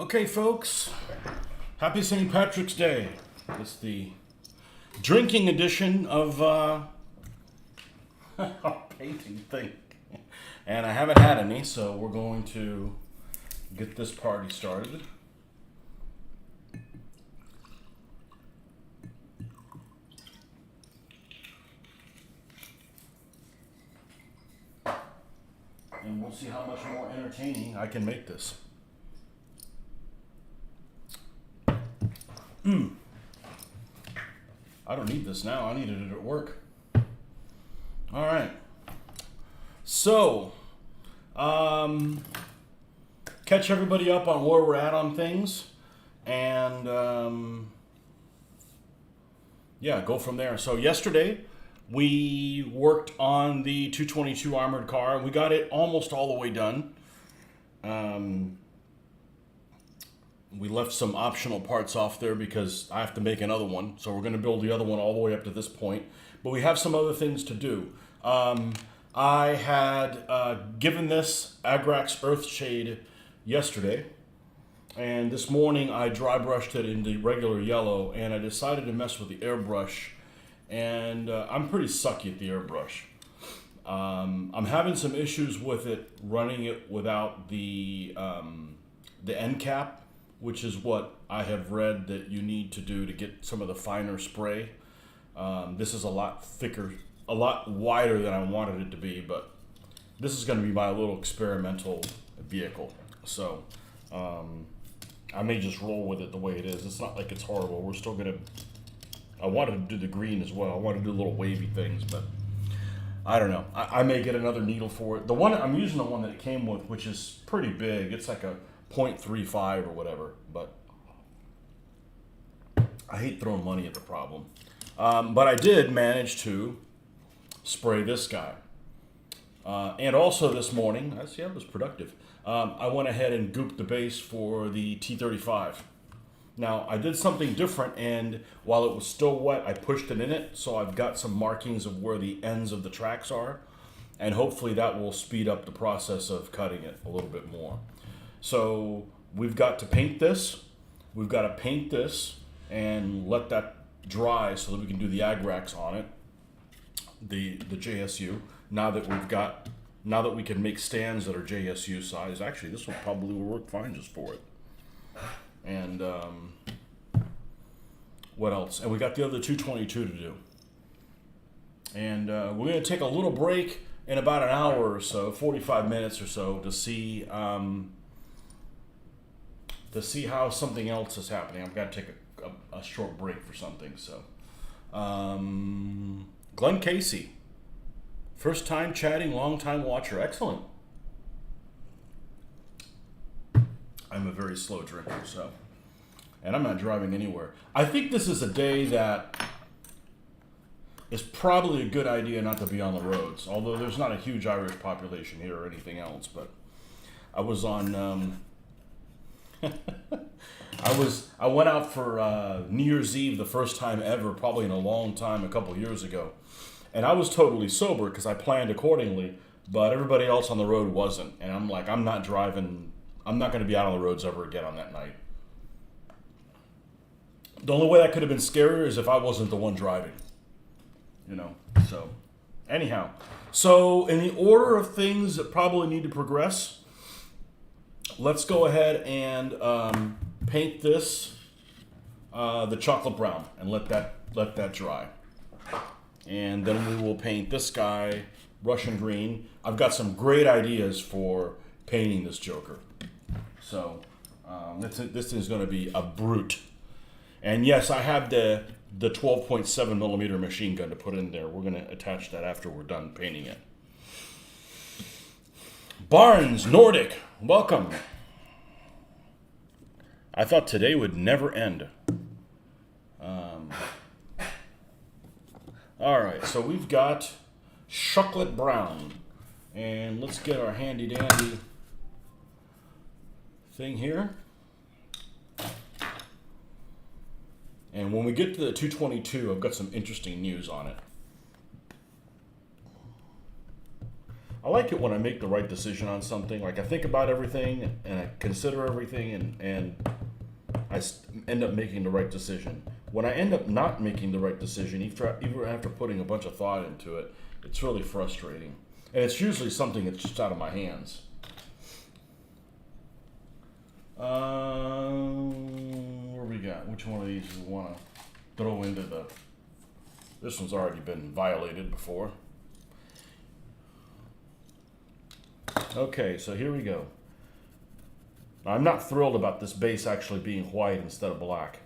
Okay, folks, happy St. Patrick's Day. It's the drinking edition of our painting thing. And I haven't had any, so we're going to get this party started. And we'll see how much more entertaining I can make this. I don't need this now. I needed it at work. All right. So, catch everybody up on where we're at on things, and yeah, go from there. So yesterday, we worked on the 222 armored car. We got it almost all the way done. We left some optional parts off there because I have to make another one. So we're going to build the other one all the way up to this point. But we have some other things to do. I had given this Agrax Earthshade yesterday. And this morning I dry brushed it in the regular yellow. And I decided to mess with the airbrush. And I'm pretty sucky at the airbrush. I'm having some issues with it running it without the end cap, which is what I have read that you need to do to get some of the finer spray. This is a lot thicker, a lot wider than I wanted it to be, but this is going to be my little experimental vehicle. So I may just roll with it the way it is. It's not like it's horrible. We're still going to... I wanted to do the green as well. I wanted to do little wavy things, but I don't know. I may get another needle for it. The one I'm using, the one that it came with, which is pretty big. It's like a 0.35 or whatever, but I hate throwing money at the problem. But I did manage to spray this guy. And also this morning, I was productive. I went ahead and gooped the base for the T35. Now, I did something different, and while it was still wet, I pushed it in it, so I've got some markings of where the ends of the tracks are, and hopefully that will speed up the process of cutting it a little bit more. So we've got to paint this. We've got to paint this and let that dry so that we can do the Agrax on it, the JSU. Now that we can make stands that are JSU size. Actually, this one probably will work fine just for it. And what else? And we got the other 222 to do. And we're going to take a little break in about an hour or so, 45 minutes or so, to see how something else is happening. I've got to take a short break for something. So, Glenn Casey, first time chatting, long time watcher. Excellent. I'm a very slow drinker, so, and I'm not driving anywhere. I think this is a day that is probably a good idea not to be on the roads, although there's not a huge Irish population here or anything else. But I was on, I went out for New Year's Eve the first time ever, probably in a long time, a couple years ago, and I was totally sober because I planned accordingly, but everybody else on the road wasn't, and I'm like, I'm not driving. I'm not going to be out on the roads ever again on that night. The only way that could have been scarier is if I wasn't the one driving. You know, so anyhow. So in the order of things that probably need to progress, let's go ahead and paint this the chocolate brown and let that dry. And then we will paint this guy Russian green. I've got some great ideas for painting this Joker. So this is going to be a brute. And yes, I have the 12.7 millimeter machine gun to put in there. We're going to attach that after we're done painting it. Barnes Nordic, welcome. I thought today would never end. All right, so we've got chocolate brown. And let's get our handy dandy thing here. And when we get to the 222, I've got some interesting news on it. I like it when I make the right decision on something. Like I think about everything and I consider everything and I end up making the right decision. When I end up not making the right decision, even after putting a bunch of thought into it, it's really frustrating. And it's usually something that's just out of my hands. What we got? Which one of these do we want to throw into the... This one's already been violated before. Okay, so here we go. I'm not thrilled about this base actually being white instead of black.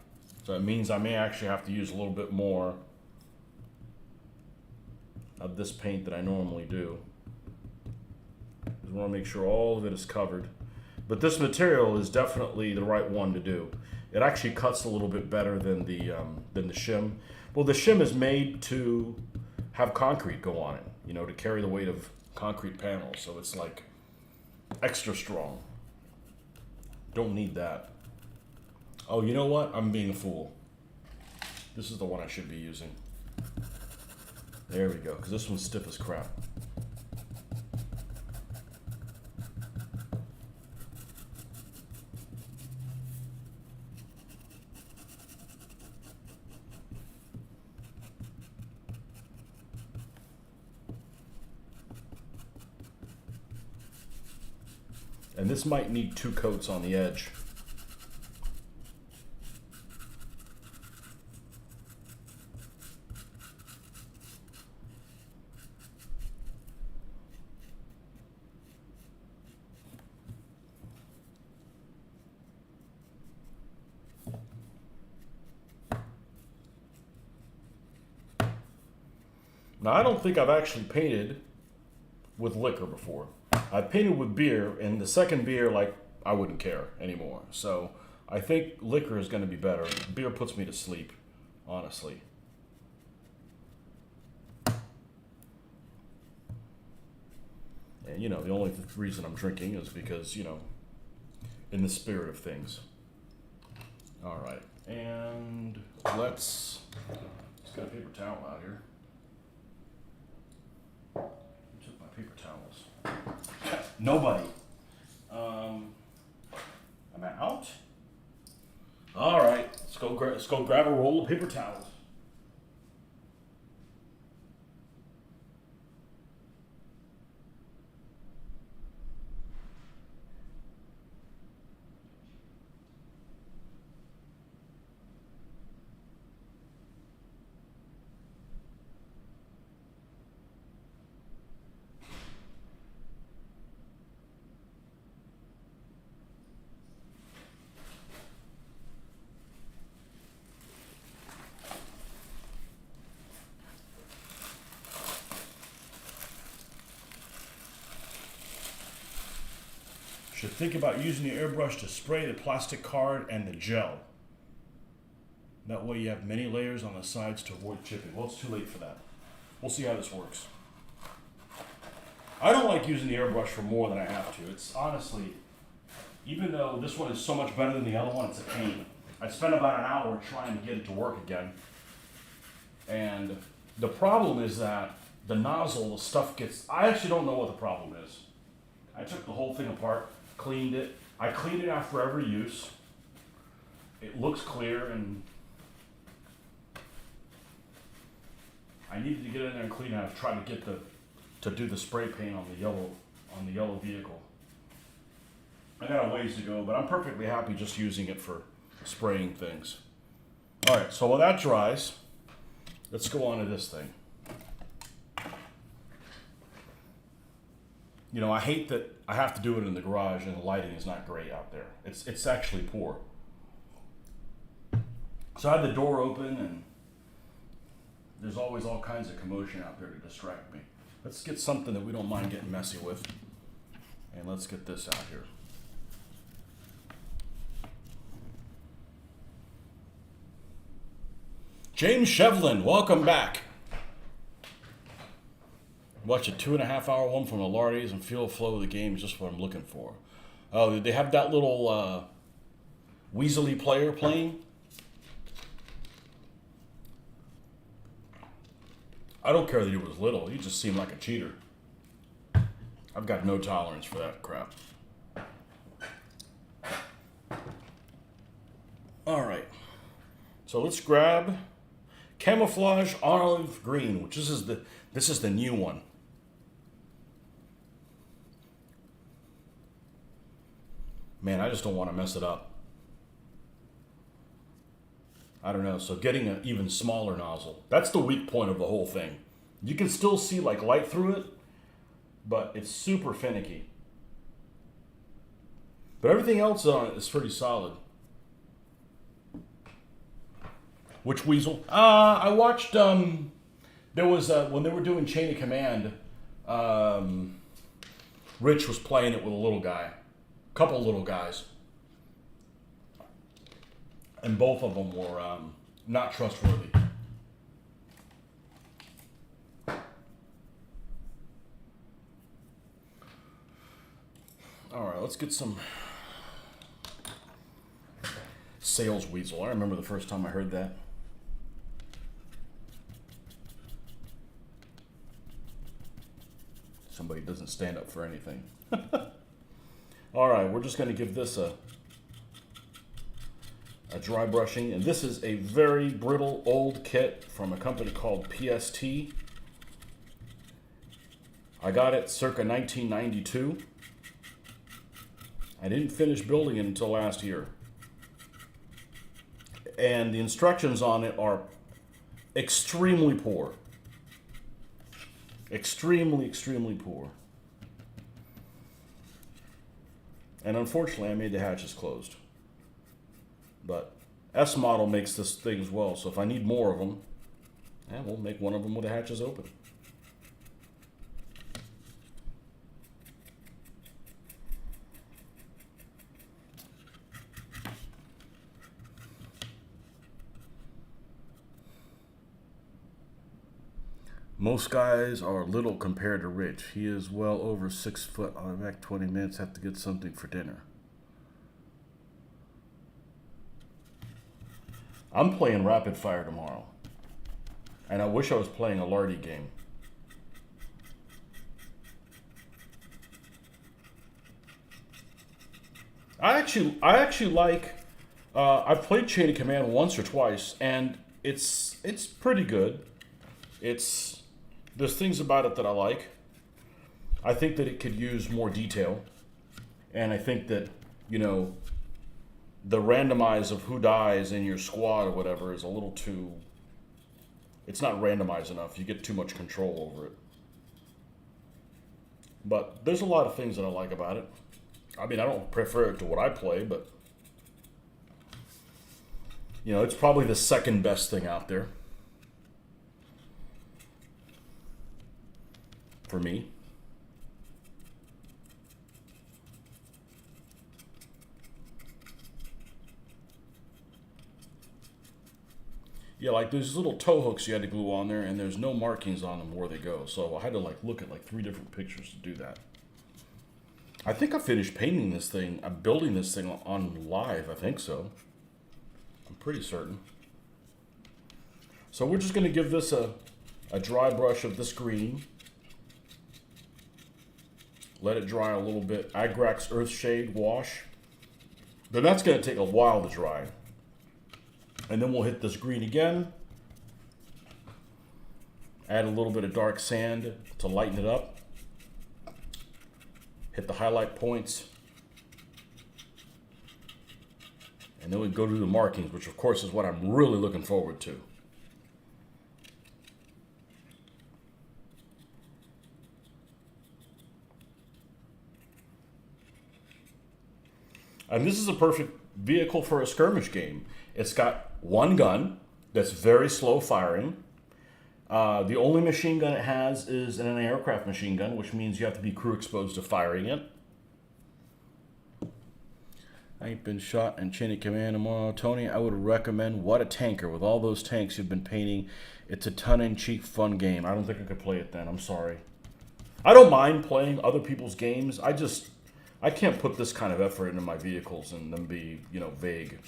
So it means I may actually have to use a little bit more of this paint than I normally do. I want to make sure all of it is covered. But this material is definitely the right one to do. It actually cuts a little bit better than the shim. Well, the shim is made to have concrete go on it, you know, to carry the weight of concrete panels. So it's like extra strong. Don't need that. Oh, you know what? I'm being a fool. This is the one I should be using. There we go, because this one's stiff as crap. And this might need 2 coats on the edge. Now, I don't think I've actually painted with liquor before. I've painted with beer, and the second beer, like, I wouldn't care anymore. So I think liquor is going to be better. Beer puts me to sleep, honestly. And, you know, the only reason I'm drinking is because, you know, in the spirit of things. All right. And let's get a paper towel out here. Who took my paper towels? Nobody. Am I out? All right. Let's go grab a roll of paper towels. Should think about using the airbrush to spray the plastic card and the gel. That way you have many layers on the sides to avoid chipping. Well, it's too late for that. We'll see how this works. I don't like using the airbrush for more than I have to. It's honestly, even though this one is so much better than the other one, it's a pain. I spent about an hour trying to get it to work again. And the problem is that the nozzle, the stuff gets, I actually don't know what the problem is. I took the whole thing apart, cleaned it. I cleaned it after every use. It looks clear, and I needed to get in there and clean it. I've tried to get to do the spray paint on the yellow vehicle. I got a ways to go, but I'm perfectly happy just using it for spraying things. All right, so while that dries, let's go on to this thing. You know, I hate that I have to do it in the garage and the lighting is not great out there. It's actually poor. So I had the door open and there's always all kinds of commotion out there to distract me. Let's get something that we don't mind getting messy with. And let's get this out here. James Shevlin, welcome back. Watch a 2.5 hour one from the Lardies and feel the flow of the game is just what I'm looking for. Oh, did they have that little Weasley player playing? I don't care that he was little. He just seemed like a cheater. I've got no tolerance for that crap. All right. So let's grab Camouflage Olive Green, which this is the new one. Man, I just don't want to mess it up. I don't know. So getting an even smaller nozzle. That's the weak point of the whole thing. You can still see like light through it, but it's super finicky. But everything else on it is pretty solid. Which weasel? I watched, there was, when they were doing Chain of Command, Rich was playing it with a little guy. Couple little guys. And both of them were not trustworthy. All right, let's get some sales weasel. I remember the first time I heard that. Somebody doesn't stand up for anything. All right, we're just going to give this a dry brushing. And this is a very brittle old kit from a company called PST. I got it circa 1992. I didn't finish building it until last year. And the instructions on it are extremely poor. Extremely, extremely poor. And unfortunately, I made the hatches closed. But S model makes this thing as well, so if I need more of them, we'll make one of them with the hatches open. Most guys are little compared to Rich. He is well over 6 foot. I'll be back 20 minutes. Have to get something for dinner. I'm playing Rapid Fire tomorrow. And I wish I was playing a Lardy game. I actually like, I've played Chain of Command once or twice, and it's pretty good. There's things about it that I like. I think that it could use more detail. And I think that, you know, the randomize of who dies in your squad or whatever is a little too... It's not randomized enough. You get too much control over it. But there's a lot of things that I like about it. I mean, I don't prefer it to what I play, but... You know, it's probably the second best thing out there. For me. Yeah, like there's little tow hooks you had to glue on there, and there's no markings on them where they go. So I had to like look at like 3 different pictures to do that. I think I finished painting this thing. I'm building this thing on live. I think so. I'm pretty certain. So we're just going to give this a dry brush of this green. Let it dry a little bit. Agrax Earthshade wash. Then that's going to take a while to dry. And then we'll hit this green again. Add a little bit of dark sand to lighten it up. Hit the highlight points. And then we go to the markings, which of course is what I'm really looking forward to. And this is a perfect vehicle for a skirmish game. It's got one gun that's very slow firing. The only machine gun it has is an aircraft machine gun, which means you have to be crew exposed to firing it. I ain't been shot in Chain of Command tomorrow. Tony, I would recommend What a Tanker. With all those tanks you've been painting, it's a tongue-in-cheek fun game. I don't think I could play it then. I'm sorry. I don't mind playing other people's games. I can't put this kind of effort into my vehicles and them be, you know, vague.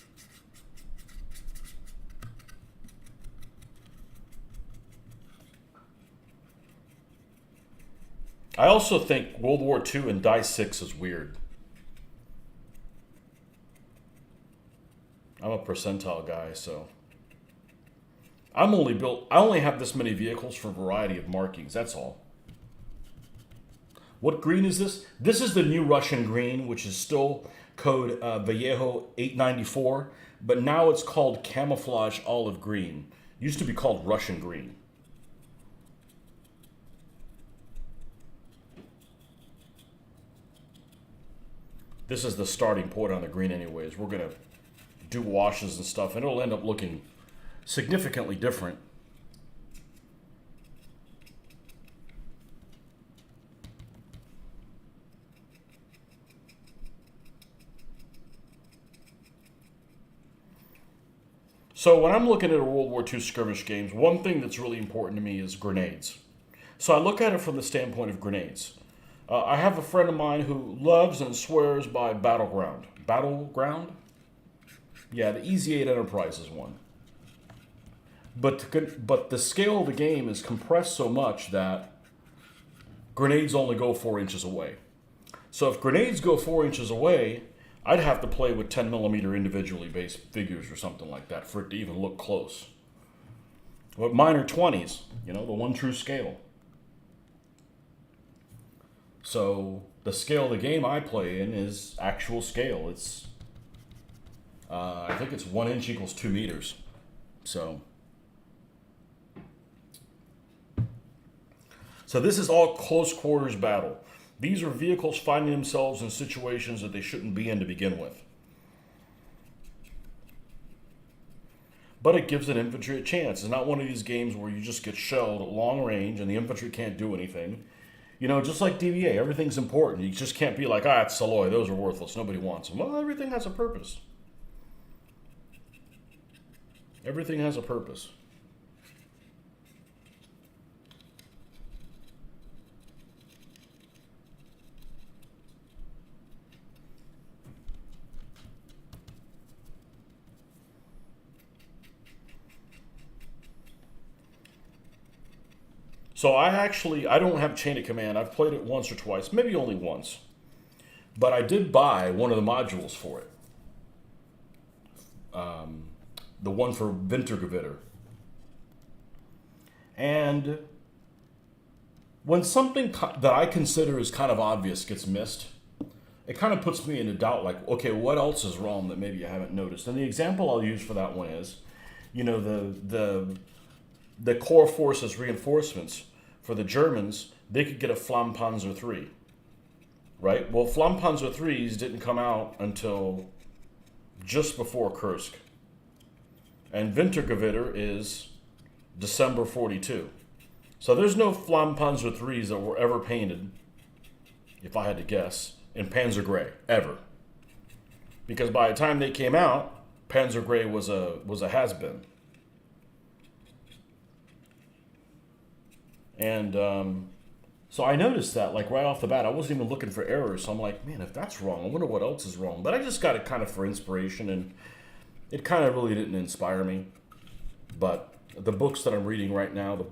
I also think World War II and Die 6 is weird. I'm a percentile guy, so I only have this many vehicles for a variety of markings, that's all. What green is this? This is the new Russian green, which is still code Vallejo 894, but now it's called camouflage olive green. Used to be called Russian green. This is the starting point on the green anyways. We're going to do washes and stuff, and it'll end up looking significantly different. So when I'm looking at a World War II skirmish games, one thing that's really important to me is grenades. So I look at it from the standpoint of grenades. I have a friend of mine who loves and swears by Battleground. Battleground? Yeah, the Easy 8 Enterprises one. But the scale of the game is compressed so much that grenades only go 4 inches away. So if grenades go 4 inches away, I'd have to play with 10 millimeter individually based figures or something like that for it to even look close. But mine are 20s, the one true scale. So the scale of the game I play in is actual scale. It's, I think it's 1 inch equals 2 meters. So this is all close quarters battle. These are vehicles finding themselves in situations that they shouldn't be in to begin with. But it gives an infantry a chance. It's not one of these games where you just get shelled at long range and the infantry can't do anything. Just like DVA, everything's important. You just can't be like, it's Saloy, those are worthless, nobody wants them. Well, everything has a purpose. Everything has a purpose. So I don't have Chain of Command. I've played it once or twice, maybe only once. But I did buy one of the modules for it. The one for Wintergewitter. And when something that I consider is kind of obvious gets missed, it kind of puts me in a doubt, like, okay, what else is wrong that maybe you haven't noticed? And the example I'll use for that one is, the core forces reinforcements for the Germans, they could get a Flammpanzer 3, right? Well, Flammpanzer 3s didn't come out until just before Kursk. And Wintergewitter is December 42. So there's no Flammpanzer 3s that were ever painted, if I had to guess, in Panzer Gray, ever. Because by the time they came out, Panzer Gray was a has-been. And so I noticed that, like, right off the bat. I wasn't even looking for errors. So I'm like, man, if that's wrong, I wonder what else is wrong. But I just got it kind of for inspiration, and it kind of really didn't inspire me. But the book that I'm reading right now is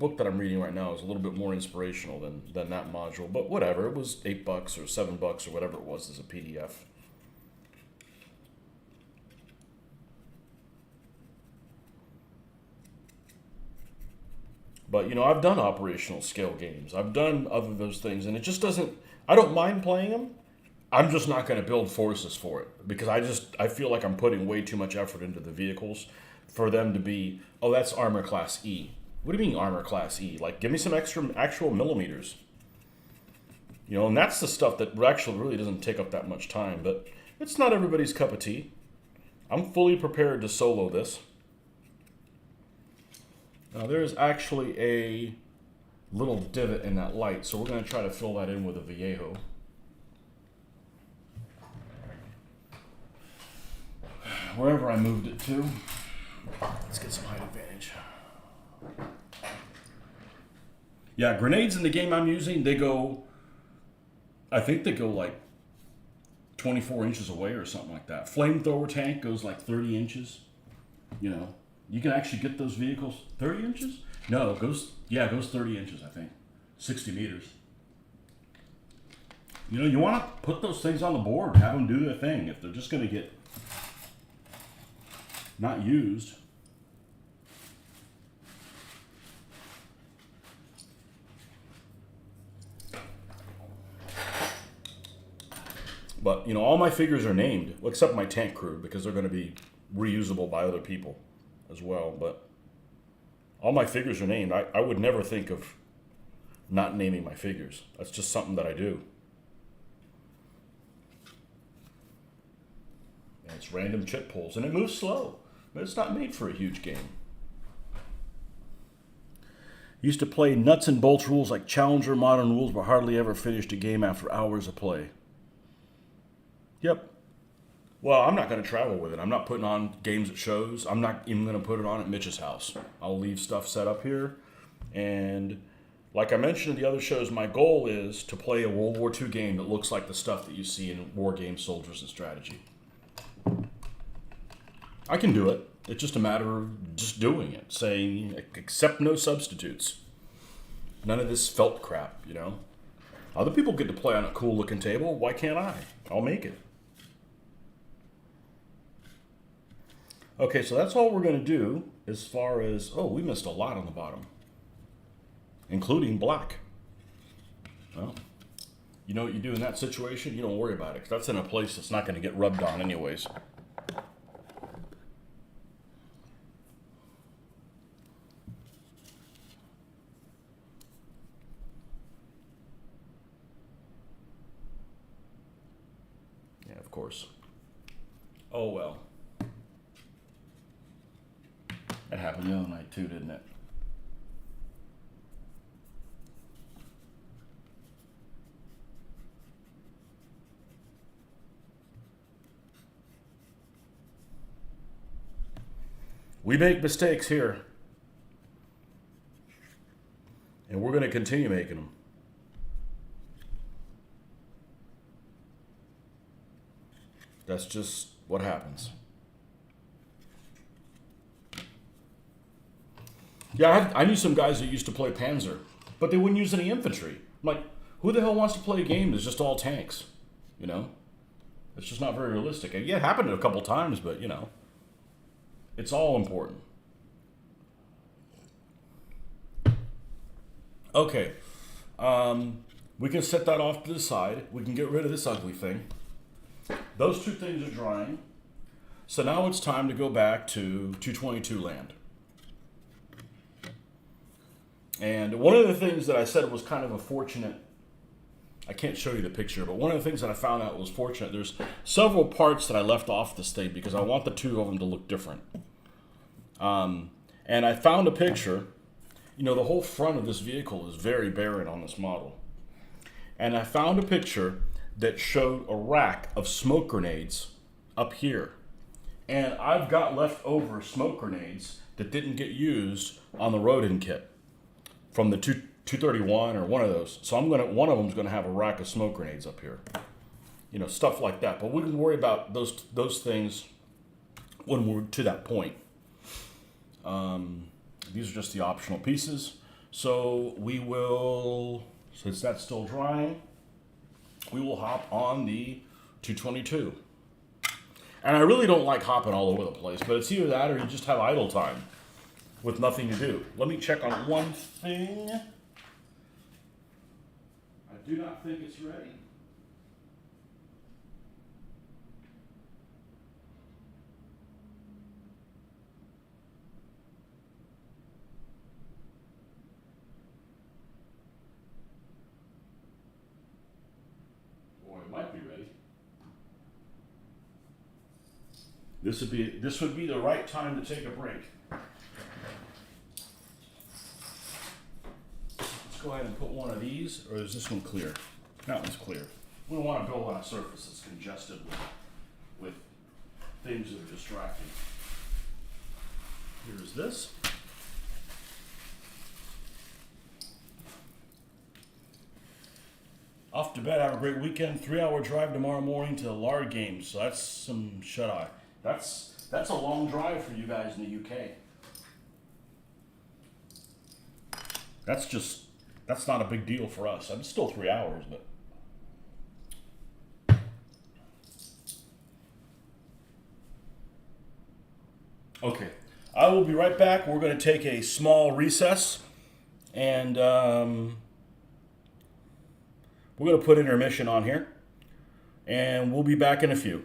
a little bit more inspirational than that module. But whatever, it was $8 or $7 or whatever it was as a PDF. But, I've done operational scale games. I've done other those things, and it just doesn't... I don't mind playing them. I'm just not going to build forces for it, because I feel like I'm putting way too much effort into the vehicles for them to be, oh, that's armor class E. What do you mean armor class E? Like, give me some extra actual millimeters. And that's the stuff that actually really doesn't take up that much time, but it's not everybody's cup of tea. I'm fully prepared to solo this. Now there's actually a little divot in that light, so we're going to try to fill that in with a Vallejo. Wherever I moved it to. Let's get some height advantage. Yeah, grenades in the game I'm using, I think they go like 24 inches away or something like that. Flamethrower tank goes like 30 inches. You can actually get those vehicles 30 inches? No, it goes 30 inches, I think. 60 meters. You know, you want to put those things on the board, have them do their thing. If they're just going to get not used. But, you know, all my figures are named, except my tank crew, because they're going to be reusable by other people as well. But all my figures are named. I would never think of not naming my figures. That's just something that I do. And it's random chip pulls, and it moves slow. But it's not made for a huge game. Used to play nuts and bolts rules like Challenger Modern rules, but hardly ever finished a game after hours of play. Yep. Well, I'm not going to travel with it. I'm not putting on games at shows. I'm not even going to put it on at Mitch's house. I'll leave stuff set up here. And like I mentioned in the other shows, my goal is to play a World War II game that looks like the stuff that you see in War Games, Soldiers, and Strategy. I can do it. It's just a matter of just doing it. Saying, accept no substitutes. None of this felt crap, you know? Other people get to play on a cool looking table. Why can't I? I'll make it. Okay, so that's all we're going to do as far as... Oh, we missed a lot on the bottom. Including black. Well, you know what you do in that situation? You don't worry about it, because that's in a place that's not going to get rubbed on anyways. Yeah, of course. Oh, well. That happened the other night too, didn't it? We make mistakes here. And we're going to continue making them. That's just what happens. Yeah, I knew some guys that used to play Panzer, but they wouldn't use any infantry. I'm like, who the hell wants to play a game that's just all tanks? You know? It's just not very realistic. Yeah, it happened a couple times, but, you know, it's all important. Okay. We can set that off to the side. We can get rid of this ugly thing. Those two things are drying. So now it's time to go back to 222 land. And one of the things that I said was kind of a fortunate, I can't show you the picture, but one of the things that I found out was fortunate. There's several parts that I left off this thing because I want the two of them to look different. And I found a picture. You know, the whole front of this vehicle is very barren on this model. And I found a picture that showed a rack of smoke grenades up here. And I've got leftover smoke grenades that didn't get used on the Rodin kit from the 231 or one of those. So one of them's gonna have a rack of smoke grenades up here. You know, stuff like that. But we can worry about those things when we're to that point. These are just the optional pieces. So we will, since that's still drying, we will hop on the 222. And I really don't like hopping all over the place, but it's either that or you just have idle time with nothing to do. Let me check on one thing. I do not think it's ready. Might be ready. This would be the right time to take a break. Let's go ahead and put one of these, or is this one clear? That one's clear. We don't want to build on a surface that's congested with things that are distracting. Here's this. Off to bed, have a great weekend. 3-hour drive tomorrow morning to the Lard Games. So that's some shut-eye. That's a long drive for you guys in the UK. That's not a big deal for us. It's still 3 hours, but Okay. I will be right back. We're going to take a small recess, and we're going to put intermission on here, and we'll be back in a few.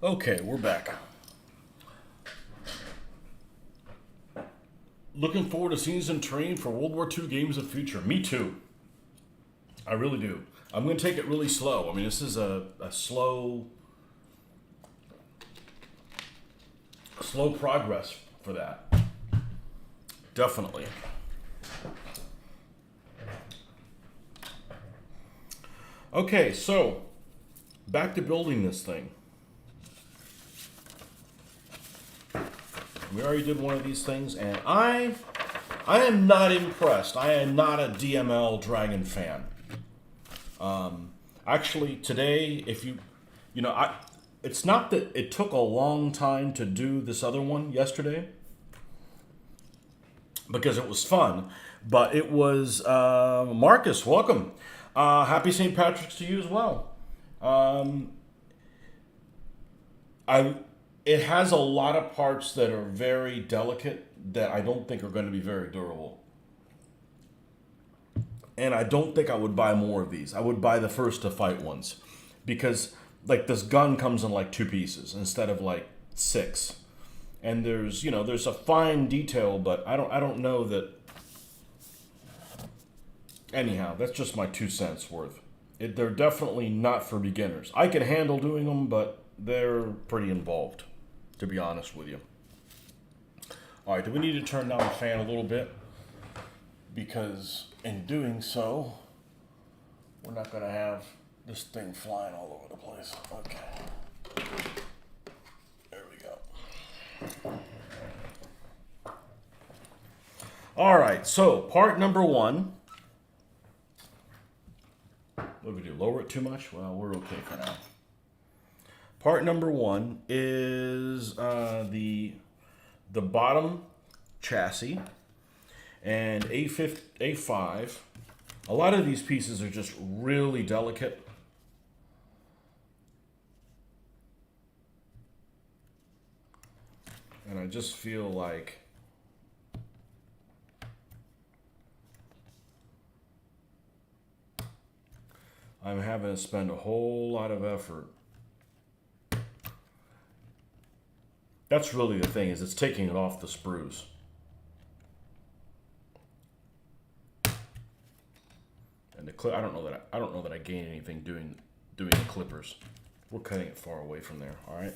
Okay, we're back. Looking forward to season train for World War II games of future. Me too. I really do. I'm going to take it really slow. I mean, this is a slow progress for that. Definitely. Okay, so back to building this thing. We already did one of these things, and I am not impressed. I am not a DML Dragon fan. Actually, today, if you know, it's not that it took a long time to do this other one yesterday because it was fun, but it was Marcus. Welcome. Happy St. Patrick's to you as well. I It has a lot of parts that are very delicate that I don't think are going to be very durable. And I don't think I would buy more of these. I would buy the first to fight ones because like this gun comes in like 2 pieces instead of like 6. And there's a fine detail, but I don't know that. Anyhow, that's just my 2 cents worth. They're definitely not for beginners. I can handle doing them, but they're pretty involved, to be honest with you. All right, do we need to turn down the fan a little bit? Because in doing so, we're not going to have this thing flying all over the place. Okay. There we go. All right, so part number 1. What do we do? Lower it too much? Well, we're okay for now. Part number 1 is the bottom chassis and A5. A lot of these pieces are just really delicate. And I just feel like I'm having to spend a whole lot of effort. That's really the thing, is it's taking it off the sprues. And the clip, I don't know that I gain anything doing the clippers. We're cutting it far away from there. All right,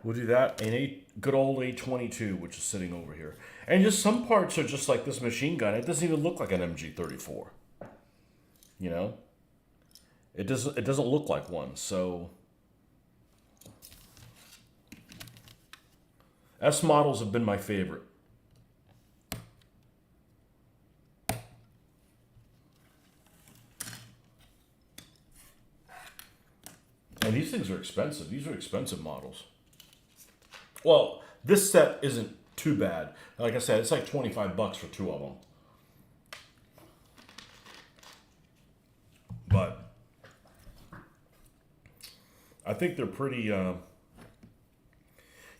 we'll do that. An good old A22, which is sitting over here, and just some parts are just like this machine gun. It doesn't even look like an MG34. You know, it doesn't look like one. So S models have been my favorite. And these things are expensive. These are expensive models. Well, this set isn't too bad. Like I said, it's like $25 for 2 of them. But I think they're pretty,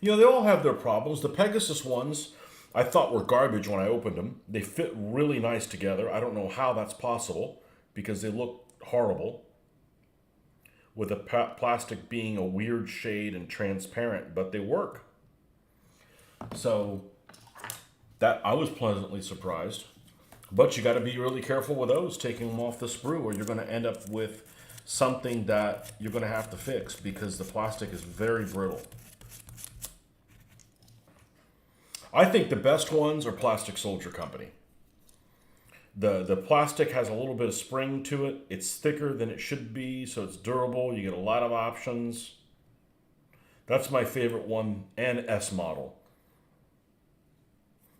they all have their problems. The Pegasus ones I thought were garbage when I opened them. They fit really nice together. I don't know how that's possible because they look horrible, with the plastic being a weird shade and transparent, but they work. So that I was pleasantly surprised. But you got to be really careful with those, taking them off the sprue, or you're going to end up with something that you're going to have to fix because the plastic is very brittle. I think the best ones are Plastic Soldier Company. The plastic has a little bit of spring to it. It's thicker than it should be, so it's durable. You get a lot of options. That's my favorite one, and S model.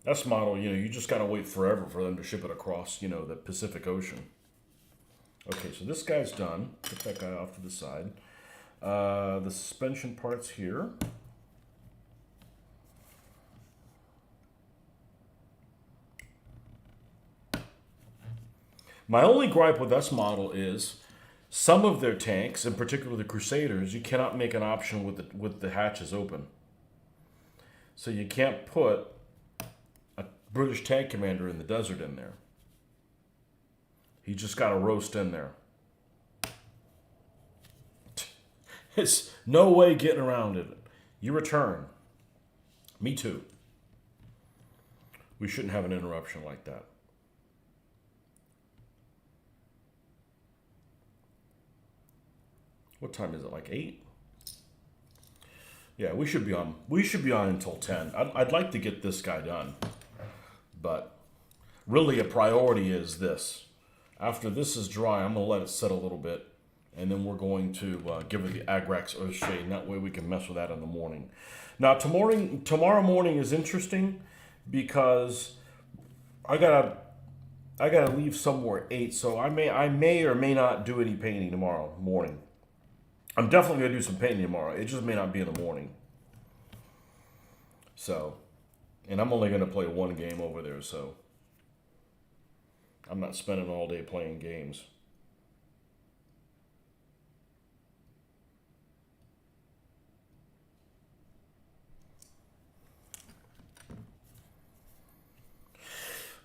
S model, you just got to wait forever for them to ship it across, the Pacific Ocean. Okay, so this guy's done. Put that guy off to the side. The suspension parts here. My only gripe with S model is some of their tanks, in particular the Crusaders, you cannot make an option with the hatches open. So you can't put a British tank commander in the desert in there. He just got to roast in there. It's no way getting around it. You return. Me too. We shouldn't have an interruption like that. What time is it? Like 8? Yeah, we should be on. We should be on until 10. I'd like to get this guy done, but really a priority is this. After this is dry, I'm gonna let it set a little bit, and then we're going to give it the Agrax Earth Shade, and that way we can mess with that in the morning. Now, tomorrow morning is interesting because I gotta leave somewhere at 8, so I may or may not do any painting tomorrow morning. I'm definitely gonna do some painting tomorrow. It just may not be in the morning. So, and I'm only gonna play one game over there, so I'm not spending all day playing games.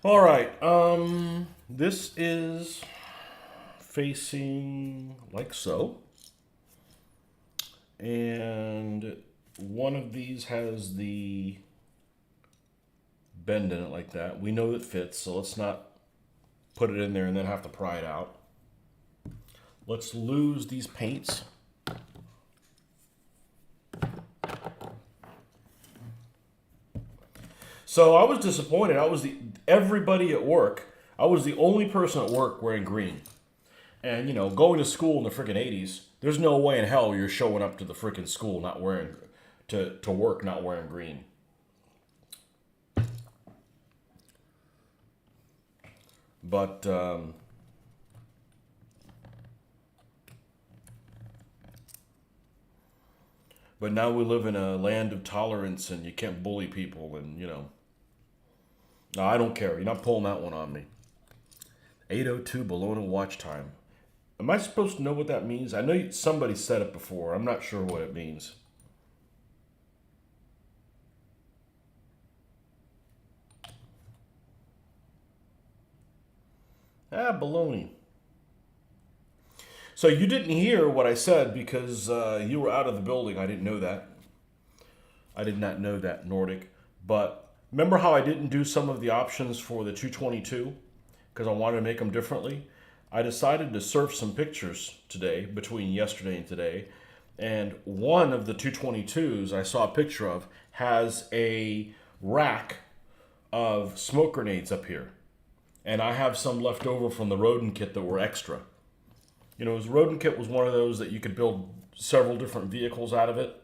All right, this is facing like so. And one of these has the bend in it like that. We know it fits, so let's not put it in there and then have to pry it out. Let's lose these paints. So I was disappointed. Everybody at work, I was the only person at work wearing green. And, you know, going to school in the freaking 80s, there's no way in hell you're showing up to the freaking school not wearing, to work not wearing green. But, now we live in a land of tolerance and you can't bully people and, you know. No, I don't care. You're not pulling that one on me. 8:02 Bologna watch time. Am I supposed to know what that means? I know somebody said it before. I'm not sure what it means. Baloney. So you didn't hear what I said because you were out of the building. I didn't know that. I did not know that, Nordic. But remember how I didn't do some of the options for the 222? Because I wanted to make them differently? I decided to surf some pictures today, between yesterday and today, and one of the 222s I saw a picture of has a rack of smoke grenades up here. And I have some left over from the rodent kit that were extra. You know, the rodent kit was one of those that you could build several different vehicles out of it,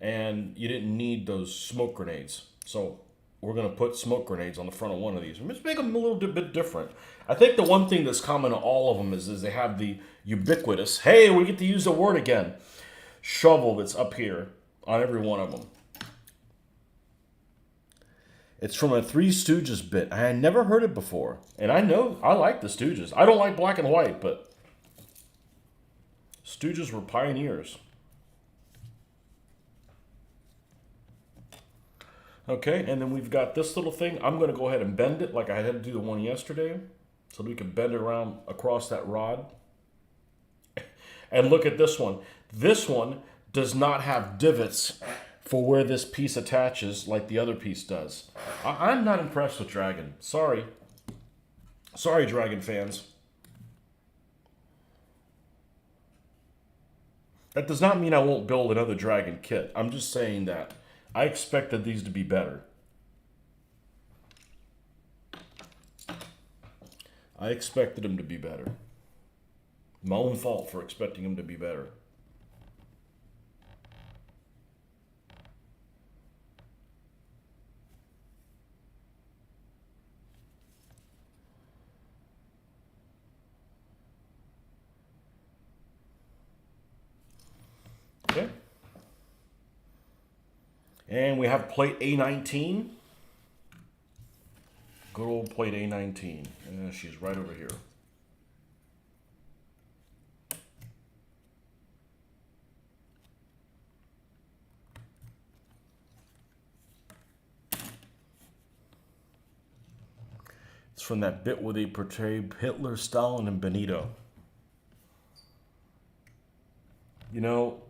and you didn't need those smoke grenades. So we're going to put smoke grenades on the front of one of these. Let's make them a little bit different. I think the one thing that's common to all of them is they have the ubiquitous, hey, we get to use the word again, shovel that's up here on every one of them. It's from a Three Stooges bit. I had never heard it before. And I know, I like the Stooges. I don't like black and white, but Stooges were pioneers. Okay, and then we've got this little thing. I'm going to go ahead and bend it like I had to do the one yesterday, so that we can bend it around across that rod. And look at this one. This one does not have divots for where this piece attaches like the other piece does. I'm not impressed with Dragon. Sorry. Sorry, Dragon fans. That does not mean I won't build another Dragon kit. I'm just saying that I expected these to be better. I expected them to be better. My own fault for expecting them to be better. Okay. And we have plate A19. Good old plate A19. She's right over here. It's from that bit where they portrayed Hitler, Stalin, and Benito. You know,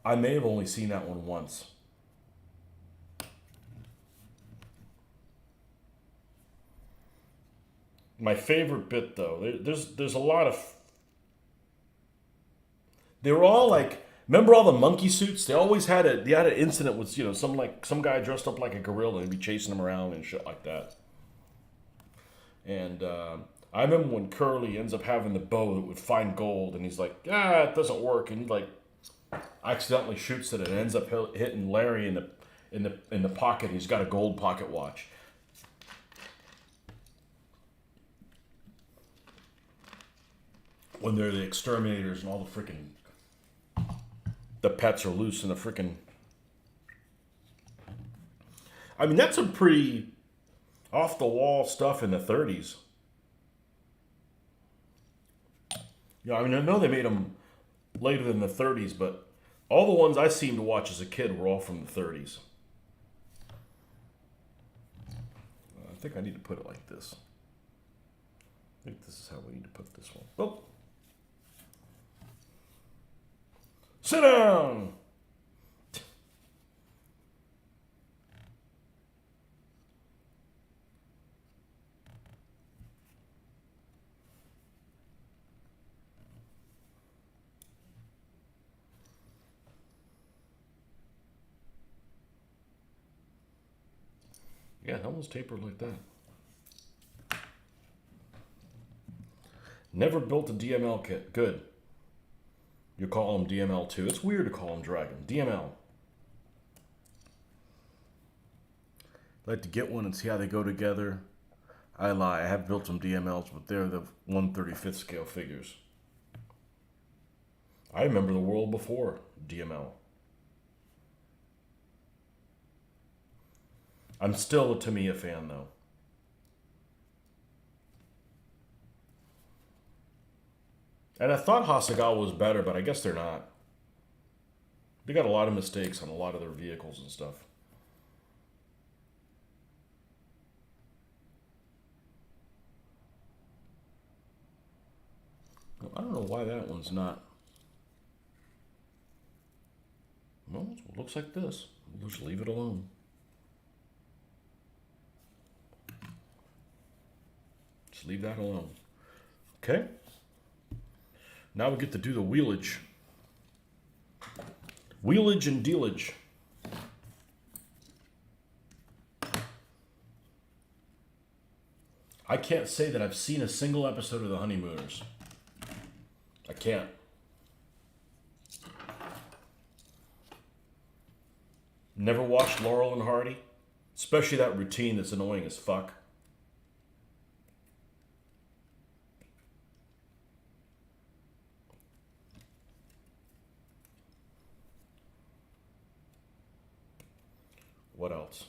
I may have only seen that one once. My favorite bit, though, there's a lot of. They were all like, remember all the monkey suits? They had an incident with some guy dressed up like a gorilla and be chasing him around and shit like that. And I remember when Curly ends up having the bow that would find gold, and he's like, it doesn't work, and he like accidentally shoots it and ends up hitting Larry in the pocket. He's got a gold pocket watch. When they're the exterminators and all the pets are loose in the freaking. I mean, that's some pretty off the wall stuff in the 30s. I mean, I know they made them later than the 30s, but all the ones I seemed to watch as a kid were all from the 30s. I think I need to put it like this. I think this is how we need to put this one. Oh. Sit down! Yeah, that one's tapered like that. Never built a DML kit. Good. You call them DML2. It's weird to call them Dragon. DML. I'd like to get one and see how they go together. I lie. I have built some DMLs, but they're the 1/35th scale figures. I remember the world before DML. I'm still a Tamiya fan, though. And I thought Hasegawa was better, but I guess they're not. They got a lot of mistakes on a lot of their vehicles and stuff. I don't know why that one's not. Well, it looks like this. We'll just leave it alone. Just leave that alone. Okay. Now we get to do the wheelage. Wheelage and dealage. I can't say that I've seen a single episode of The Honeymooners. I can't. Never watched Laurel and Hardy, especially that routine that's annoying as fuck. What else?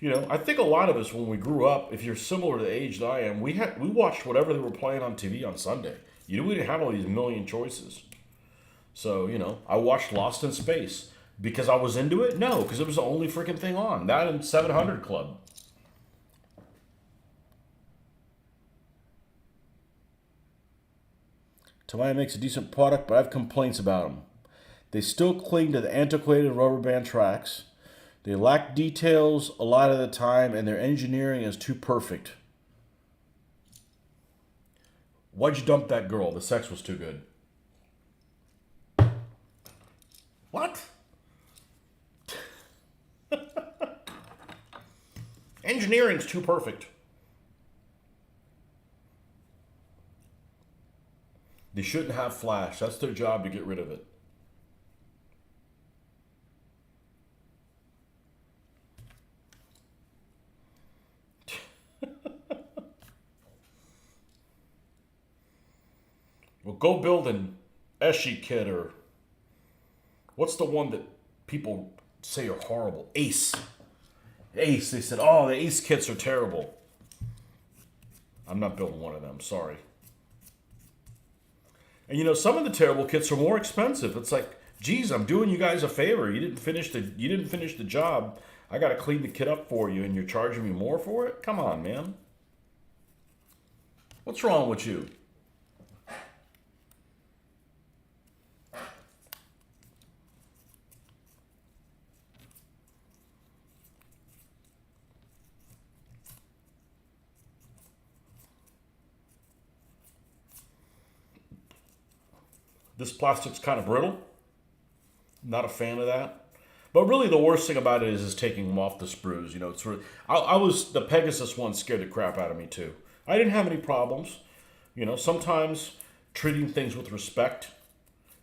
I think a lot of us, when we grew up, if you're similar to the age that I am, we watched whatever they were playing on TV on Sunday. We didn't have all these million choices. So, I watched Lost in Space. Because I was into it? No, because it was the only freaking thing on. That and 700 Club. Tamiya makes a decent product, but I have complaints about them. They still cling to the antiquated rubber band tracks. They lack details a lot of the time, and their engineering is too perfect. Why'd you dump that girl? The sex was too good. What? Engineering's too perfect. They shouldn't have flash. That's their job, to get rid of it. Well, go build an Eshi kit, or what's the one that people say are horrible? Ace. Ace. They said, oh, the Ace kits are terrible. I'm not building one of them. Sorry. And some of the terrible kits are more expensive. It's like, geez, I'm doing you guys a favor. You didn't finish the job. I got to clean the kit up for you, and you're charging me more for it? Come on, man. What's wrong with you? This plastic's kind of brittle. Not a fan of that. But really, the worst thing about it is taking them off the sprues. You know, it's sort of, I was the Pegasus one scared the crap out of me too. I didn't have any problems. You know, sometimes treating things with respect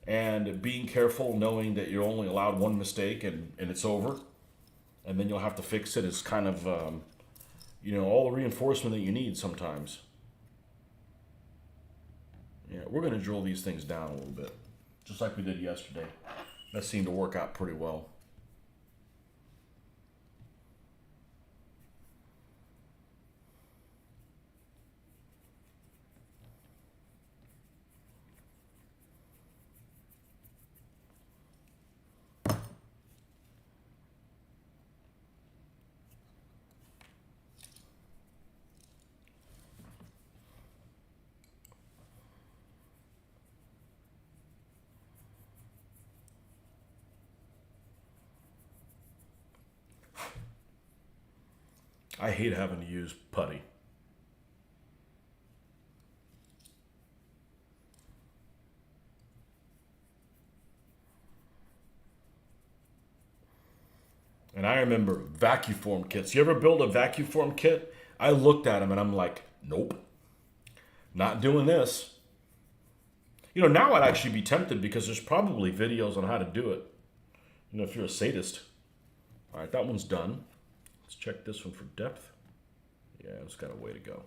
and being careful, knowing that you're only allowed one mistake and it's over, and then you'll have to fix it is kind of, you know, all the reinforcement that you need sometimes. Yeah, we're going to drill these things down a little bit, just like we did yesterday. That seemed to work out pretty well. I hate having to use putty. And I remember vacuform kits. You ever build a vacuform kit? I looked at them and I'm like, nope, not doing this. You know, now I'd actually be tempted because there's probably videos on how to do it. You know, if you're a sadist. All right, that one's done. Let's check this one for depth. Yeah, it's got a way to go.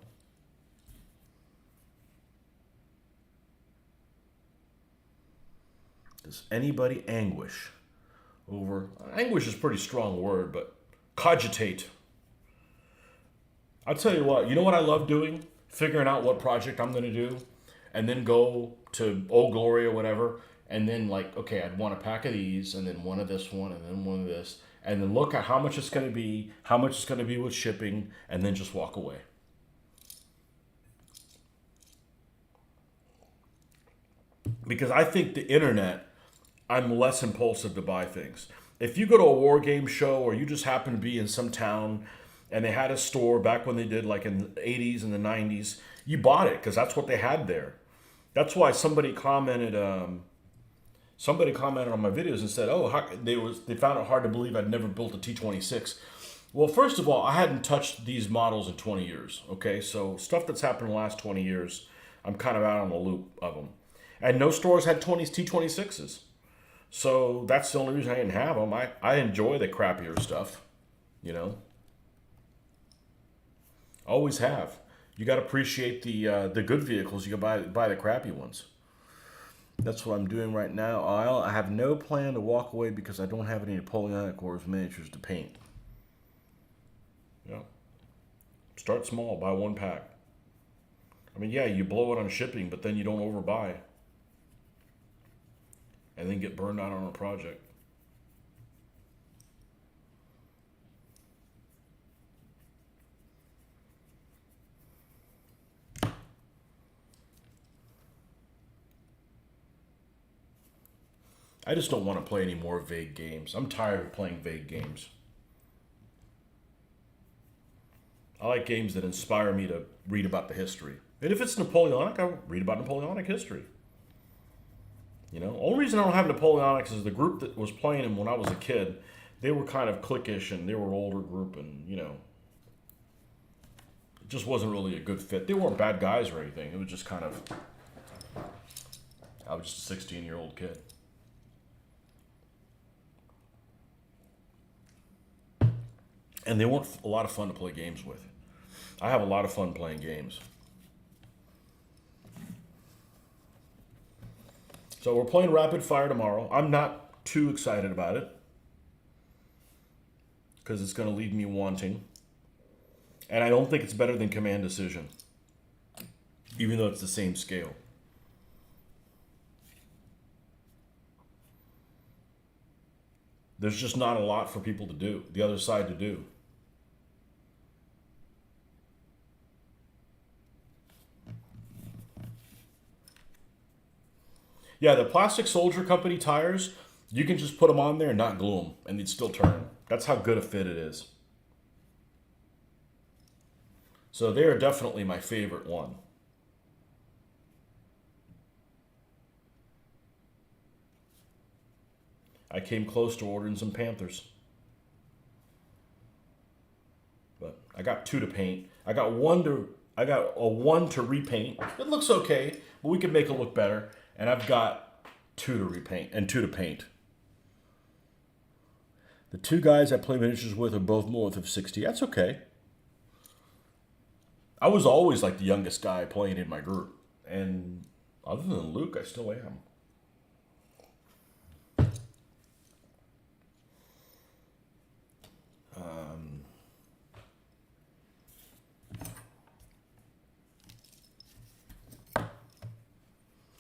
Does anybody anguish over, anguish is a pretty strong word, but cogitate. I'll tell you what, you know what I love doing? Figuring out what project I'm going to do and then go to Old Glory or whatever and then like, okay, I'd want a pack of these and then one of this one and then one of this and then look at how much it's going to be, how much it's going to be with shipping, and then just walk away. Because I think the internet, I'm less impulsive to buy things. If you go to a war game show or you just happen to be in some town and they had a store back when they did like in the 80s and the 90s, you bought it because that's what they had there. That's why somebody commented on my videos and said, "Oh, they found it hard to believe I'd never built a T26." Well, first of all, I hadn't touched these models in 20 years. Okay, so stuff that's happened in the last 20 years, I'm kind of out on the loop of them. And no stores had T26s. So that's the only reason I didn't have them. I enjoy the crappier stuff, you know. Always have. You got to appreciate the good vehicles. You can buy the crappy ones. That's what I'm doing right now. I have no plan to walk away because I don't have any Napoleonic Wars miniatures to paint. Yeah. Start small. Buy one pack. I mean, yeah, you blow it on shipping, but then you don't overbuy. And then get burned out on a project. I just don't want to play any more vague games. I'm tired of playing vague games. I like games that inspire me to read about the history. And if it's Napoleonic, I'll read about Napoleonic history. You know, only reason I don't have Napoleonics is the group that was playing them when I was a kid, they were kind of cliquish and they were an older group and, you know, it just wasn't really a good fit. They weren't bad guys or anything. It was just kind of, I was just a 16-year-old kid. And they weren't a lot of fun to play games with. I have a lot of fun playing games. So we're playing Rapid Fire tomorrow. I'm not too excited about it because it's going to leave me wanting. And I don't think it's better than Command Decision, even though it's the same scale. There's just not a lot for people to do, the other side to do. Yeah, the Plastic Soldier Company tires, you can just put them on there and not glue them, and they'd still turn. That's how good a fit it is. So they are definitely my favorite one. I came close to ordering some Panthers. But I got 2 to paint. I got a 1 to repaint. It looks okay, but we can make it look better. And I've got 2 to repaint and 2 to paint. The 2 guys I play miniatures with are both north of 60. That's okay. I was always like the youngest guy playing in my group. And other than Luke, I still am.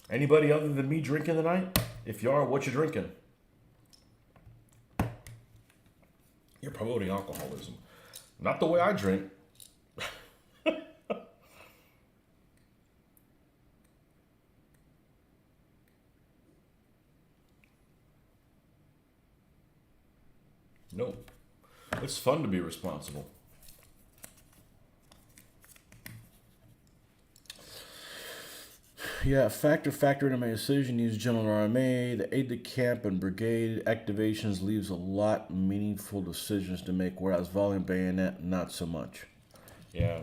Anybody other than me drinking tonight? If you are, what you drinking? You're promoting alcoholism. Not the way I drink. Nope. It's fun to be responsible. Yeah, factor into my decision. Use general RMA. The aide-de-camp and brigade activations leaves a lot meaningful decisions to make, whereas volume bayonet, not so much. Yeah.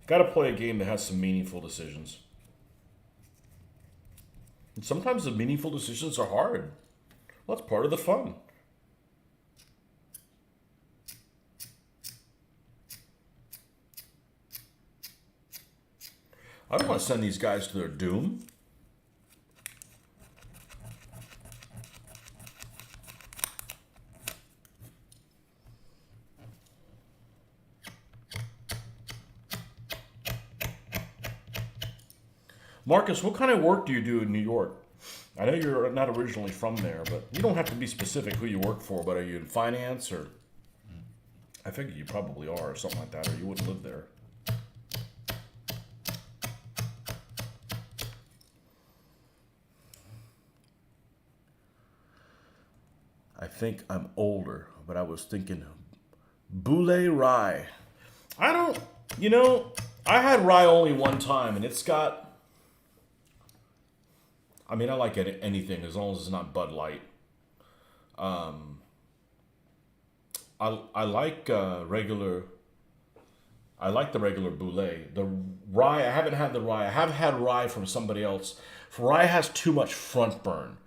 Got to play a game that has some meaningful decisions. And sometimes the meaningful decisions are hard. Well, that's part of the fun. I don't want to send these guys to their doom. Marcus, what kind of work do you do in New York? I know you're not originally from there, but you don't have to be specific who you work for, but are you in finance or... I figure you probably are or something like that, or you wouldn't live there. I think I'm older, but I was thinking Boulay Rye. I don't, I had rye only one time, and it's got, I mean, I like anything as long as it's not Bud Light. I like the regular Boulay. The rye, I haven't had the rye. I have had rye from somebody else. Rye has too much front burn.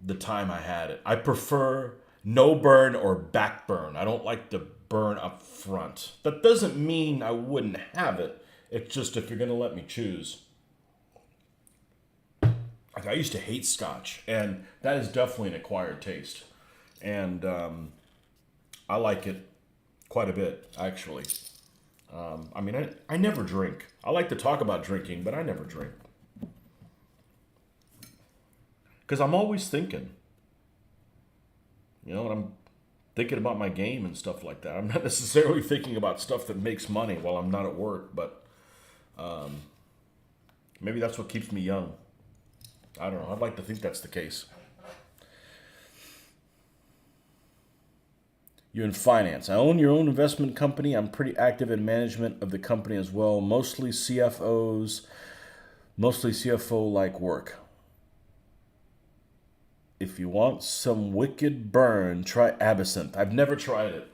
The time I had it. I prefer no burn or back burn. I don't like the burn up front. That doesn't mean I wouldn't have it. It's just if you're going to let me choose. Like I used to hate Scotch, and that is definitely an acquired taste. And I like it quite a bit, actually. I mean, I never drink. I like to talk about drinking, but I never drink. Because I'm always thinking. And I'm thinking about my game and stuff like that. I'm not necessarily thinking about stuff that makes money while I'm not at work, but maybe that's what keeps me young. I don't know. I'd like to think that's the case. You're in finance. I own your own investment company. I'm pretty active in management of the company as well. Mostly CFO-like work. If you want some wicked burn, try absinthe. I've never tried it.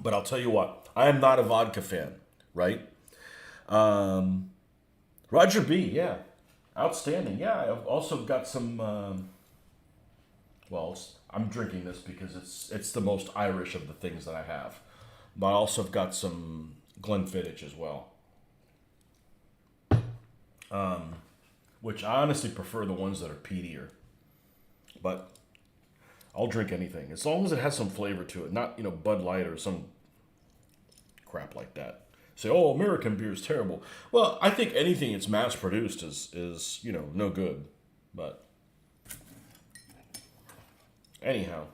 But I'll tell you what, I am not a vodka fan, right? Roger B, yeah. Outstanding. Yeah, I've also got some, I'm drinking this because it's the most Irish of the things that I have. But I also have got some Glenfiddich as well. Which I honestly prefer the ones that are peatier. But I'll drink anything. As long as it has some flavor to it. Not, Bud Light or some crap like that. Say, oh, American beer is terrible. Well, I think anything that's mass produced is no good. But anyhow.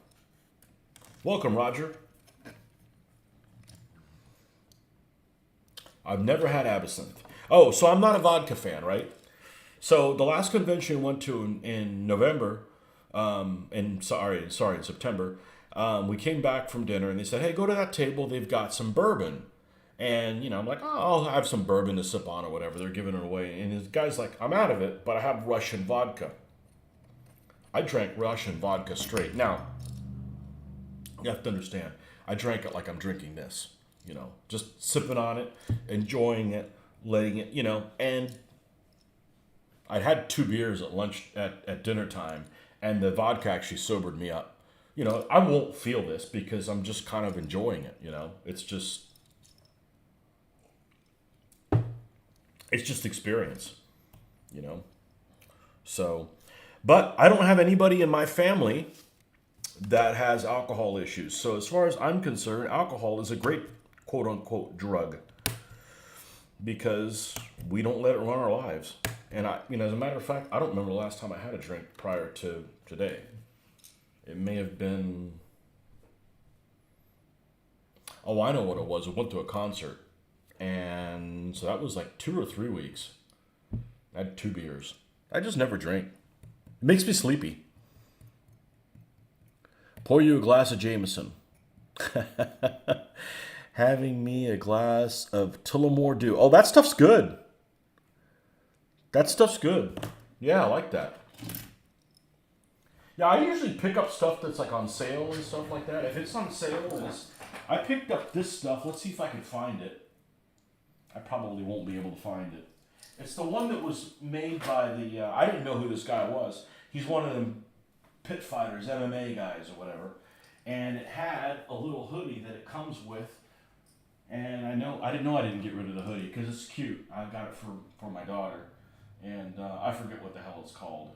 Welcome, Roger. I've never had absinthe. Oh, so I'm not a vodka fan, right? So the last convention we went to in November, in September, we came back from dinner and they said, hey, go to that table. They've got some bourbon. And, I'm like, oh, I'll have some bourbon to sip on or whatever. They're giving it away. And this guy's like, I'm out of it, but I have Russian vodka. I drank Russian vodka straight. Now, you have to understand, I drank it like I'm drinking this, just sipping on it, enjoying it, letting it, and I'd had 2 beers at lunch, at dinner time, and the vodka actually sobered me up. I won't feel this because I'm just kind of enjoying it, it's just experience, you know. So, but I don't have anybody in my family that has alcohol issues. So as far as I'm concerned, alcohol is a great quote unquote drug because we don't let it run our lives. And as a matter of fact, I don't remember the last time I had a drink prior to today. It may have been, oh, I know what it was. I went to a concert. And so that was like 2 or 3 weeks. I had 2 beers. I just never drink. It makes me sleepy. Pour you a glass of Jameson. Having me a glass of Tullamore Dew. Oh, that stuff's good. That stuff's good. Yeah, I like that. Yeah, I usually pick up stuff that's like on sale and stuff like that. If it's on sale, I picked up this stuff. Let's see if I can find it. I probably won't be able to find it. It's the one that was made by I didn't know who this guy was. He's one of them pit fighters, MMA guys or whatever. And it had a little hoodie that it comes with. And I didn't get rid of the hoodie because it's cute. I got it for my daughter. And I forget what the hell it's called.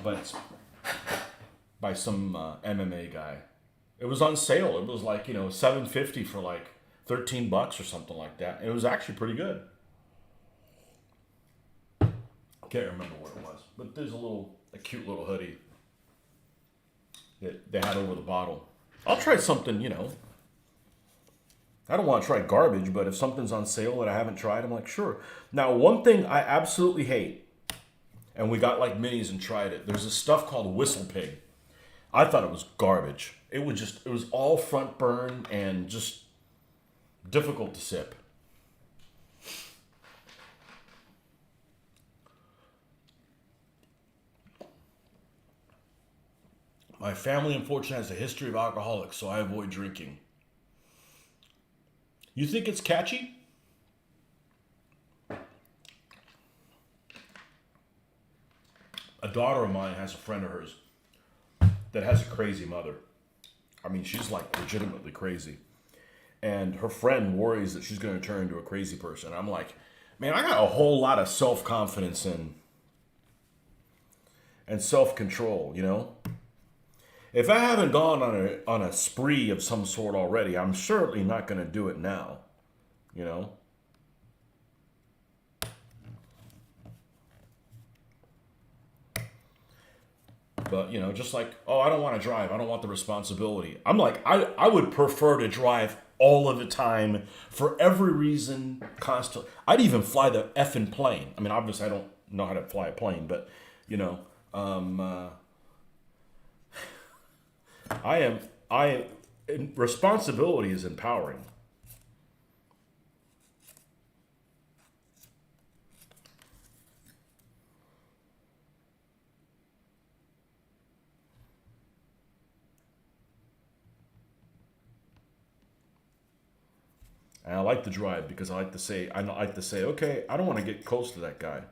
But it's by some MMA guy. It was on sale. It was like, $7.50 for like $13 or something like that. It was actually pretty good. Can't remember what it was, but there's a cute little hoodie that they had over the bottle. I'll try something, I don't want to try garbage, but if something's on sale that I haven't tried, I'm like, sure. Now, one thing I absolutely hate, and we got like minis and tried it. There's this stuff called Whistle Pig. I thought it was garbage. It was all front burn and just difficult to sip. My family, unfortunately, has a history of alcoholics, so I avoid drinking. You think it's catchy? A daughter of mine has a friend of hers that has a crazy mother. I mean, she's like legitimately crazy. And her friend worries that she's going to turn into a crazy person. I'm like, man, I got a whole lot of self-confidence and self-control, If I haven't gone on a spree of some sort already, I'm certainly not going to do it now, But, just like, oh, I don't want to drive. I don't want the responsibility. I'm like, I would prefer to drive all of the time for every reason, constantly. I'd even fly the effing plane. I mean, obviously, I don't know how to fly a plane, but, responsibility is empowering. And I like to drive because I like to say, okay, I don't want to get close to that guy.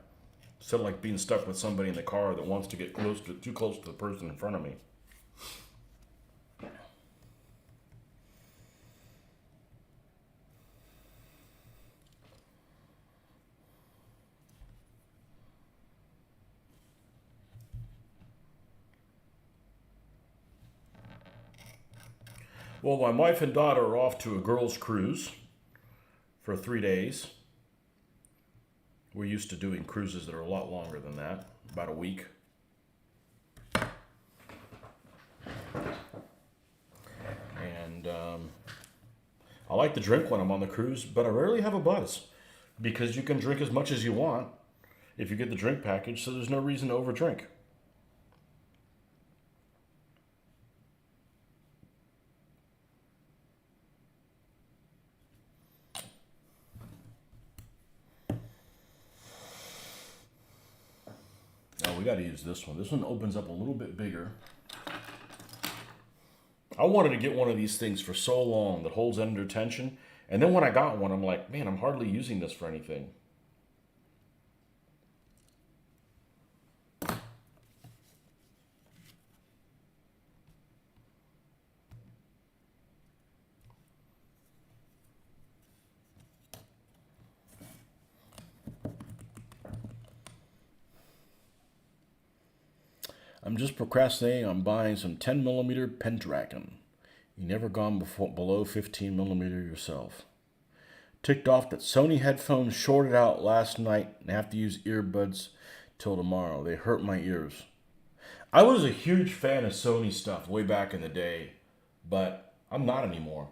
Instead of like being stuck with somebody in the car that wants to get too close to the person in front of me. Well, my wife and daughter are off to a girls' cruise for 3 days. We're used to doing cruises that are a lot longer than that, about a week. And I like to drink when I'm on the cruise, but I rarely have a buzz because you can drink as much as you want if you get the drink package, so there's no reason to overdrink. we got to use this one. This one opens up a little bit bigger. I wanted to get one of these things for so long that holds under tension. And then when I got one, I'm like, man, I'm hardly using this for anything. I'm just procrastinating on buying some 10mm Pendragon. You never gone below 15mm yourself. Ticked off that Sony headphones shorted out last night and have to use earbuds till tomorrow. They hurt my ears. I was a huge fan of Sony stuff way back in the day, but I'm not anymore.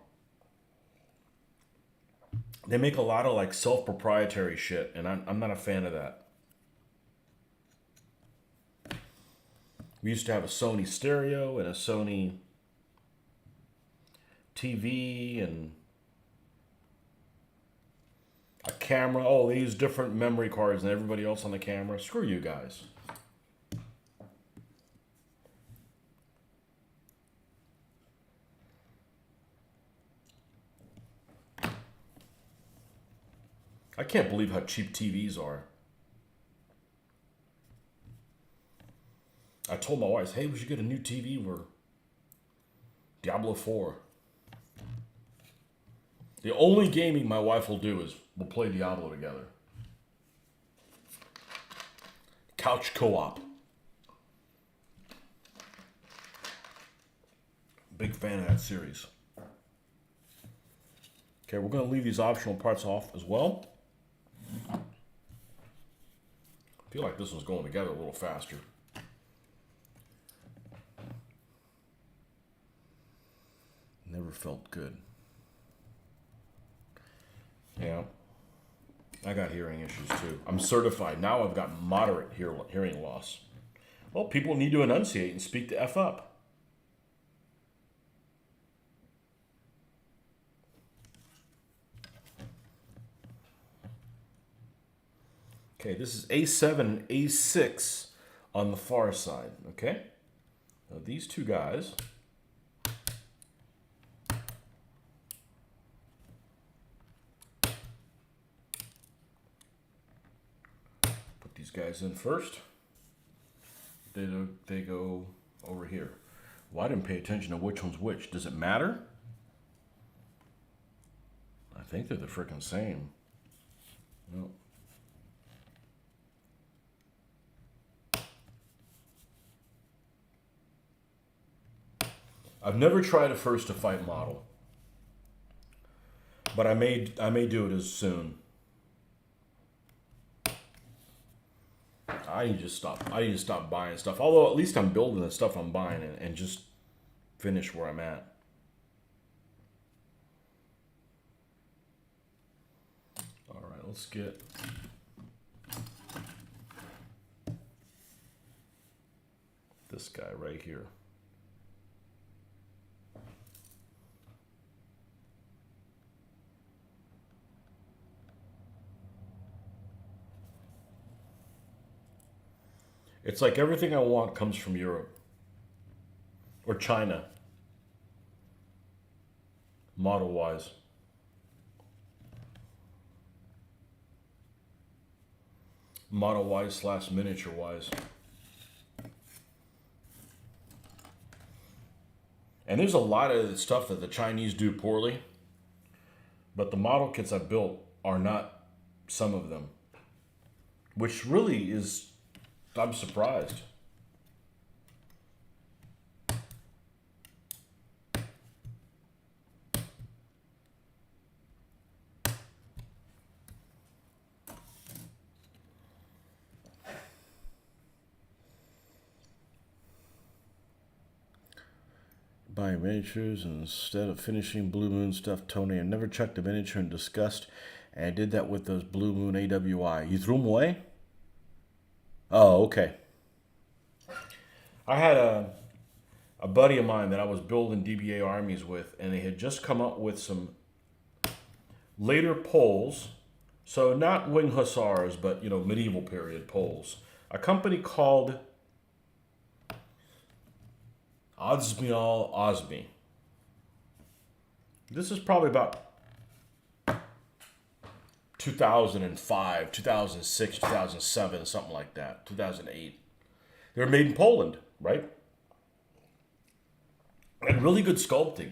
They make a lot of like self-proprietary shit, and I'm not a fan of that. We used to have a Sony stereo and a Sony TV and a camera. Oh, they use different memory cards than everybody else on the camera. Screw you guys. I can't believe how cheap TVs are. I told my wife, hey, we should get a new TV for Diablo 4. The only gaming my wife will do is we'll play Diablo together. Couch co-op. Big fan of that series. Okay, we're going to leave these optional parts off as well. I feel like this one's going together a little faster. Never felt good. Yeah. I got hearing issues too. I'm certified. Now I've got moderate hearing loss. Well, people need to enunciate and speak the F up. Okay, this is A7 and A6 on the far side, okay? Now these two guys put these guys in first. They go over here. Well, I didn't pay attention to which one's which. Does it matter? I think they're the frickin' same. No. I've never tried a first to fight model, but I may do it as soon. I need to stop buying stuff. Although at least I'm building the stuff I'm buying and just finish where I'm at. All right, let's get this guy right here. It's like everything I want comes from Europe or China, model-wise. Model-wise / miniature-wise. And there's a lot of stuff that the Chinese do poorly, but the model kits I built are not some of them, which really is... I'm surprised. Buying miniatures instead of finishing Blue Moon stuff, Tony. I never checked a miniature in disgust, and I did that with those Blue Moon AWI. You threw them away? Oh, okay. I had a buddy of mine that I was building DBA armies with, and they had just come up with some later poles. So not wing hussars, but, you know, medieval period poles. A company called Osmial Osmi. This is probably about 2005, 2006, 2007, something like that, 2008. They were made in Poland, right? And really good sculpting.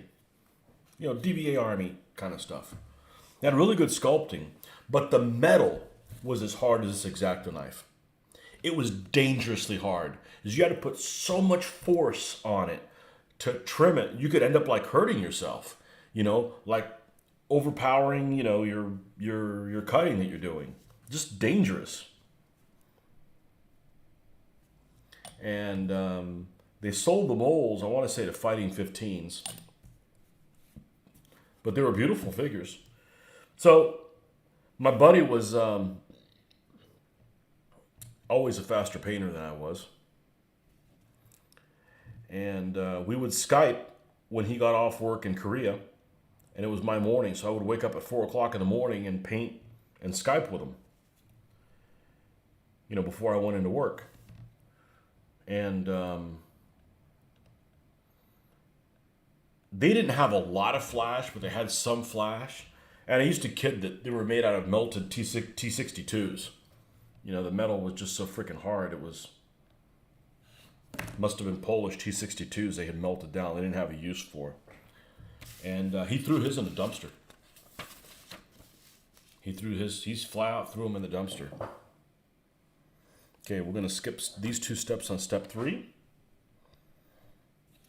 You know, DBA Army kind of stuff. They had really good sculpting, but the metal was as hard as this X-Acto knife. It was dangerously hard, because you had to put so much force on it to trim it. You could end up like hurting yourself, you know, like overpowering, you know, your cutting that you're doing. Just dangerous. And they sold the molds, I want to say, to Fighting 15s. But they were beautiful figures. So my buddy was always a faster painter than I was. And we would Skype when he got off work in Korea. And it was my morning, so I would wake up at 4 o'clock in the morning and paint and Skype with him, you know, before I went into work. And they didn't have a lot of flash, but they had some flash. And I used to kid that they were made out of melted T62s. You know, the metal was just so freaking hard. It was, must have been Polish T62s they had melted down. They didn't have a use for. And he threw his in the dumpster. He's flat out threw them in the dumpster. Okay, we're going to skip these two steps on step 3.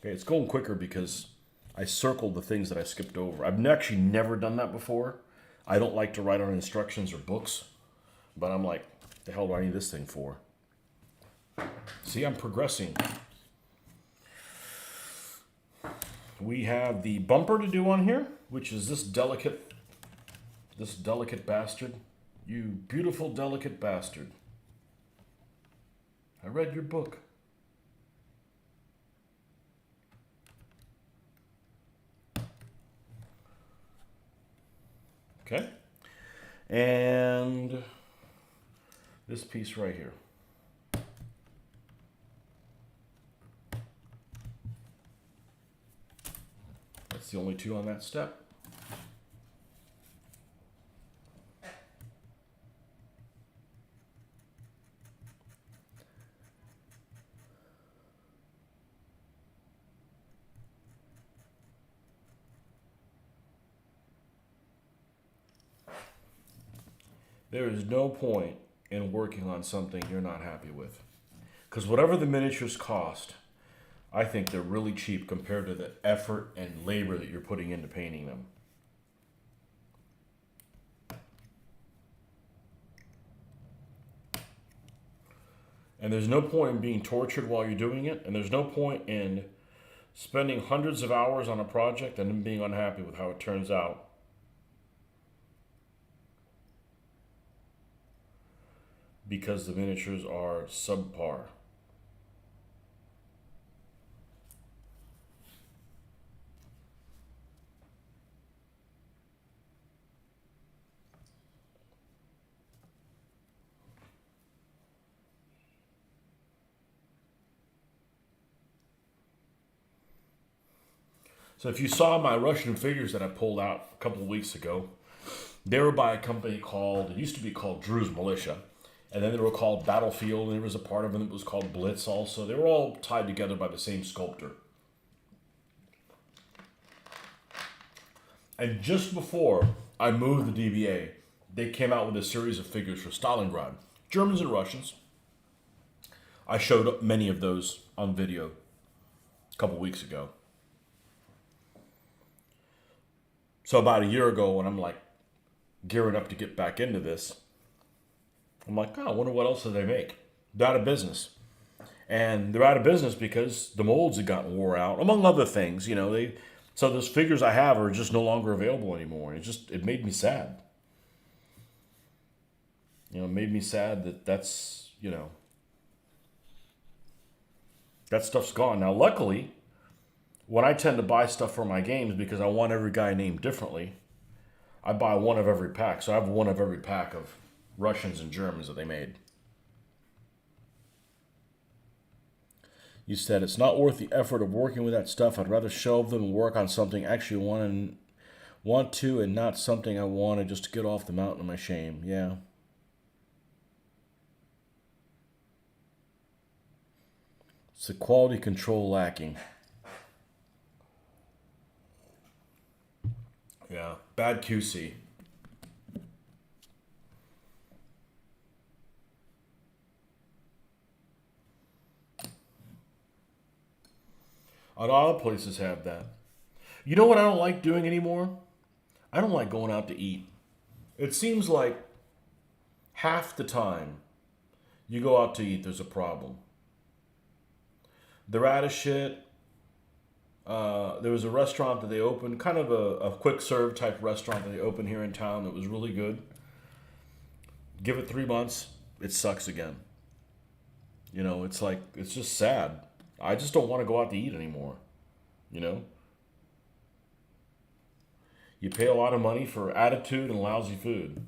Okay, it's going quicker because I circled the things that I skipped over. I've actually never done that before. I don't like to write on instructions or books, but I'm like, the hell do I need this thing for? See, I'm progressing. We have the bumper to do on here, which is this delicate bastard. You beautiful, delicate bastard. I read your book. Okay. And this piece right here. That's the only two on that step. There is no point in working on something you're not happy with. Because whatever the miniatures cost, I think they're really cheap compared to the effort and labor that you're putting into painting them. And there's no point in being tortured while you're doing it, and there's no point in spending hundreds of hours on a project and then being unhappy with how it turns out. Because the miniatures are subpar. So if you saw my Russian figures that I pulled out a couple of weeks ago, they were by a company called, it used to be called Drew's Militia. And then they were called Battlefield, and there was a part of them that was called Blitz also. They were all tied together by the same sculptor. And just before I moved the DBA, they came out with a series of figures for Stalingrad. Germans and Russians. I showed many of those on video a couple weeks ago. So about a year ago, when I'm like gearing up to get back into this, I'm like, oh, I wonder what else do they make? They're out of business. And they're out of business because the molds had gotten wore out, among other things. You know, so those figures I have are just no longer available anymore. It made me sad. You know, it made me sad that's, you know, that stuff's gone. Now, luckily, when I tend to buy stuff for my games because I want every guy named differently, I buy one of every pack. So I have one of every pack of Russians and Germans that they made. You said it's not worth the effort of working with that stuff. I'd rather shelve them and work on something I actually want to, and not something I wanted just to get off the mountain of my shame. Yeah. It's the quality control lacking. Yeah. Bad QC. A lot of places have that. You know what I don't like doing anymore? I don't like going out to eat. It seems like half the time you go out to eat, there's a problem. They're out of shit. There was a restaurant that they opened, kind of a quick serve type restaurant that they opened here in town that was really good. Give it 3 months, it sucks again. You know, it's like, it's just sad. I just don't want to go out to eat anymore. You know? You pay a lot of money for attitude and lousy food.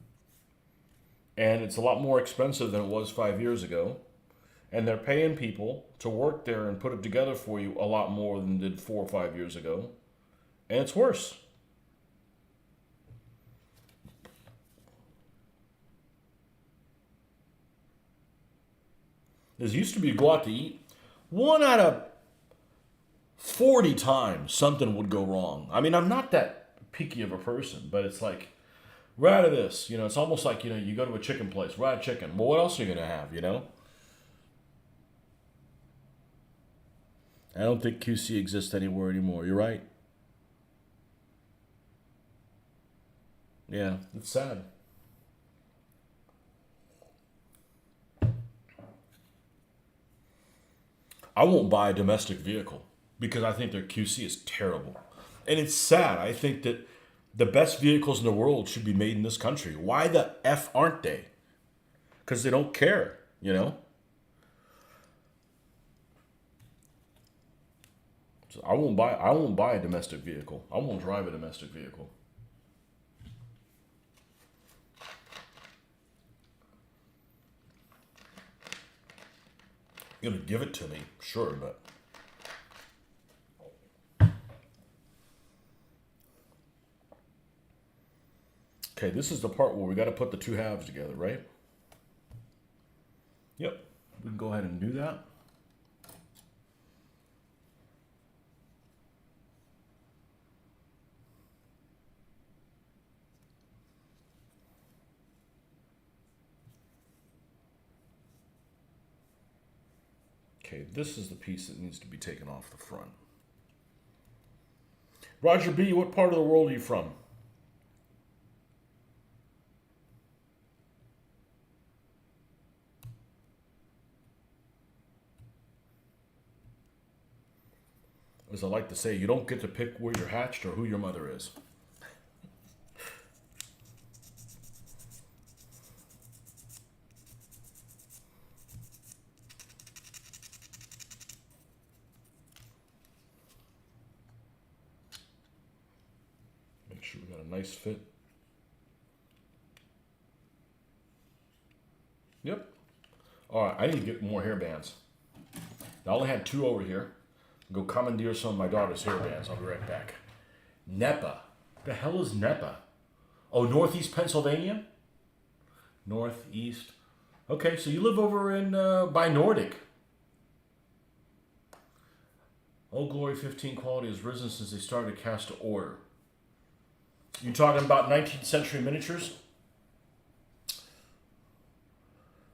And it's a lot more expensive than it was 5 years ago. And they're paying people to work there and put it together for you a lot more than did 4 or 5 years ago. And it's worse. There used to be go out to eat. 1 out of 40 times something would go wrong. I mean, I'm not that picky of a person, but it's like, we're out of this. You know, it's almost like, you go to a chicken place, we're out of chicken. Well, what else are you going to have, I don't think QC exists anywhere anymore. You're right. Yeah, it's sad. I won't buy a domestic vehicle because I think their QC is terrible. And it's sad. I think that the best vehicles in the world should be made in this country. Why the F aren't they? Because they don't care. So I won't buy a domestic vehicle. I won't drive a domestic vehicle. You're gonna give it to me, sure, but okay, this is the part where we got to put the two halves together, right? Yep. We can go ahead and do that. Okay, this is the piece that needs to be taken off the front. Roger B., what part of the world are you from? As I like to say, you don't get to pick where you're hatched or who your mother is. Make sure we got a nice fit. Yep. All right, I need to get more hair bands. I only had 2 over here. Go commandeer some of my daughter's hair bands. I'll be right back. NEPA. The hell is NEPA? Oh, Northeast Pennsylvania? Northeast. Okay, so you live over in by Nordic. Old Glory 15 quality has risen since they started to cast to order. You talking about 19th century miniatures?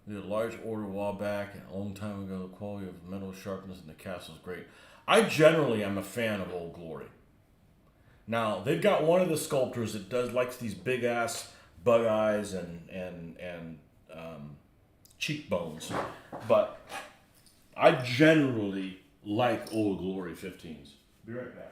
We did a large order a while back, and a long time ago. The quality of metal sharpness in the castle is great. I generally am a fan of Old Glory. Now they've got one of the sculptors that likes these big ass bug eyes and cheekbones, but I generally like Old Glory 15s. Be right back.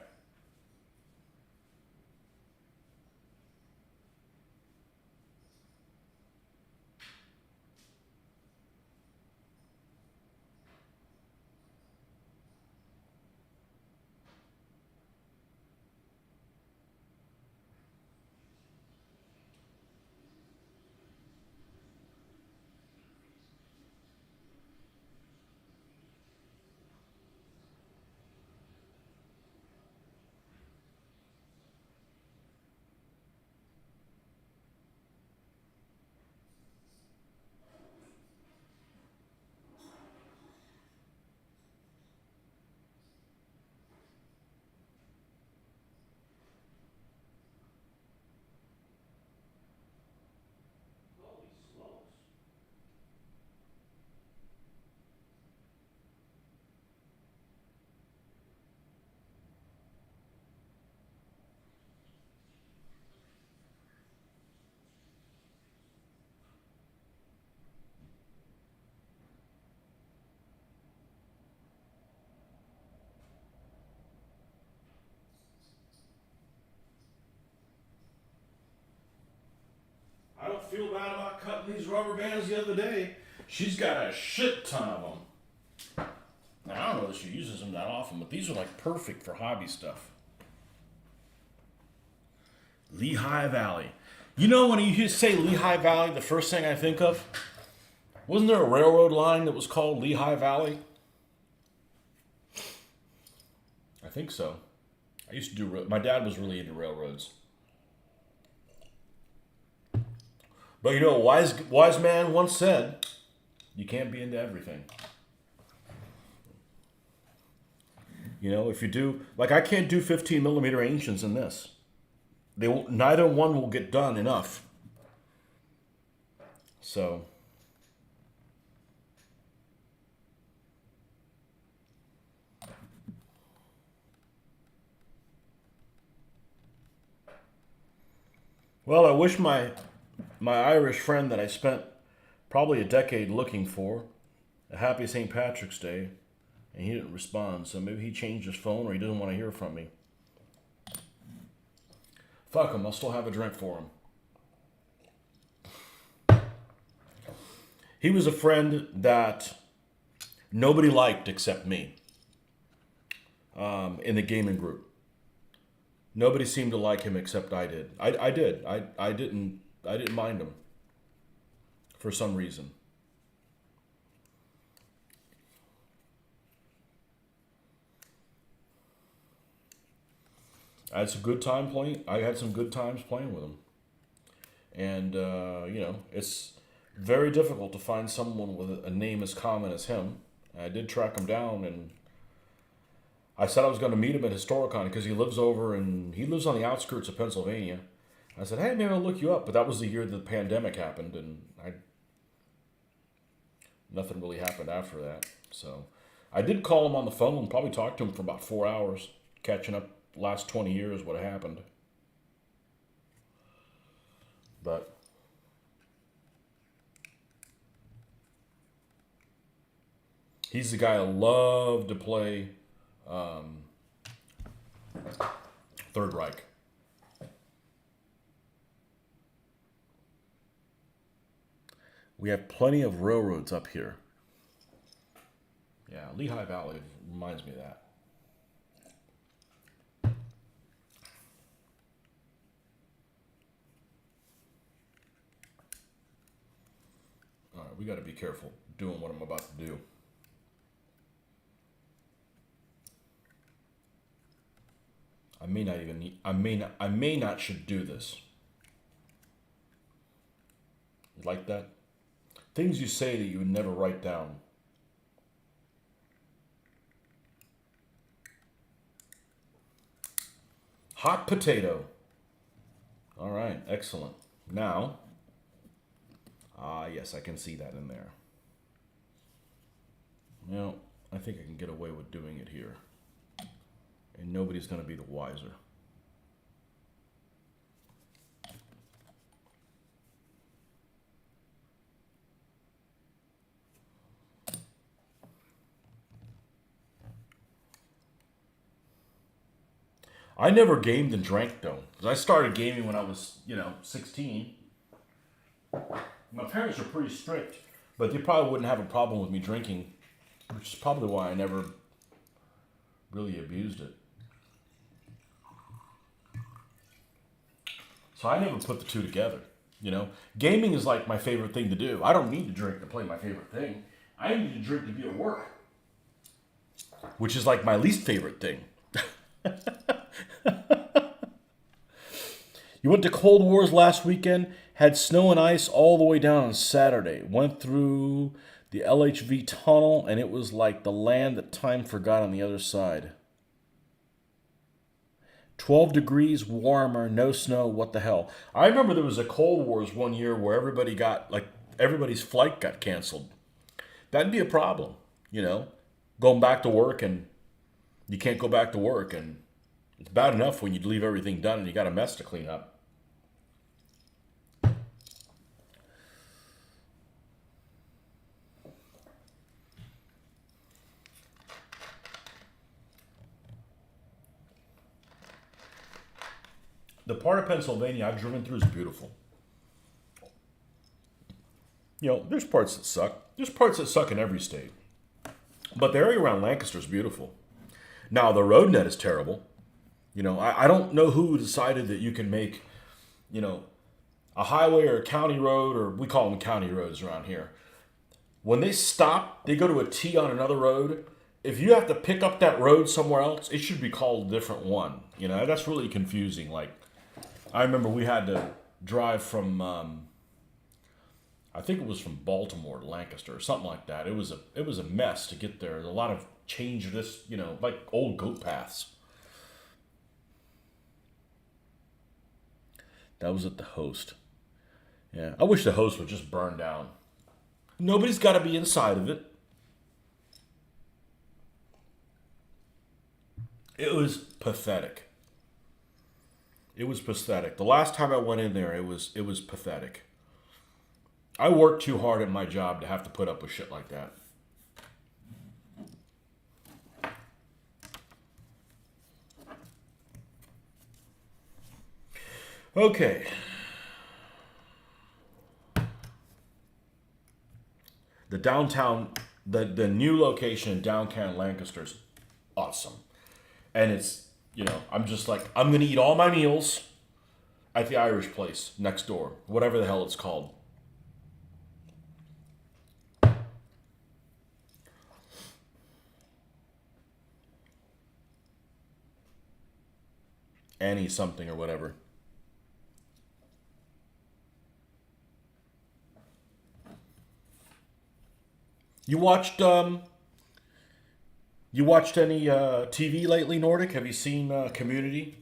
these rubber bands the other day. She's got a shit ton of them. Now, I don't know that she uses them that often, but these are like perfect for hobby stuff. Lehigh Valley. You know, when you say Lehigh Valley, the first thing I think of, wasn't there a railroad line that was called Lehigh Valley? I think so. I used to do, my dad was really into railroads. But you know, a wise man once said, you can't be into everything. You know, if you do, like I can't do 15 millimeter ancients in this. Neither one will get done enough. So. Well, I wish my Irish friend that I spent probably a decade looking for a happy St. Patrick's Day, and he didn't respond, so maybe he changed his phone or he doesn't want to hear from me. Fuck him, I'll still have a drink for him. He was a friend that nobody liked except me in the gaming group. Nobody seemed to like him except I did. I did. I didn't mind him for some reason. I had some good time playing. I had some good times playing with him, and you know, it's very difficult to find someone with a name as common as him. I did track him down, and I said I was going to meet him at Historicon because he lives on the outskirts of Pennsylvania. I said, hey, maybe I'll look you up, but that was the year the pandemic happened, and nothing really happened after that. So I did call him on the phone, probably talked to him for about 4 hours, catching up last 20 years what happened. But he's the guy I love to play Third Reich. We have plenty of railroads up here. Yeah, Lehigh Valley reminds me of that. All right, we got to be careful doing what I'm about to do. I may not should do this. You like that? Things you say that you would never write down. Hot potato. All right, excellent. Now, yes, I can see that in there. Well, I think I can get away with doing it here. And nobody's going to be the wiser. I never gamed and drank though, because I started gaming when I was, 16. My parents were pretty strict, but they probably wouldn't have a problem with me drinking, which is probably why I never really abused it. So I never put the two together. Gaming is like my favorite thing to do. I don't need to drink to play my favorite thing. I need to drink to be at work, which is like my least favorite thing. You went to Cold Wars last weekend, had snow and ice all the way down on Saturday. Went through the LHV tunnel, and it was like the land that time forgot on the other side. 12 degrees warmer, no snow, what the hell. I remember there was a Cold Wars one year where everybody's flight got canceled. That'd be a problem, going back to work and you can't go back to work, and it's bad enough when you leave everything done and you got a mess to clean up. The part of Pennsylvania I've driven through is beautiful. There's parts that suck. There's parts that suck in every state. But the area around Lancaster is beautiful. Now, the road net is terrible. I don't know who decided that you can make, you know, a highway or a county road, or we call them county roads around here. When they stop, they go to a T on another road. If you have to pick up that road somewhere else, it should be called a different one. That's really confusing. Like, I remember we had to drive from, I think it was from Baltimore to Lancaster or something like that. It was a mess to get there. There's a lot of change of this, like old goat paths. That was at the host. Yeah, I wish the host would just burn down. Nobody's got to be inside of it. It was pathetic. It was pathetic. The last time I went in there, it was pathetic. I worked too hard at my job to have to put up with shit like that. Okay. The downtown, the new location in downtown Lancaster is awesome. And I'm just like, I'm going to eat all my meals at the Irish place next door, whatever the hell it's called. Annie something or whatever. You watched any TV lately, Nordic? Have you seen Community?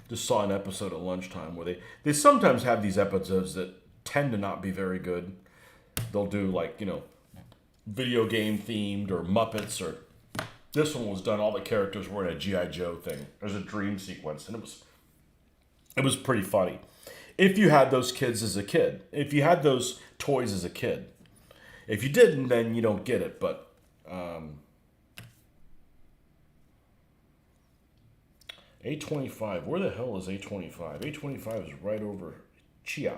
Just saw an episode at lunchtime where they sometimes have these episodes that tend to not be very good. They'll do like, video game themed or Muppets, or this one was done, all the characters were in a G.I. Joe thing. There's a dream sequence, and it was pretty funny. If you had those kids as a kid, if you had those toys as a kid. If you didn't, then you don't get it, but A25, where the hell is A25? A25 is right over Chia.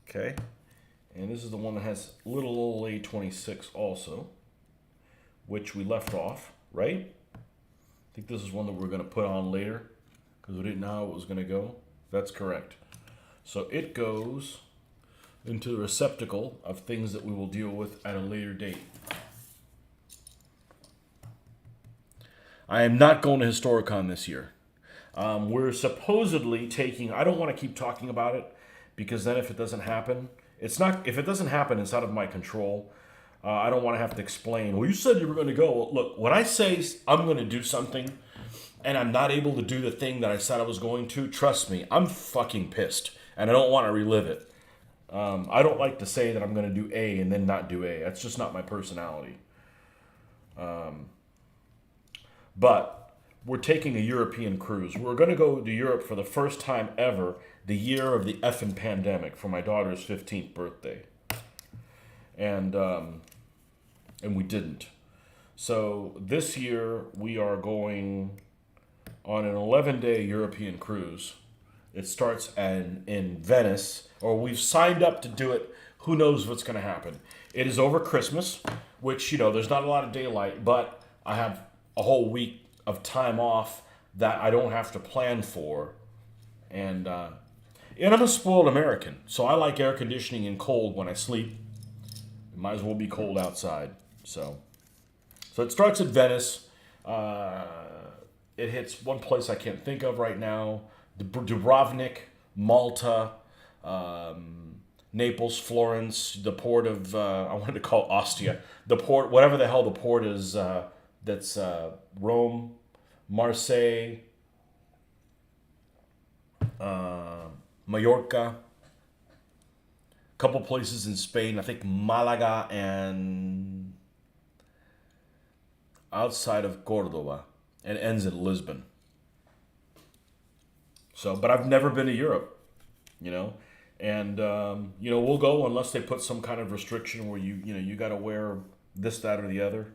Okay. And this is the one that has little old A26 also, which we left off, right? I think this is one that we're going to put on later because we didn't know how it was going to go. That's correct. So it goes into the receptacle of things that we will deal with at a later date. I am not going to Historicon this year. We're supposedly taking, I don't want to keep talking about it because then if it doesn't happen, if it doesn't happen, it's out of my control. I don't want to have to explain, well, you said you were going to go. Well, look, when I say I'm going to do something and I'm not able to do the thing that I said I was going to, trust me, I'm fucking pissed and I don't want to relive it. I don't like to say that I'm going to do A and then not do A. That's just not my personality. But we're taking a European cruise. We're going to go to Europe for the first time ever, the year of the effing pandemic, for my daughter's 15th birthday. And we didn't. So this year we are going on an 11-day European cruise. It starts in Venice, or we've signed up to do it. Who knows what's going to happen? It is over Christmas, which, there's not a lot of daylight, but I have a whole week of time off that I don't have to plan for. And I'm a spoiled American, so I like air conditioning and cold when I sleep. It might as well be cold outside. So it starts at Venice. It hits one place I can't think of right now. Dubrovnik, Malta, Naples, Florence, the port of, I wanted to call it Ostia. The port, whatever the hell the port is, that's Rome, Marseille, Mallorca, a couple places in Spain, I think Malaga, and outside of Cordoba, and ends in Lisbon. So, but I've never been to Europe, And you know, we'll go unless they put some kind of restriction where you got to wear this, that, or the other.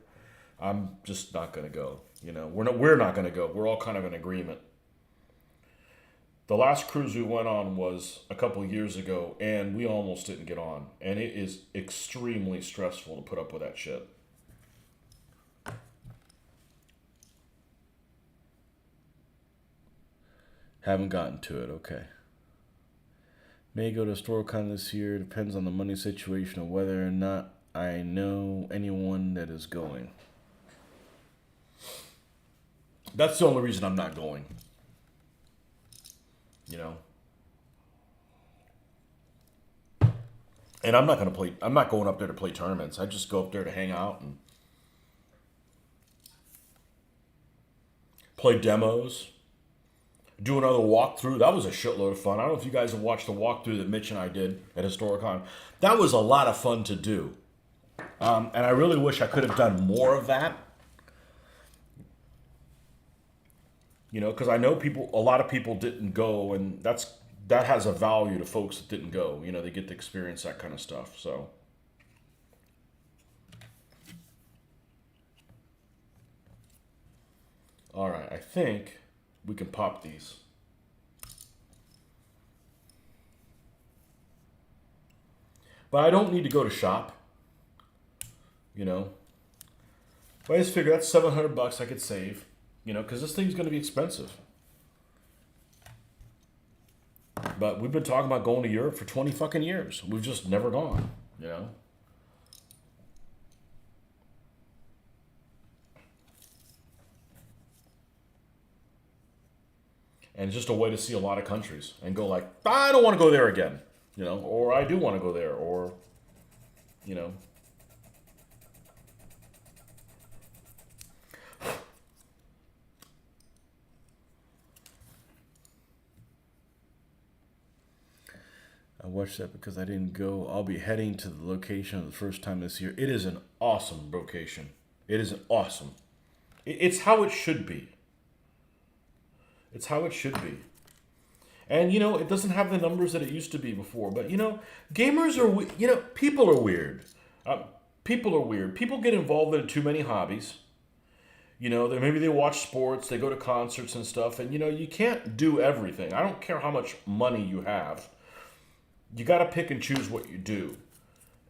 I'm just not going to go. You know, we're not going to go. We're all kind of in agreement. The last cruise we went on was a couple of years ago, and we almost didn't get on. And it is extremely stressful to put up with that shit. Haven't gotten to it. Okay. May go to StoreCon this year. Depends on the money situation of whether or not I know anyone that is going. That's the only reason I'm not going. You know? And I'm not going to play, I'm not going up there to play tournaments. I just go up there to hang out and play demos. Do another walkthrough. That was a shitload of fun. I don't know if you guys have watched the walkthrough that Mitch and I did at Historicon. That was a lot of fun to do. And I really wish I could have done more of that. You know, because I know a lot of people didn't go, and that has a value to folks that didn't go. You know, they get to experience that kind of stuff. So, all right, I think we can pop these. But I don't need to go to shop. You know, but I just figure that's $700 I could save. You know, because this thing's going to be expensive. But we've been talking about going to Europe for 20 fucking years. We've just never gone, you know. And it's just a way to see a lot of countries and go like, I don't want to go there again, you know, or I do want to go there, or, you know. I watched that because I didn't go. I'll be heading to the location for the first time this year. It is an awesome location. It is an awesome. It's how it should be. It's how it should be. And, you know, it doesn't have the numbers that it used to be before. But, you know, gamers are, you know, people are weird. People are weird. People get involved in too many hobbies. You know, maybe they watch sports, they go to concerts and stuff. And, you know, you can't do everything. I don't care how much money you have. You got to pick and choose what you do.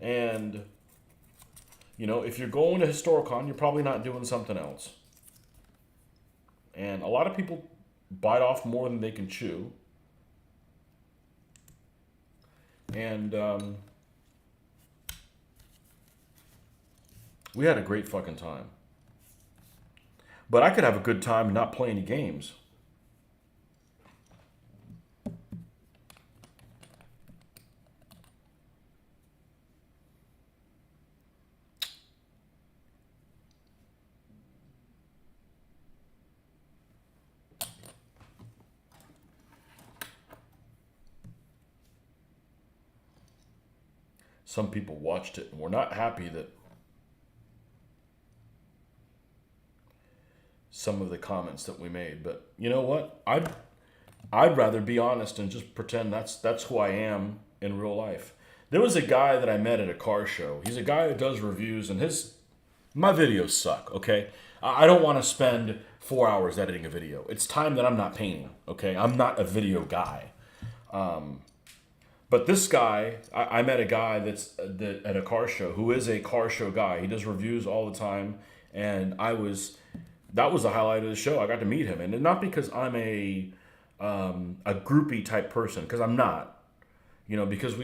And, you know, if you're going to Historicon, you're probably not doing something else. And a lot of people bite off more than they can chew. And we had a great fucking time. But I could have a good time and not play any games. Some people watched it and were not happy that some of the comments that we made. But you know what? I'd rather be honest and just pretend that's who I am in real life. There was a guy that I met at a car show. He's a guy that does reviews, and my videos suck. Okay, I don't want to spend 4 hours editing a video. It's time that I'm not painting. Okay, I'm not a video guy. But this guy, I met a guy that at a car show who is a car show guy. He does reviews all the time, and that was the highlight of the show. I got to meet him, and not because I'm a groupie type person, because I'm not. You know, because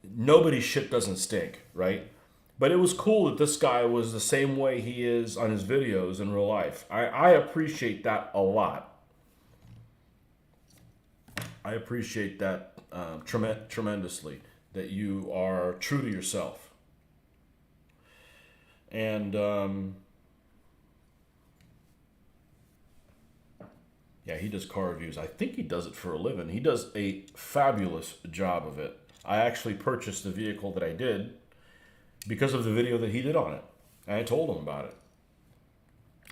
nobody's shit doesn't stink, right? But it was cool that this guy was the same way he is on his videos in real life. I appreciate that a lot. I appreciate that tremendously, that you are true to yourself. And yeah, he does car reviews. I think he does it for a living. He does a fabulous job of it. I actually purchased the vehicle that I did because of the video that he did on it. And I told him about it.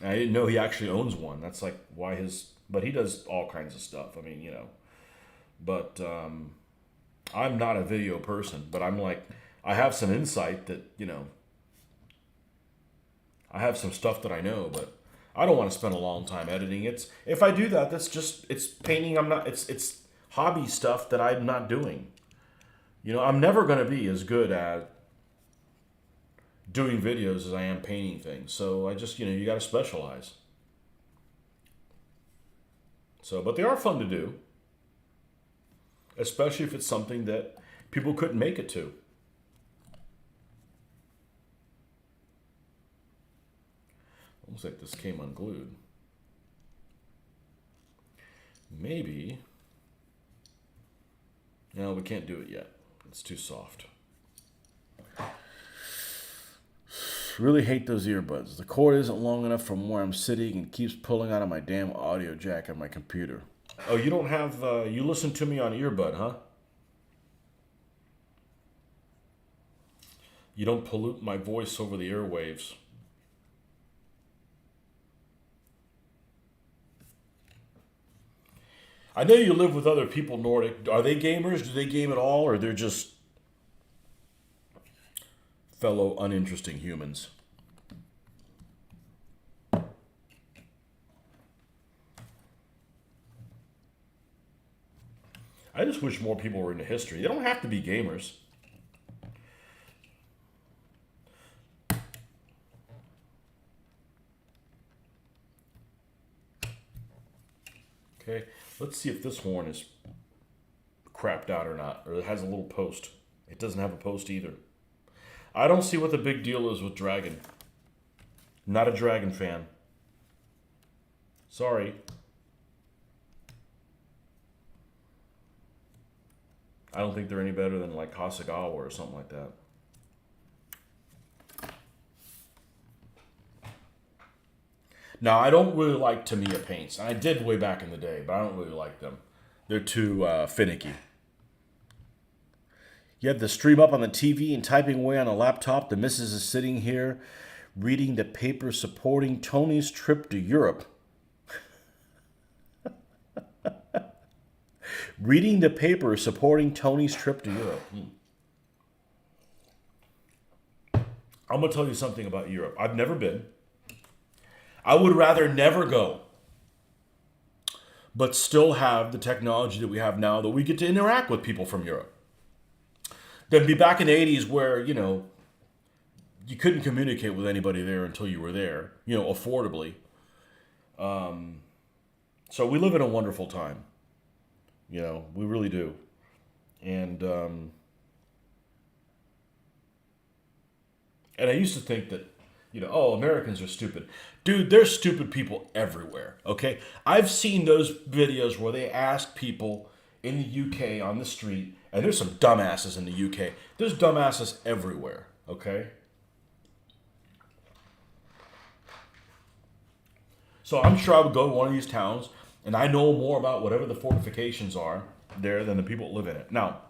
I didn't know he actually owns one. That's like why but he does all kinds of stuff. I mean, you know. But I'm not a video person. But I'm like, I have some insight that, I have some stuff that I know, but I don't want to spend a long time editing. If I do that, it's painting. It's hobby stuff that I'm not doing. I'm never going to be as good at doing videos as I am painting things. So I just, you got to specialize. So, but they are fun to do, especially if it's something that people couldn't make it to. Looks like this came unglued. Maybe. No, we can't do it yet. It's too soft. Really hate those earbuds. The cord isn't long enough from where I'm sitting and keeps pulling out of my damn audio jack on my computer. Oh, you don't have, you listen to me on earbud, huh? You don't pollute my voice over the airwaves. I know you live with other people, Nordic. Are they gamers? Do they game at all? Or they're just fellow uninteresting humans? I just wish more people were into history. They don't have to be gamers. Okay, let's see if this horn is crapped out or not, or it has a little post. It doesn't have a post either. I don't see what the big deal is with Dragon. Not a Dragon fan. Sorry. I don't think they're any better than like Hasegawa or something like that. Now, I don't really like Tamiya paints. I did way back in the day, but I don't really like them. They're too finicky. You have the stream up on the TV and typing away on a laptop. The missus is sitting here reading the paper supporting Tony's trip to Europe. Reading the paper supporting Tony's trip to Europe. I'm going to tell you something about Europe. I've never been. I would rather never go, but still have the technology that we have now that we get to interact with people from Europe. Than be back in the 80s where, you couldn't communicate with anybody there until you were there, affordably. So we live in a wonderful time. We really do. And I used to think that, Americans are stupid. Dude, there's stupid people everywhere, okay? I've seen those videos where they ask people in the UK on the street, and there's some dumbasses in the UK. There's dumbasses everywhere, okay? So I'm sure I would go to one of these towns, and I know more about whatever the fortifications are there than the people that live in it. Now,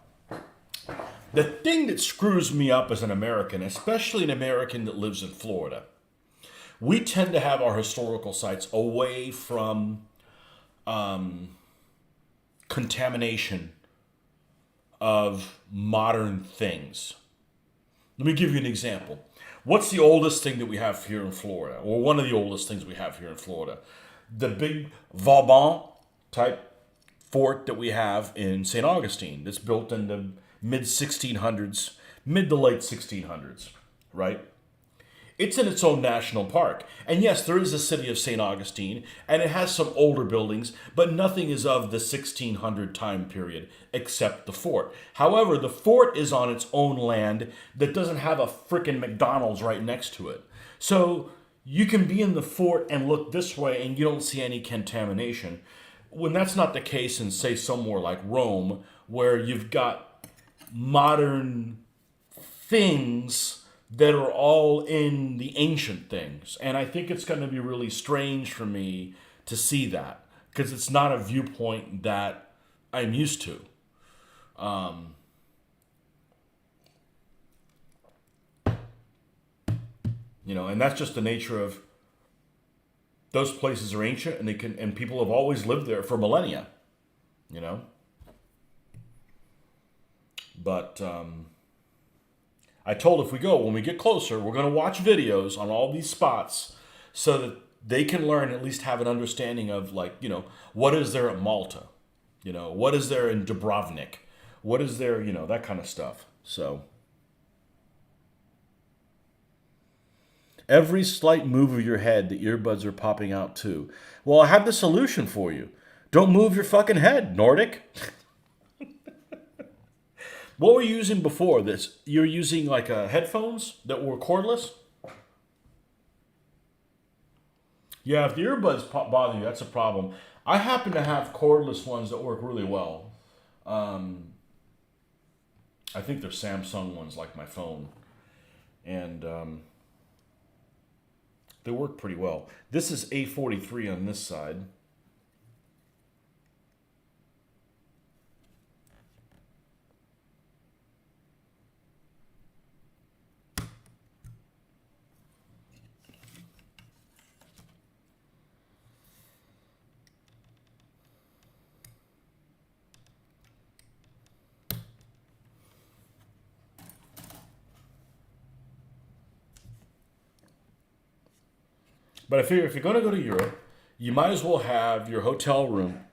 the thing that screws me up as an American, especially an American that lives in Florida, we tend to have our historical sites away from contamination of modern things. Let me give you an example. What's the oldest thing that we have here in Florida? Or one of the oldest things we have here in Florida? The big Vauban type fort that we have in St. Augustine that's built in the mid to late 1600s, right? It's in its own national park. And yes, there is a city of St. Augustine, and it has some older buildings, but nothing is of the 1600 time period except the fort. However, the fort is on its own land that doesn't have a frickin' McDonald's right next to it. So you can be in the fort and look this way and you don't see any contamination. When that's not the case in, say, somewhere like Rome, where you've got modern things that are all in the ancient things. And I think it's going to be really strange for me to see that, because it's not a viewpoint that I'm used to. And that's just the nature of those places are ancient, and and people have always lived there for millennia, But I told if we go, when we get closer, we're going to watch videos on all these spots so that they can learn, at least have an understanding of, like, what is there at Malta? What is there in Dubrovnik? What is there, that kind of stuff. So every slight move of your head, the earbuds are popping out too. Well, I have the solution for you. Don't move your fucking head, Nordic. What were you using before this? You're using like headphones that were cordless? Yeah, if the earbuds bother you, that's a problem. I happen to have cordless ones that work really well. Um, I think they're Samsung ones, like my phone. And they work pretty well. This is A43 on this side. But I figure if you're going to go to Europe, you might as well have your hotel room.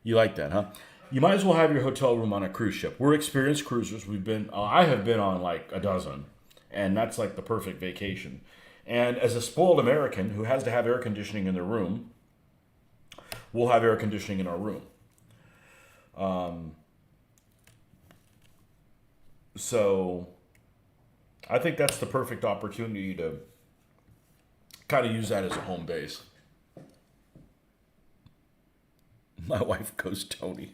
You like that, huh? You might as well have your hotel room on a cruise ship. We're experienced cruisers. I have been on like a dozen, and that's like the perfect vacation. And as a spoiled American who has to have air conditioning in their room, we'll have air conditioning in our room. So I think that's the perfect opportunity to kind of use that as a home base. My wife goes, Tony.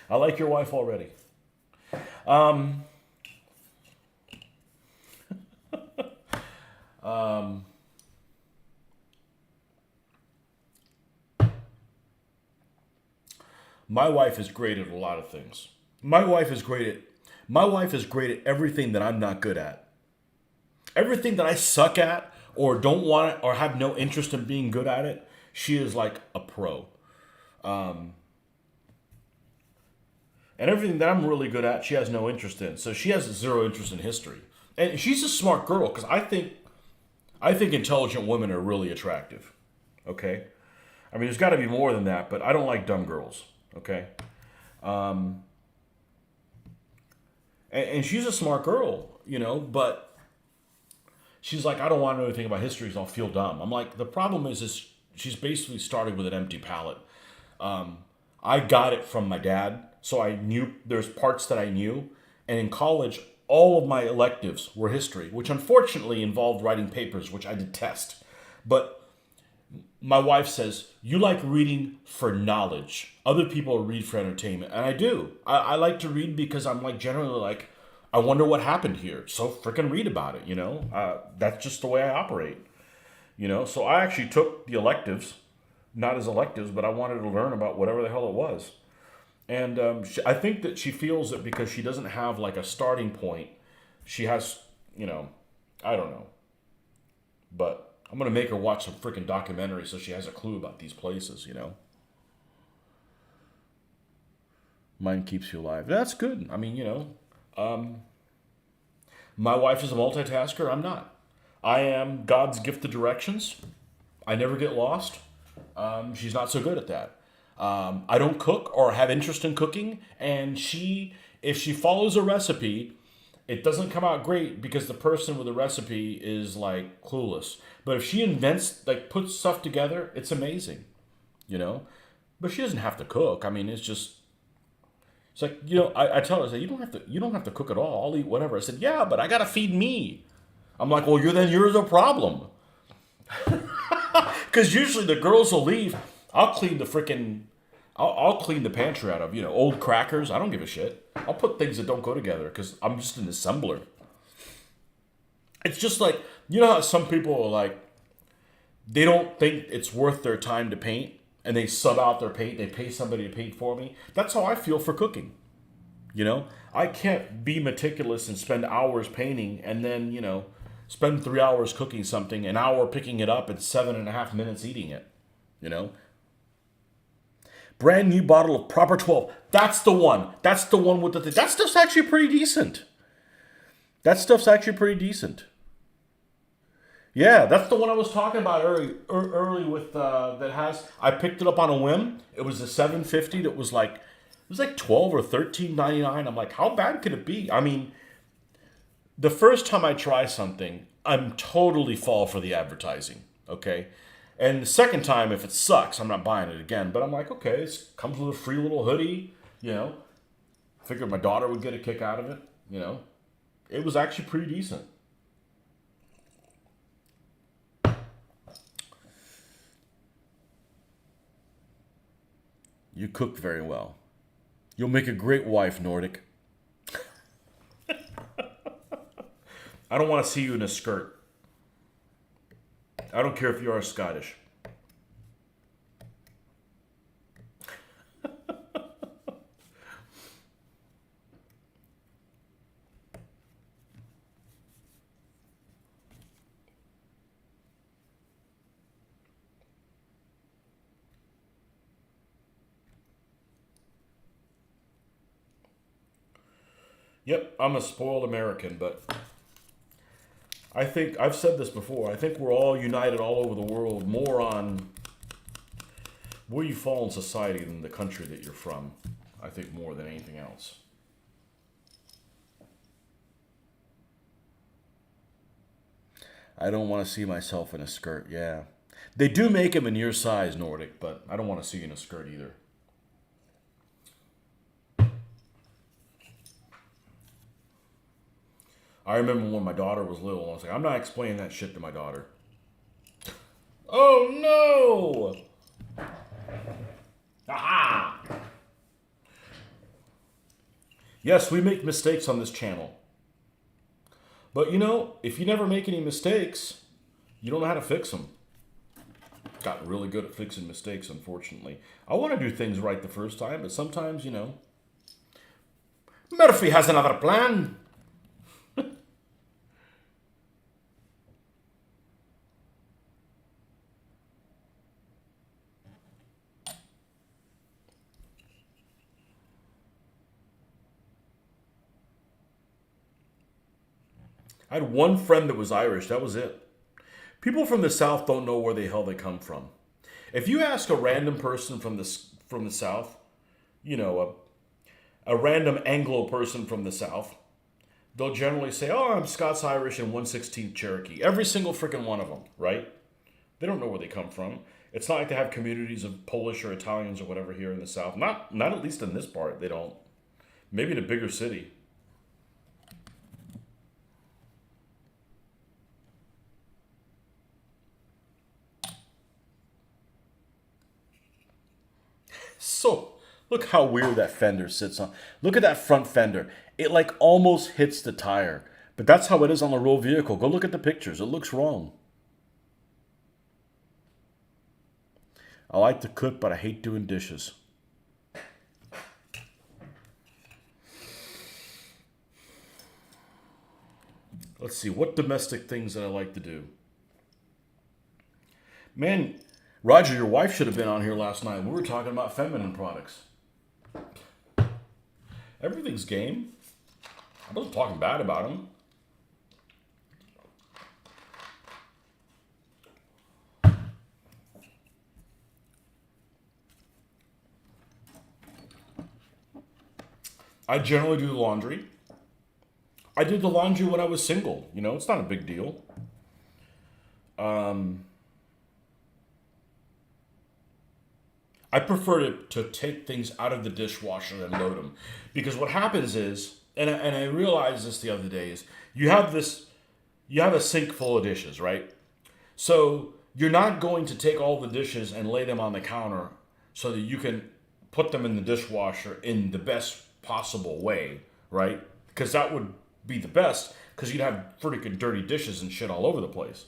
I like your wife already. Um, um, my wife is great at a lot of things. My wife is great at everything that I'm not good at. Everything that I suck at or don't want it or have no interest in being good at it, she is like a pro. Um, and everything that I'm really good at, she has no interest in. So she has zero interest in history. And she's a smart girl because I think intelligent women are really attractive. Okay? I mean, there's got to be more than that, but I don't like dumb girls. Okay? Um, and she's a smart girl, but she's like, I don't want to know anything about history, so I'll feel dumb. I'm like, the problem is she's basically starting with an empty palette. I got it from my dad, so I knew there's parts that I knew. And in college, all of my electives were history, which unfortunately involved writing papers, which I detest. But my wife says, you like reading for knowledge. Other people read for entertainment. And I do. I like to read because I'm like generally like, I wonder what happened here. So freaking read about it. That's just the way I operate. So I actually took the electives, not as electives, but I wanted to learn about whatever the hell it was. And I think that she feels that because she doesn't have like a starting point, she has, I don't know. But I'm going to make her watch some freaking documentary so she has a clue about these places. Mind keeps you alive. That's good. I mean, um, my wife is a multitasker. I'm not. I am God's gift to directions. I never get lost. She's not so good at that. I don't cook or have interest in cooking, and if she follows a recipe, it doesn't come out great because the person with the recipe is like clueless. But if she invents, like puts stuff together, it's amazing, you know. But she doesn't have to cook. I mean, it's like I tell her, I say, you don't have to cook at all. I'll eat whatever. I said, yeah, but I gotta feed me. I'm like, well, you're the problem. Because usually the girls will leave. I'll clean the freaking. I'll clean the pantry out of old crackers. I don't give a shit. I'll put things that don't go together because I'm just an assembler. It's just like how some people are like, they don't think it's worth their time to paint, and they sub out their paint. They pay somebody to paint for me. That's how I feel for cooking. I can't be meticulous and spend hours painting, and then spend 3 hours cooking something, an hour picking it up, and 7.5 minutes eating it. You know. Brand new bottle of Proper 12. That's the one. That's the one with the thing. That stuff's actually pretty decent. That stuff's actually pretty decent. Yeah, that's the one I was talking about early with that has. I picked it up on a whim. It was a 750 that was like it was like 12 or 13.99. I'm like, how bad could it be? I mean, the first time I try something, I'm totally fall for the advertising. Okay, and the second time, if it sucks, I'm not buying it again. But I'm like, okay, it comes with a free little hoodie. You know, figured my daughter would get a kick out of it. You know, it was actually pretty decent. You cook very well. You'll make a great wife, Nordic. I don't want to see you in a skirt. I don't care if you are Scottish. Yep, I'm a spoiled American, but I think I've said this before. I think we're all united all over the world more on where you fall in society than the country that you're from. I think more than anything else. I don't want to see myself in a skirt, yeah. They do make them in your size, Nordic, but I don't want to see you in a skirt either. I remember when my daughter was little, I was like, I'm not explaining that shit to my daughter. Oh no! Aha! Yes, we make mistakes on this channel. But you know, if you never make any mistakes, you don't know how to fix them. Got really good at fixing mistakes, unfortunately. I want to do things right the first time, but sometimes, you know, Murphy has another plan. I had one friend that was Irish. That was it. People from the South don't know where the hell they come from. If you ask a random person from the South, you know, a random Anglo person from the South, they'll generally say, "Oh, I'm Scots Irish and 1/16 Cherokee." Every single freaking one of them, right? They don't know where they come from. It's not like they have communities of Polish or Italians or whatever here in the South. Not at least in this part. They don't. Maybe in a bigger city. So, look how weird that fender sits on. Look at that front fender. It like almost hits the tire. But that's how it is on the real vehicle. Go look at the pictures. It looks wrong. I like to cook, but I hate doing dishes. Let's see, what domestic things that I like to do? Man, Roger, your wife should have been on here last night. We were talking about feminine products. Everything's game. I wasn't talking bad about them. I generally do the laundry. I did the laundry when I was single. You know, it's not a big deal. I prefer to take things out of the dishwasher and load them. Because what happens is, and I realized this the other day, is you have a sink full of dishes, right? So you're not going to take all the dishes and lay them on the counter so that you can put them in the dishwasher in the best possible way, right? Because that would be the best, because you'd have freaking dirty dishes and shit all over the place.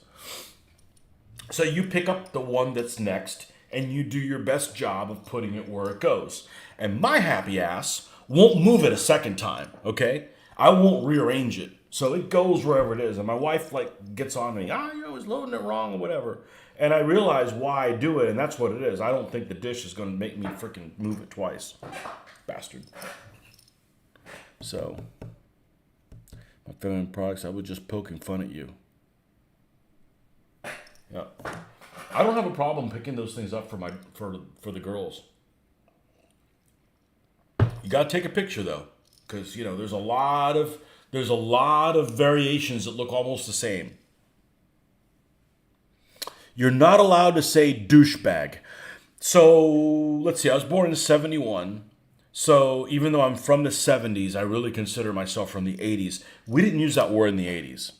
So you pick up the one that's next and you do your best job of putting it where it goes. And my happy ass won't move it a second time, okay? I won't rearrange it. So it goes wherever it is. And my wife like gets on me, you're always loading it wrong or whatever. And I realize why I do it, and that's what it is. I don't think the dish is going to make me freaking move it twice. Bastard. So, my feminine products, I was just poking fun at you. Yeah. I don't have a problem picking those things up for the girls. You got to take a picture though, because there's a lot of variations that look almost the same. You're not allowed to say douchebag. So let's see. I was born in '71. So even though I'm from the '70s, I really consider myself from the '80s. We didn't use that word in the '80s.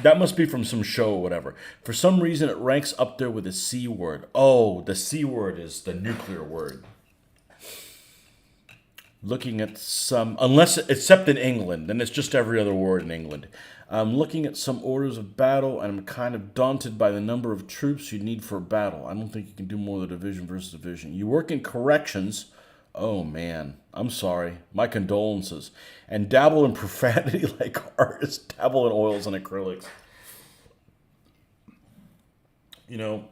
That must be from some show or whatever. For some reason, it ranks up there with the C word. Oh, the C word is the nuclear word. Looking at some, except in England, then it's just every other word in England. I'm looking at some orders of battle, and I'm kind of daunted by the number of troops you need for a battle. I don't think you can do more than division versus division. You work in corrections. Oh, man. I'm sorry. My condolences. And dabble in profanity like artists dabble in oils and acrylics. You're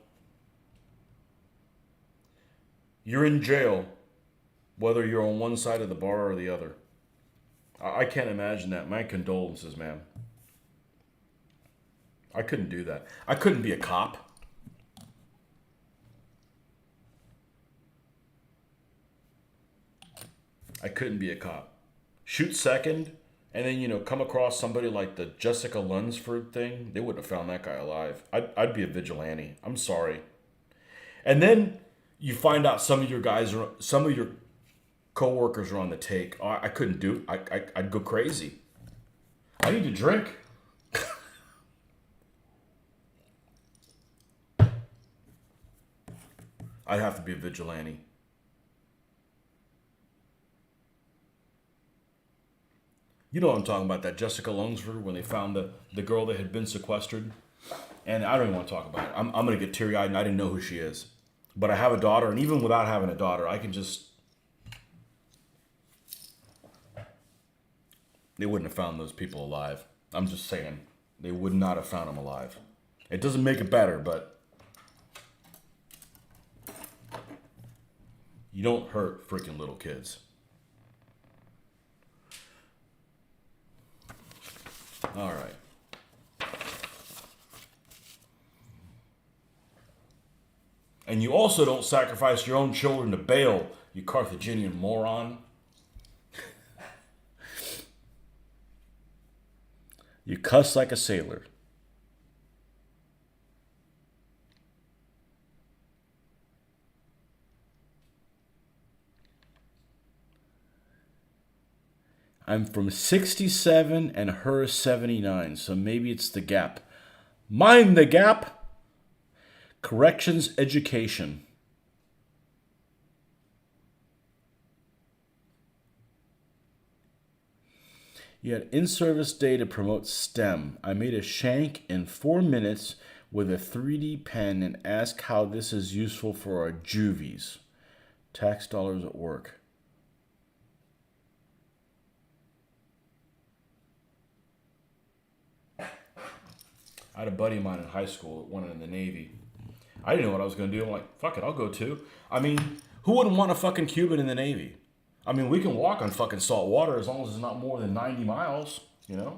in jail, whether you're on one side of the bar or the other. I can't imagine that. My condolences, man. I couldn't do that. I couldn't be a cop. I couldn't be a cop. Shoot second, and then, come across somebody like the Jessica Lunsford thing. They wouldn't have found that guy alive. I'd be a vigilante. I'm sorry. And then you find out some of your coworkers are on the take. Oh, I couldn't do it. I'd go crazy. I need to drink. I'd have to be a vigilante. You know what I'm talking about, that Jessica Lunsford, when they found the girl that had been sequestered. And I don't even want to talk about it. I'm going to get teary-eyed, and I didn't know who she is. But I have a daughter, and even without having a daughter, I can just... They wouldn't have found those people alive. I'm just saying. They would not have found them alive. It doesn't make it better, but... You don't hurt freaking little kids. All right. And you also don't sacrifice your own children to Baal, you Carthaginian moron. You cuss like a sailor. I'm from 67 and her 79, so maybe it's the gap. Mind the gap! Corrections education. You had in-service day to promote STEM. I made a shank in 4 minutes with a 3D pen and asked how this is useful for our juvies. Tax dollars at work. I had a buddy of mine in high school that wanted in the Navy. I didn't know what I was going to do. I'm like, fuck it, I'll go too. I mean, who wouldn't want a fucking Cuban in the Navy? I mean, we can walk on fucking salt water as long as it's not more than 90 miles, Nah,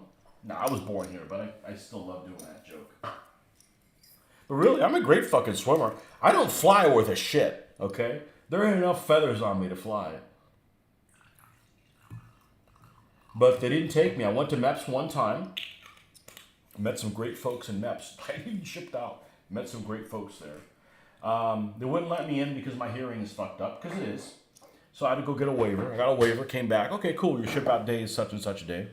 I was born here, but I still love doing that joke. But really, I'm a great fucking swimmer. I don't fly worth a shit, okay? There ain't enough feathers on me to fly. But they didn't take me. I went to MEPS one time. Met some great folks in MEPS. I even shipped out. Met some great folks there. They wouldn't let me in because my hearing is fucked up, because it is. So I had to go get a waiver. I got a waiver, came back. Okay, cool, your ship out day is such and such a day.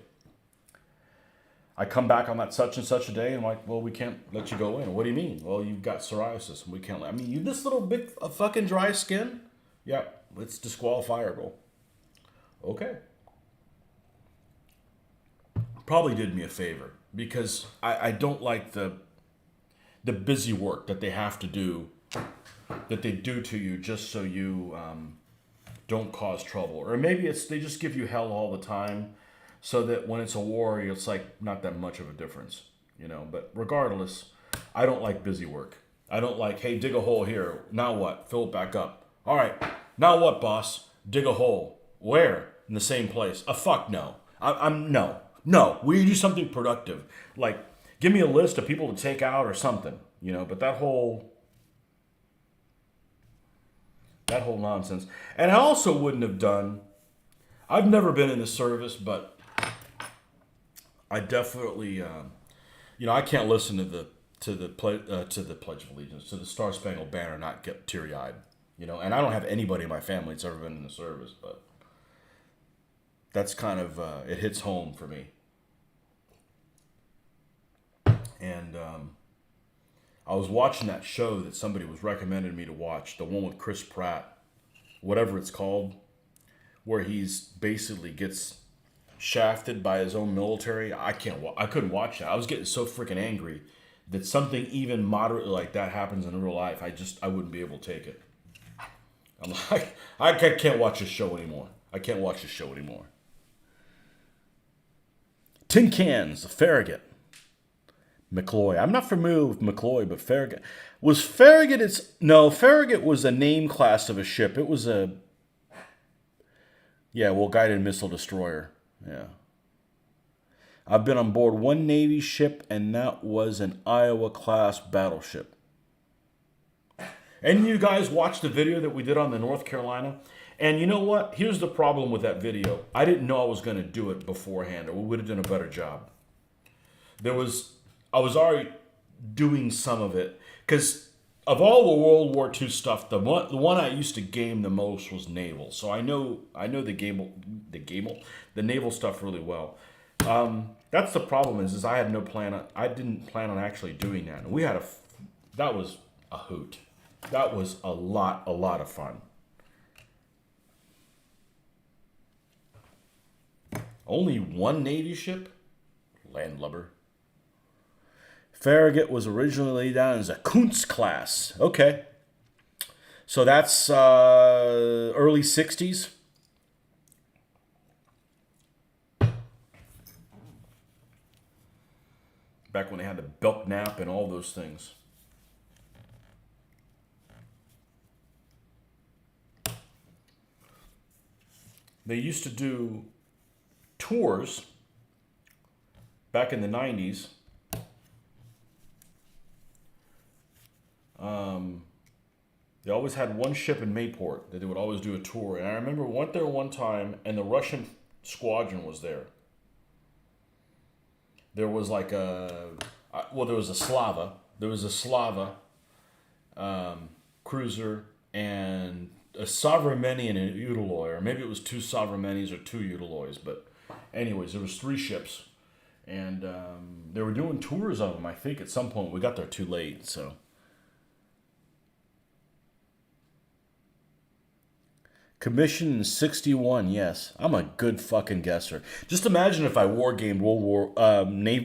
I come back on that such and such a day, and I'm like, well, we can't let you go in. What do you mean? Well, you've got psoriasis, and we can't let... I mean, you this little bit of fucking dry skin? Yeah, it's disqualifiable. Okay. Probably did me a favor, because I don't like the busy work that they have to do, that they do to you just so you don't cause trouble. Or maybe it's they just give you hell all the time. so that when it's a war, it's like not that much of a difference, But regardless, I don't like busy work. I don't like, hey, dig a hole here. Now what? Fill it back up. All right. Now what, boss? Dig a hole. Where? In the same place. Fuck no. I'm no. No. We do something productive. Like, give me a list of people to take out or something, But that whole nonsense. And I also wouldn't have done. I've never been in the service, but I definitely, I can't listen to the Pledge of Allegiance, to the Star Spangled Banner, and not get teary eyed, And I don't have anybody in my family that's ever been in the service, but that's kind of it hits home for me. And I was watching that show that somebody was recommending me to watch, the one with Chris Pratt, whatever it's called, where he's basically gets shafted by his own military. I couldn't watch that. I was getting so freaking angry that something even moderately like that happens in real life. I wouldn't be able to take it. I'm like, I can't watch this show anymore. I can't watch this show anymore. Tin cans, the Farragut. McCloy. I'm not familiar with McCloy, but Farragut. Was Farragut Farragut was a name class of a ship. It was guided missile destroyer. Yeah. I've been on board one Navy ship, and that was an Iowa-class battleship. And you guys watched the video that we did on the North Carolina? And you know what? Here's the problem with that video. I didn't know I was going to do it beforehand, or we would have done a better job. I was already doing some of it, because of all the World War II stuff, the one I used to game the most was naval. So I know the naval stuff really well. That's the problem is I had no plan. I didn't plan on actually doing that. And that was a hoot. That was a lot of fun. Only one Navy ship? Landlubber. Farragut was originally laid down as a Kuntz class. Okay. So that's early 60s. Back when they had the Belknap and all those things. They used to do tours back in the 90s. They always had one ship in Mayport that they would always do a tour. And I remember went there one time, and the Russian squadron was there. There was like there was a Slava. There was a Slava cruiser and a Sovremeni and an Udaloy, or maybe it was two Sovremenis or two Udaloys. But anyways, there was 3 ships, and they were doing tours of them. I think at some point we got there too late, so. Commissioned in 61, yes. I'm a good fucking guesser. Just imagine if I wargamed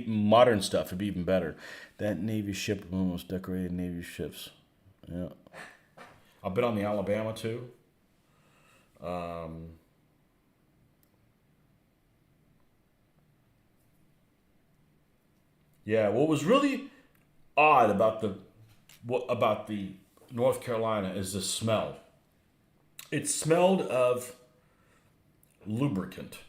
modern stuff. It'd be even better. That Navy ship, one of the most decorated Navy ships. Yeah. I've been on the Alabama, too. Yeah, what was really odd about the North Carolina is the smell. It smelled of lubricant,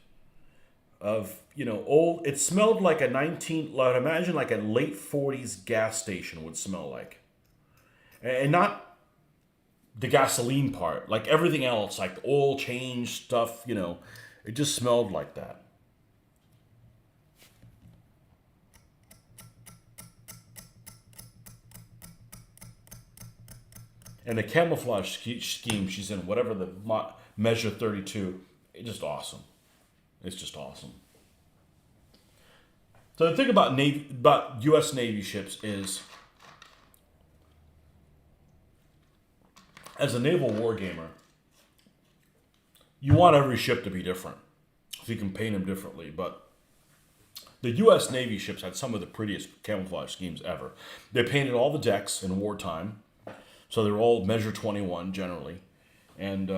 of old. It smelled like I'd imagine like a late 40s gas station would smell like, and not the gasoline part, like everything else, like the oil change stuff. It just smelled like that. And the camouflage scheme she's in, whatever the measure 32, it's just awesome. It's just awesome. So the thing about U.S. Navy ships is, as a naval wargamer, you want every ship to be different, so you can paint them differently. But the U.S. Navy ships had some of the prettiest camouflage schemes ever. They painted all the decks in wartime. So they're all measure 21 generally. And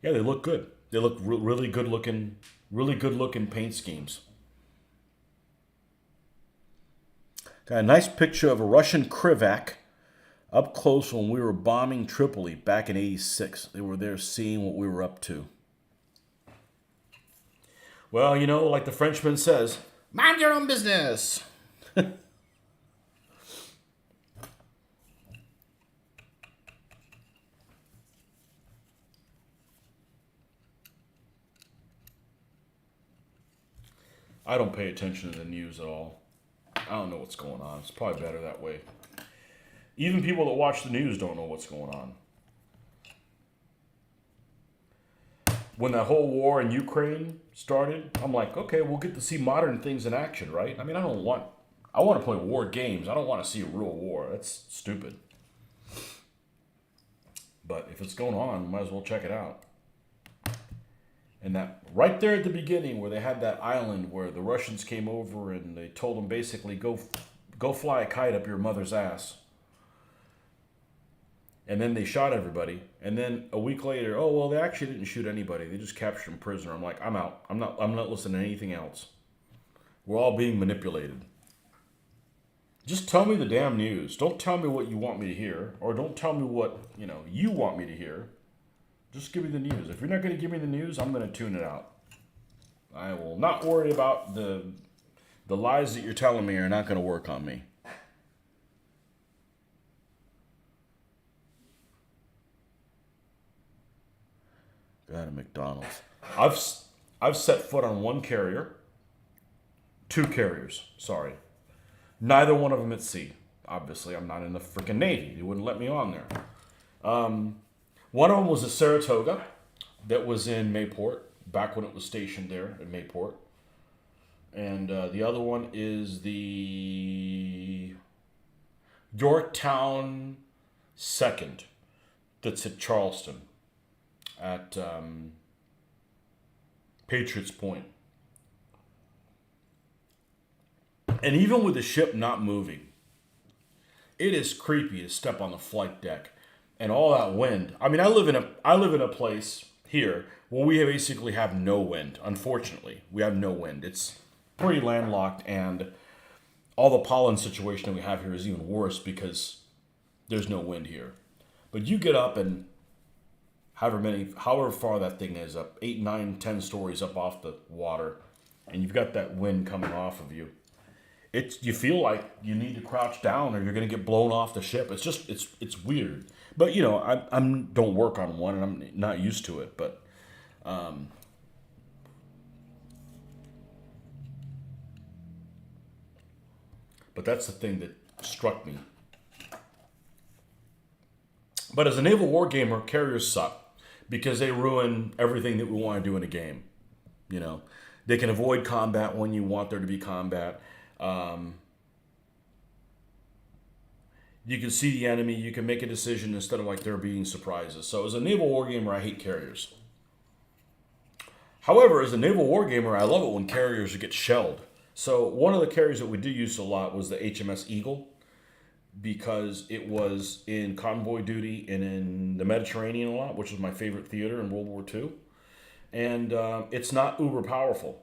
they look good. They look really good looking Really good looking paint schemes. Got a nice picture of a Russian Krivak up close when we were bombing Tripoli back in '86. They were there seeing what we were up to. Well, you know, like the Frenchman says, mind your own business. I don't pay attention to the news at all. I don't know what's going on. It's probably better that way. Even people that watch the news don't know what's going on. When that whole war in Ukraine started, I'm like, okay, we'll get to see modern things in action, right? I mean, I want to play war games. I don't want to see a real war. That's stupid. But if it's going on, might as well check it out. And that right there at the beginning where they had that island where the Russians came over and they told them basically, go fly a kite up your mother's ass. And then they shot everybody. And then a week later, oh, well, they actually didn't shoot anybody. They just captured him prisoner. I'm like, I'm out. I'm not listening to anything else. We're all being manipulated. Just tell me the damn news. Don't tell me what you want me to hear. Or don't tell me what, you want me to hear. Just give me the news. If you're not going to give me the news, I'm going to tune it out. I will not worry about the lies that you're telling me are not going to work on me. Got a McDonald's. I've set foot on one carrier. 2 carriers, sorry. Neither one of them at sea. Obviously, I'm not in the freaking Navy. They wouldn't let me on there. One of them was a Saratoga that was in Mayport, back when it was stationed there in Mayport. And the other one is the Yorktown 2nd that's at Charleston at Patriots Point. And even with the ship not moving, it is creepy to step on the flight deck and all that wind. I mean, I live in a place here where we basically have no wind. Unfortunately, we have no wind. It's pretty landlocked, and all the pollen situation that we have here is even worse because there's no wind here. But you get up and however far that thing is up, 8, 9, 10 stories up off the water, and you've got that wind coming off of you. You feel like you need to crouch down or you're going to get blown off the ship. It's weird. But, I don't work on one and I'm not used to it. But that's the thing that struck me. But as a naval war gamer, carriers suck because they ruin everything that we want to do in a game. They can avoid combat when you want there to be combat. You can see the enemy. You can make a decision instead of like there being surprises. So as a naval wargamer, I hate carriers. However, as a naval wargamer, I love it when carriers get shelled. So one of the carriers that we did use a lot was the HMS Eagle because it was in convoy duty and in the Mediterranean a lot, which was my favorite theater in World War II. And it's not uber powerful.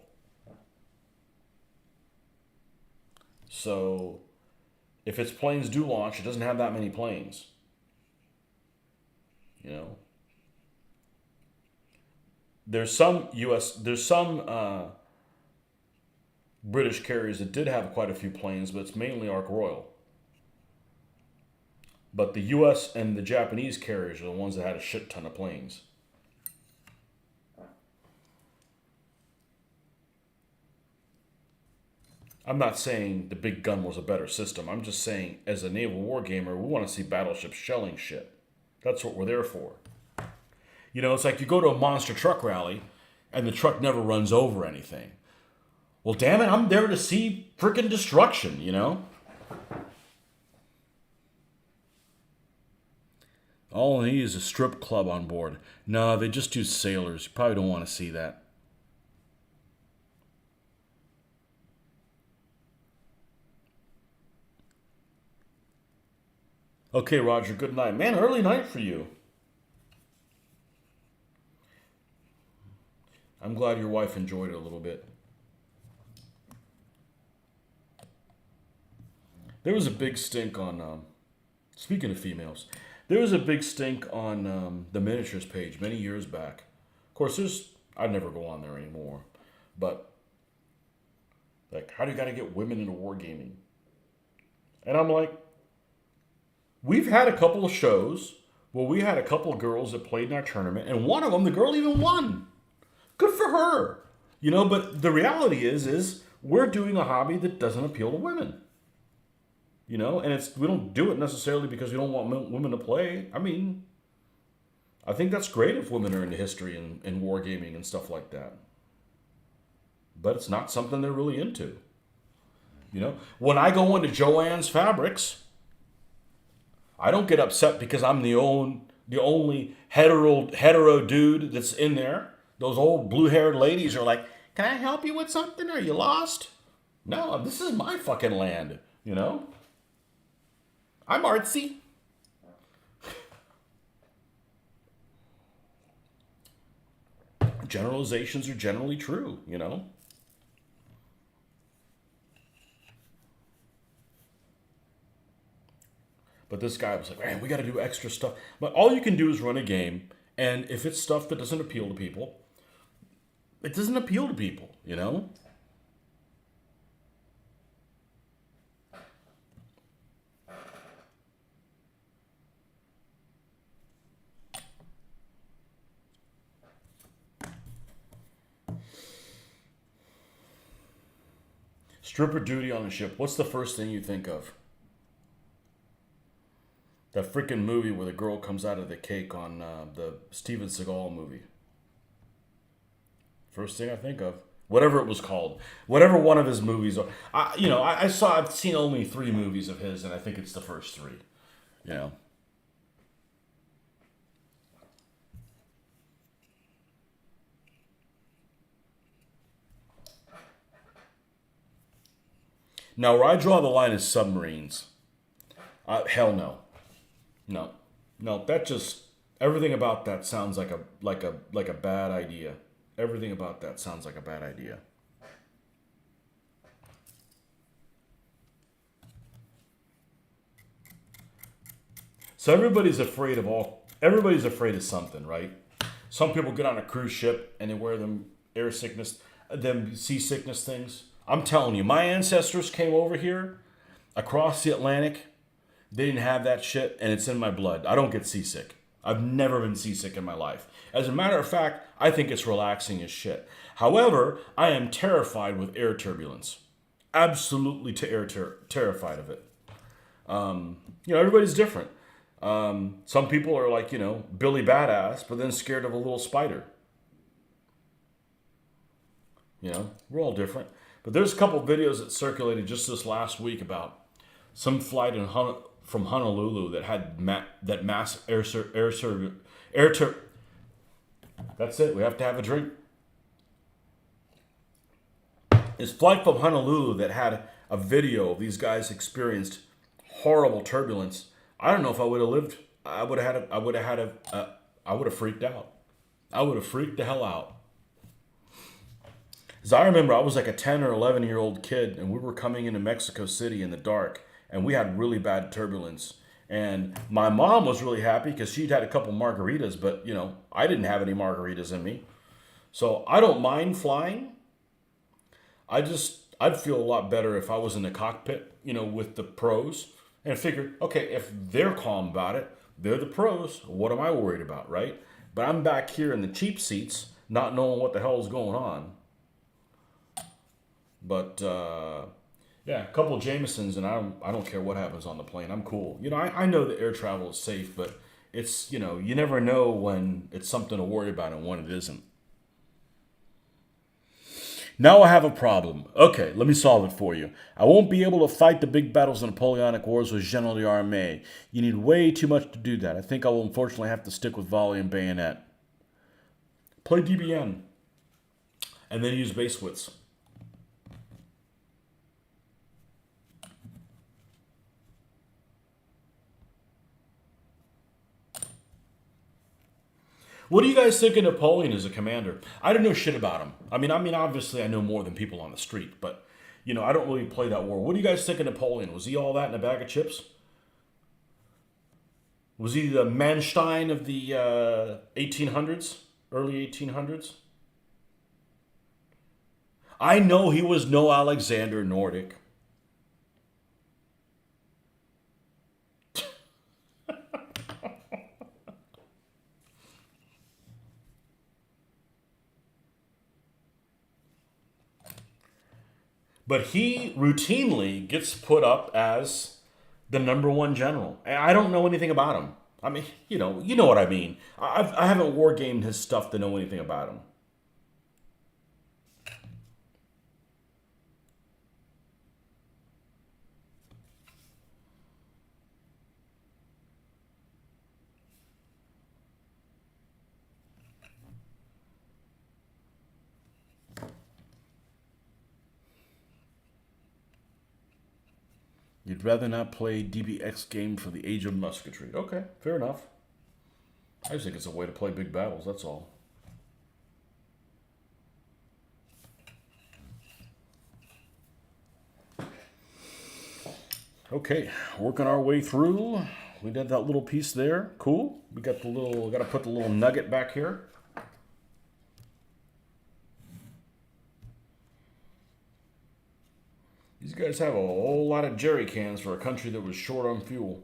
So if its planes do launch, it doesn't have that many planes. There's some British carriers that did have quite a few planes, but it's mainly Ark Royal. But the US and the Japanese carriers are the ones that had a shit ton of planes. I'm not saying the big gun was a better system. I'm just saying, as a naval war gamer, we want to see battleships shelling shit. That's what we're there for. It's like you go to a monster truck rally, and the truck never runs over anything. Well, damn it, I'm there to see freaking destruction, All I need is a strip club on board. No, they just do sailors. You probably don't want to see that. Okay, Roger, good night. Man, early night for you. I'm glad your wife enjoyed it a little bit. There was a big stink on, speaking of females, there was a big stink on the miniatures page many years back. Of course, I never go on there anymore. But, like, how do you got to get women into wargaming? And I'm like, we've had a couple of shows where we had a couple of girls that played in our tournament, and one of them, the girl even won. Good for her. You know, but the reality is we're doing a hobby that doesn't appeal to women. You know, and we don't do it necessarily because we don't want women to play. I mean, I think that's great if women are into history and wargaming and stuff like that. But it's not something they're really into. You know, when I go into Joann's Fabrics, I don't get upset because I'm the only hetero dude that's in there. Those old blue-haired ladies are like, "Can I help you with something? Are you lost?" No, this is my fucking land, you know? I'm artsy. Generalizations are generally true, you know? But this guy was like, man, we got to do extra stuff. But all you can do is run a game, and if it's stuff that doesn't appeal to people, it doesn't appeal to people, you know? Stripper duty on a ship. What's the first thing you think of? That freaking movie where the girl comes out of the cake on the Steven Seagal movie. First thing I think of. Whatever it was called. Whatever one of his movies are. I've seen only 3 movies of his, and I think it's the first 3. You know. Now, where I draw the line is submarines. Hell no. No, that just everything about that sounds like a bad idea. Everything about that sounds like a bad idea. So everybody's afraid of something, right? Some people get on a cruise ship and they wear them seasickness things. I'm telling you, my ancestors came over here across the Atlantic. They didn't have that shit, and it's in my blood. I don't get seasick. I've never been seasick in my life. As a matter of fact, I think it's relaxing as shit. However, I am terrified with air turbulence. Absolutely terrified of it. Everybody's different. Some people are like, Billy Badass, but then scared of a little spider. We're all different. But there's a couple videos that circulated just this last week about some flight from Honolulu that had mass air That's it. We have to have a drink. This flight from Honolulu that had a video of these guys experienced horrible turbulence. I don't know if I would have lived. I would have freaked out. I would have freaked the hell out. As I remember, I was like a 10 or 11-year-old kid, and we were coming into Mexico City in the dark, and we had really bad turbulence. And my mom was really happy because she'd had a couple margaritas, but, I didn't have any margaritas in me. So I don't mind flying. I'd feel a lot better if I was in the cockpit, with the pros, and figured, okay, if they're calm about it, they're the pros. What am I worried about, right? But I'm back here in the cheap seats, not knowing what the hell is going on. But yeah, a couple of Jamesons, and I don't care what happens on the plane. I'm cool. I know that air travel is safe, but it's you never know when it's something to worry about and when it isn't. Now I have a problem. Okay, let me solve it for you. I won't be able to fight the big battles in Napoleonic Wars with General d'Armée. You need way too much to do that. I think I will unfortunately have to stick with volley and bayonet. Play DBN, and then use base widths. What do you guys think of Napoleon as a commander? I don't know shit about him. I mean, obviously I know more than people on the street, but I don't really play that war. What do you guys think of Napoleon? Was he all that in a bag of chips? Was he the Manstein of the 1800s, early 1800s? I know he was no Alexander Nordic. But he routinely gets put up as the number one general. I don't know anything about him. I mean, you know what I mean. I haven't war gamed his stuff to know anything about him. You'd rather not play DBX game for the age of musketry. Okay, fair enough. I just think it's a way to play big battles, that's all. Okay, working our way through. We did that little piece there. Cool. We got gotta put the little nugget back here. These guys have a whole lot of jerry cans for a country that was short on fuel.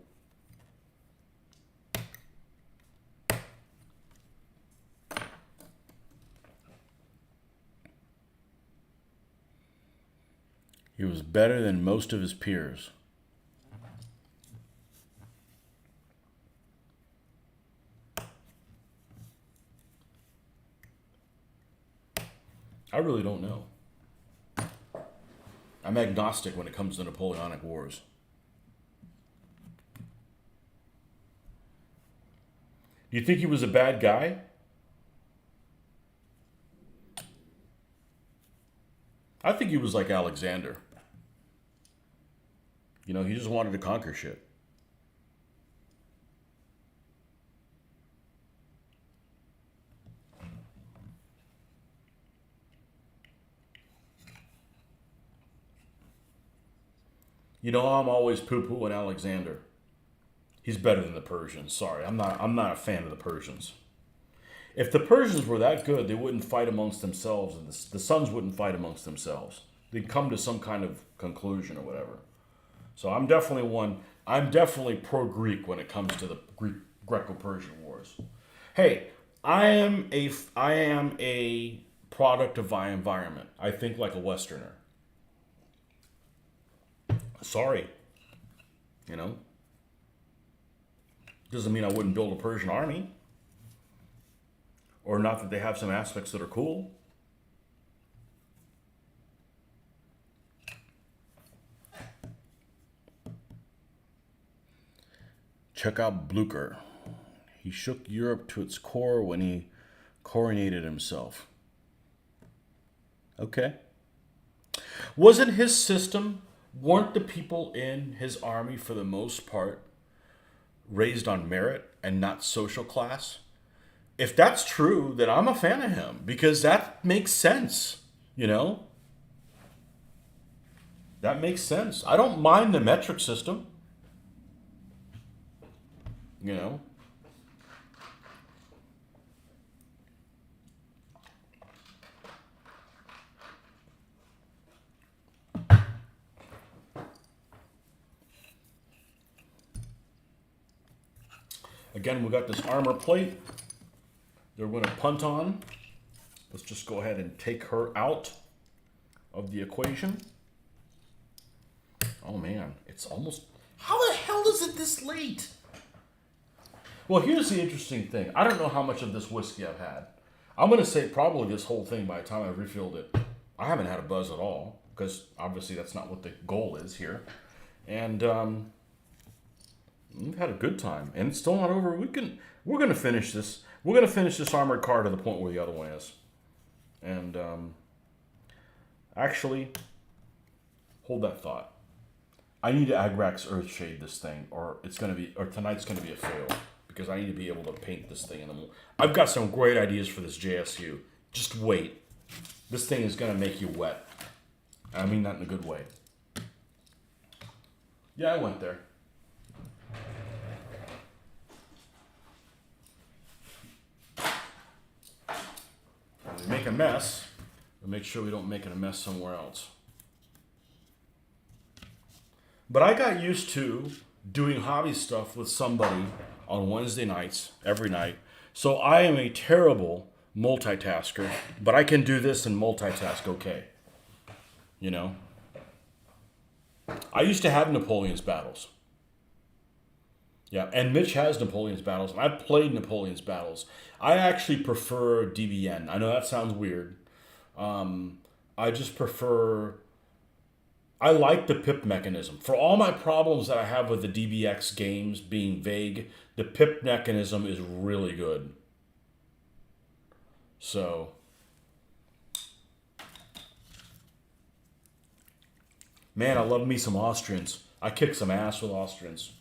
He was better than most of his peers. I really don't know. I'm agnostic when it comes to Napoleonic Wars. Do you think he was a bad guy? I think he was like Alexander. He just wanted to conquer shit. I'm always poo-pooing Alexander. He's better than the Persians. Sorry, I'm not a fan of the Persians. If the Persians were that good, they wouldn't fight amongst themselves, and the sons wouldn't fight amongst themselves. They'd come to some kind of conclusion or whatever. So I'm definitely pro-Greek when it comes to the Greco-Persian Wars. Hey, I am a product of my environment. I think like a Westerner. Sorry. Doesn't mean I wouldn't build a Persian army. Or not that they have some aspects that are cool. Check out Blucher. He shook Europe to its core when he coronated himself. Okay. Wasn't his system, weren't the people in his army for the most part raised on merit and not social class? If that's true, then I'm a fan of him because that makes sense, That makes sense. I don't mind the metric system, Again, we got this armor plate they're going to punt on. Let's just go ahead and take her out of the equation. Oh man, it's almost... How the hell is it this late? Well, here's the interesting thing. I don't know how much of this whiskey I've had. I'm going to say probably this whole thing by the time I've refilled it. I haven't had a buzz at all, because obviously that's not what the goal is here. And we've had a good time, and it's still not over. We're going to finish this. We're going to finish this armored car to the point where the other one is. And actually, hold that thought. I need to Agrax Earthshade this thing, or tonight's going to be a fail. because I need to be able to paint this thing in the morning. I've got some great ideas for this JSU. Just wait. This thing is going to make you wet. I mean that in a good way. Yeah, I went there. When we make a mess, we'll make sure we don't make it a mess somewhere else. But I got used to doing hobby stuff with somebody on Wednesday nights, every night. So I am a terrible multitasker, but I can do this and multitask okay. You know? I used to have Napoleon's battles. Yeah, and Mitch has Napoleon's battles, and I've played Napoleon's battles. I actually prefer DBN. I know that sounds weird. I just prefer... I like the pip mechanism. For all my problems that I have with the DBX games being vague, the pip mechanism is really good. So... Man, I love me some Austrians. I kick some ass with Austrians.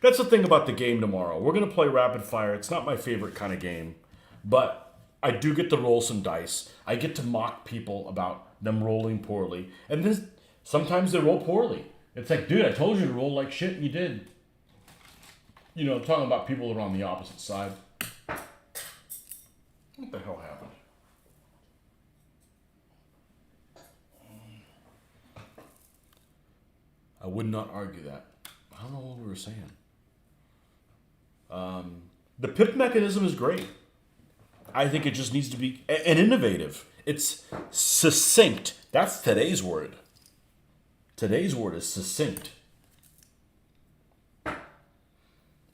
That's the thing about the game tomorrow. We're going to play rapid fire. It's not my favorite kind of game, but I do get to roll some dice. I get to mock people about them rolling poorly. And then sometimes they roll poorly. It's like, dude, I told you to roll like shit and you did. You know, I'm talking about people that are on the opposite side. What the hell happened? I would not argue that. I don't know what we were saying. The pip mechanism is great. I think it just needs to be and innovative. It's succinct. That's today's word. Today's word is succinct.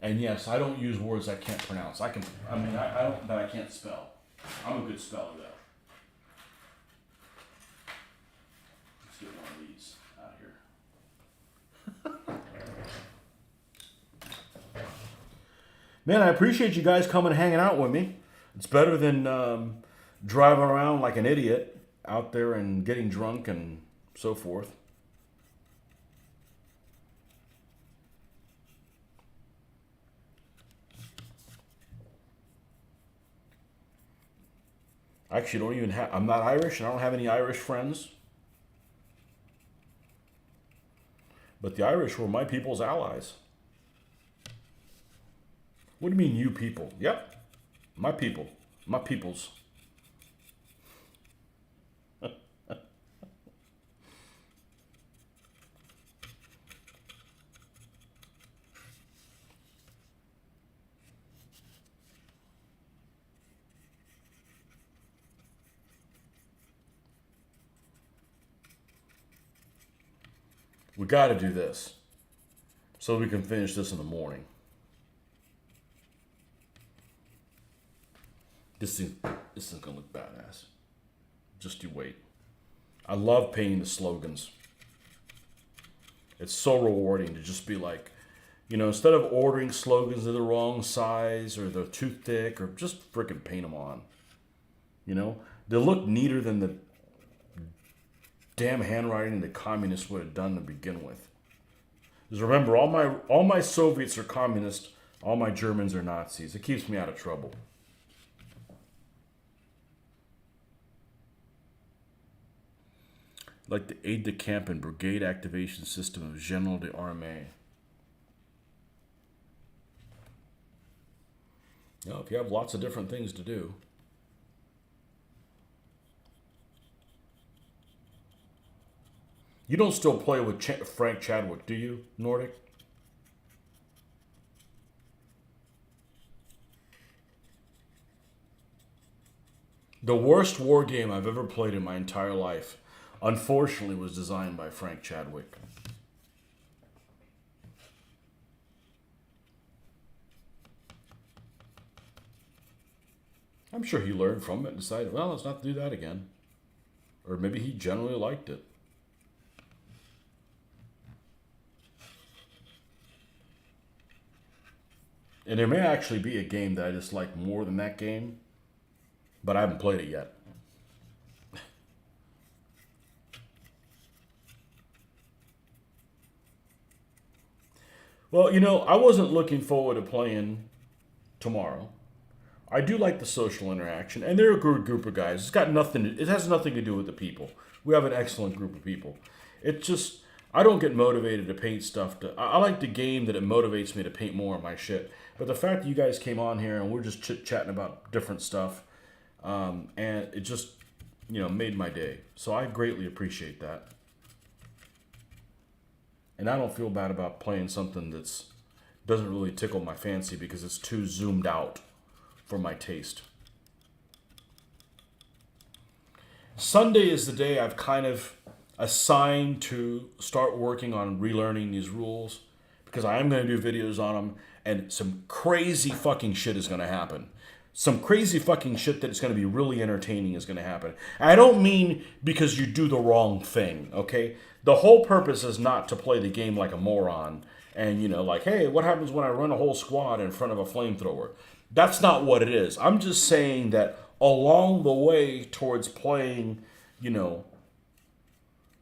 And yes, I don't use words I can't pronounce. I don't that I can't spell. I'm a good speller though. Let's get one of these out here. Man, I appreciate you guys coming and hanging out with me. It's better than driving around like an idiot out there and getting drunk and so forth. I actually don't even have... I'm not Irish and I don't have any Irish friends. But the Irish were my people's allies. What do you mean, you people? Yep. My people. My peoples. We got to do this so we can finish this in the morning. This is gonna look badass. Just you wait. I love painting the slogans. It's so rewarding to just be like, you know, instead of ordering slogans that are the wrong size or they're too thick, or just freaking paint them on. You know, they look neater than the damn handwriting the communists would have done to begin with. Because remember, all my Soviets are communists, all my Germans are Nazis. It keeps me out of trouble. Like the aide-de-camp and brigade activation system of General de Armée. You know, if you have lots of different things to do. You don't still play with Frank Chadwick, do you, Nordic? The worst war game I've ever played in my entire life, unfortunately, was designed by Frank Chadwick. I'm sure he learned from it and decided, well, let's not do that again. Or maybe he generally liked it. And there may actually be a game that I just like more than that game, but I haven't played it yet. Well, I wasn't looking forward to playing tomorrow. I do like the social interaction, and they're a good group of guys. It's got nothing. It has nothing to do with the people. We have an excellent group of people. It's just I don't get motivated to paint stuff. I like the game that it motivates me to paint more of my shit. But the fact that you guys came on here and we're just chit chatting about different stuff, and it just made my day. So I greatly appreciate that. And I don't feel bad about playing something that's doesn't really tickle my fancy because it's too zoomed out for my taste. Sunday is the day I've kind of assigned to start working on relearning these rules because I am going to do videos on them and some crazy fucking shit is going to happen. Some crazy fucking shit that is going to be really entertaining is going to happen. I don't mean because you do the wrong thing, okay? The whole purpose is not to play the game like a moron and, like, hey, what happens when I run a whole squad in front of a flamethrower? That's not what it is. I'm just saying that along the way towards playing,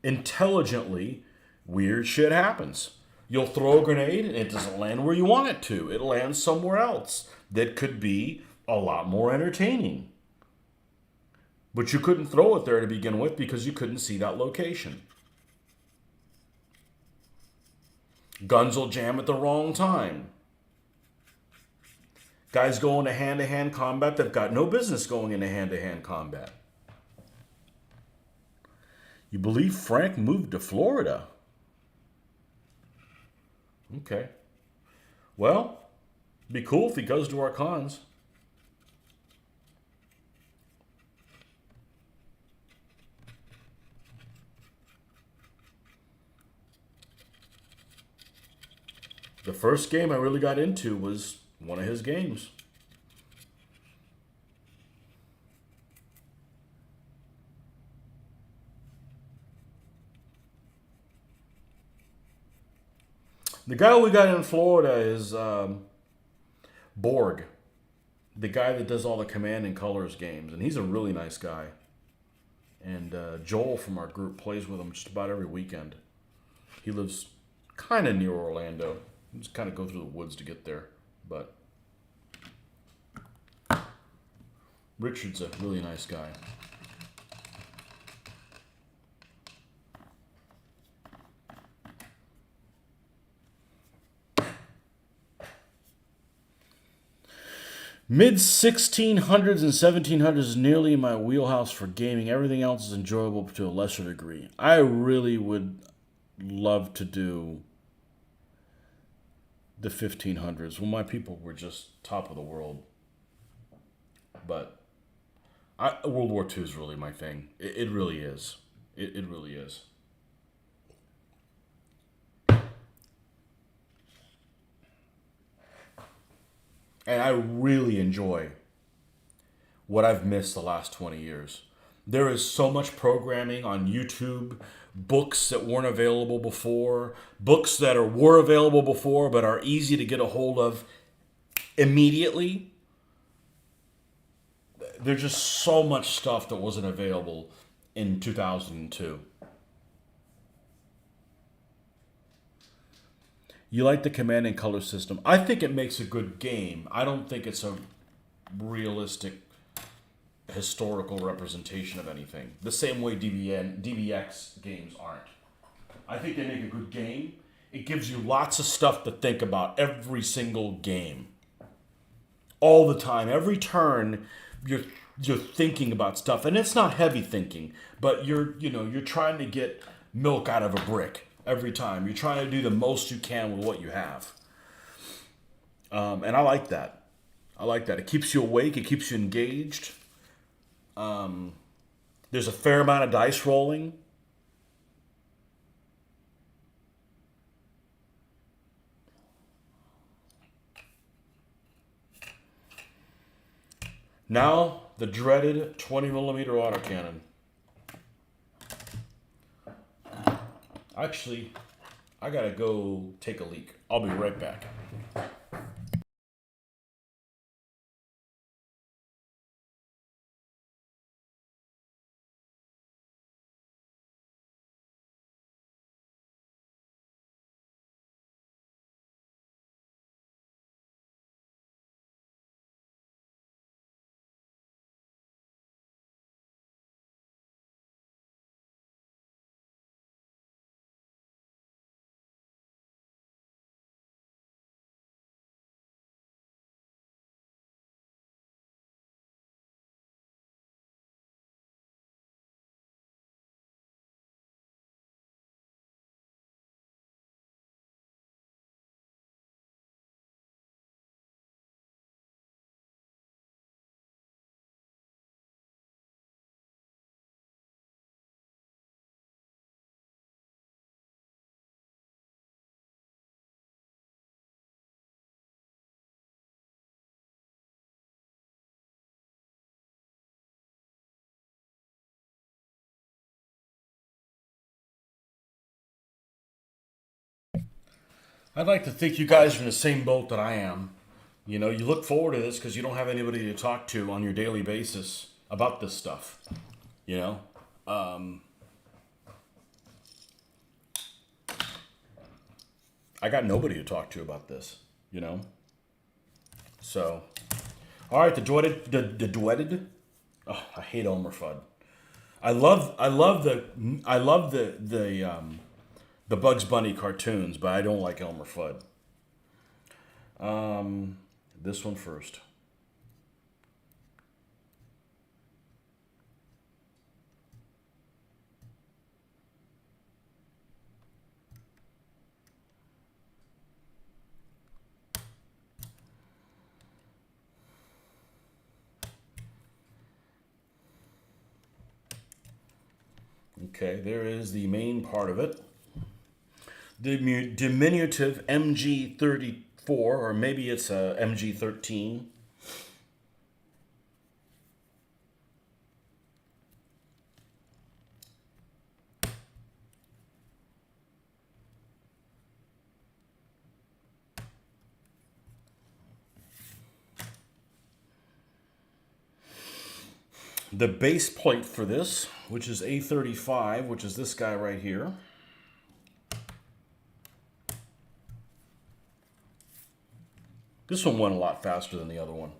intelligently, weird shit happens. You'll throw a grenade and it doesn't land where you want it to. It lands somewhere else that could be a lot more entertaining. But you couldn't throw it there to begin with because you couldn't see that location. Guns will jam at the wrong time. Guys go into hand-to-hand combat that've got no business going into hand-to-hand combat. You believe Frank moved to Florida? Okay. Well, be cool if he goes to our cons. The first game I really got into was one of his games. The guy we got in Florida is Borg, the guy that does all the Command and Colors games, and he's a really nice guy. And Joel from our group plays with him just about every weekend. He lives kind of near Orlando. You just kind of go through the woods to get there, but Richard's a really nice guy. Mid 1600s and 1700s is nearly my wheelhouse for gaming. Everything else is enjoyable to a lesser degree. I really would love to do the 1500s when my people were just top of the world. But World War II is really my thing. It really is. It really is. And I really enjoy what I've missed the last 20 years. There is so much programming on YouTube, books that weren't available before, books that were available before but are easy to get a hold of immediately. There's just so much stuff that wasn't available in 2002. You like the Command and Color system. I think it makes a good game. I don't think it's a realistic historical representation of anything. The same way DBX games aren't. I think they make a good game. It gives you lots of stuff to think about every single game. All the time. Every turn you're thinking about stuff. And it's not heavy thinking, but you're trying to get milk out of a brick every time. You're trying to do the most you can with what you have. And I like that. I like that. It keeps you awake. It keeps you engaged. There's a fair amount of dice rolling. Now, the dreaded 20mm autocannon. Actually, I gotta go take a leak. I'll be right back. I'd like to think you guys are in the same boat that I am. You know, you look forward to this because you don't have anybody to talk to on your daily basis about this stuff. You know? I got nobody to talk to about this, you know? So, all right, the duetted. Oh, I hate Elmer Fudd. I love the Bugs Bunny cartoons, but I don't like Elmer Fudd. This one first. Okay, there is the main part of it. The diminutive MG34, or maybe it's a MG13. The base plate for this, which is A35, which is this guy right here. This one went a lot faster than the other one.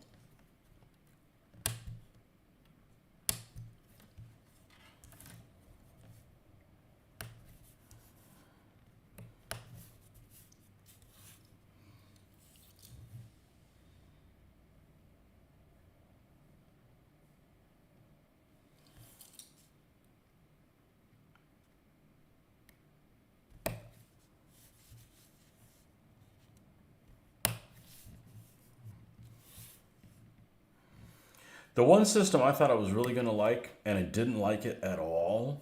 The one system I thought I was really going to like, and I didn't like it at all,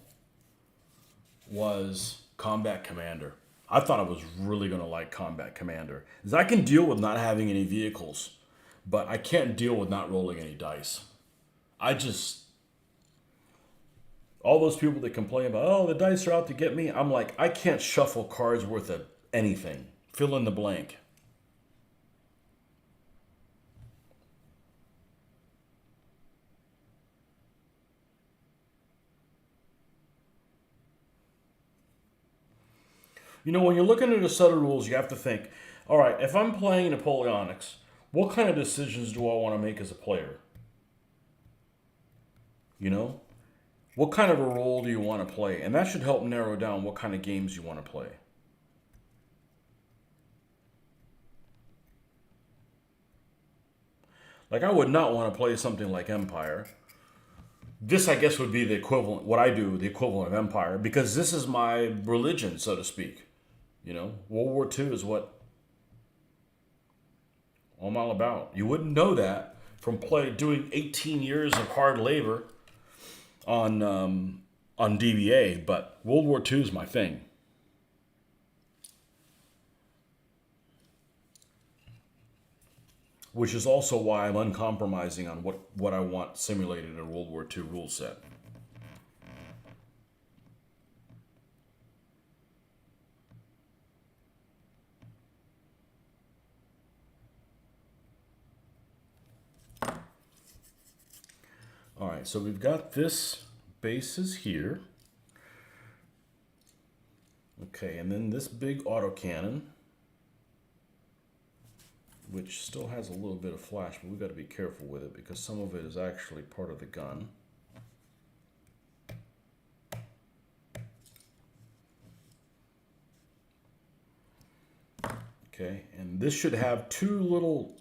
was Combat Commander. I thought I was really going to like Combat Commander. Because I can deal with not having any vehicles, but I can't deal with not rolling any dice. All those people that complain about, oh, the dice are out to get me, I'm like, I can't shuffle cards worth of anything. Fill in the blank. You know, when you're looking at a set of rules, you have to think, all right, if I'm playing Napoleonics, what kind of decisions do I want to make as a player? You know? What kind of a role do you want to play? And that should help narrow down what kind of games you want to play. Like, I would not want to play something like Empire. This, I guess, would be the equivalent, what I do, the equivalent of Empire, because this is my religion, so to speak. You know, World War II is what I'm all about. You wouldn't know that from doing 18 years of hard labor on DBA, but World War II is my thing. Which is also why I'm uncompromising on what I want simulated in a World War II rule set. All right, so we've got this bases here. Okay, and then this big autocannon, which still has a little bit of flash, but we've got to be careful with it because some of it is actually part of the gun. Okay, and this should have two little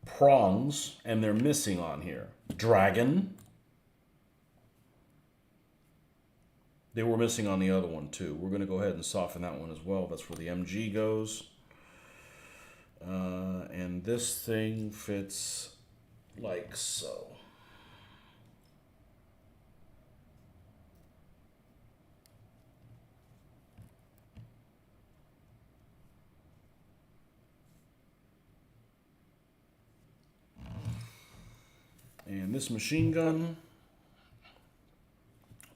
prongs, and they're missing on here. Dragon. They were missing on the other one too. We're going to go ahead and soften that one as well. That's where the MG goes. And this thing fits like so. And this machine gun,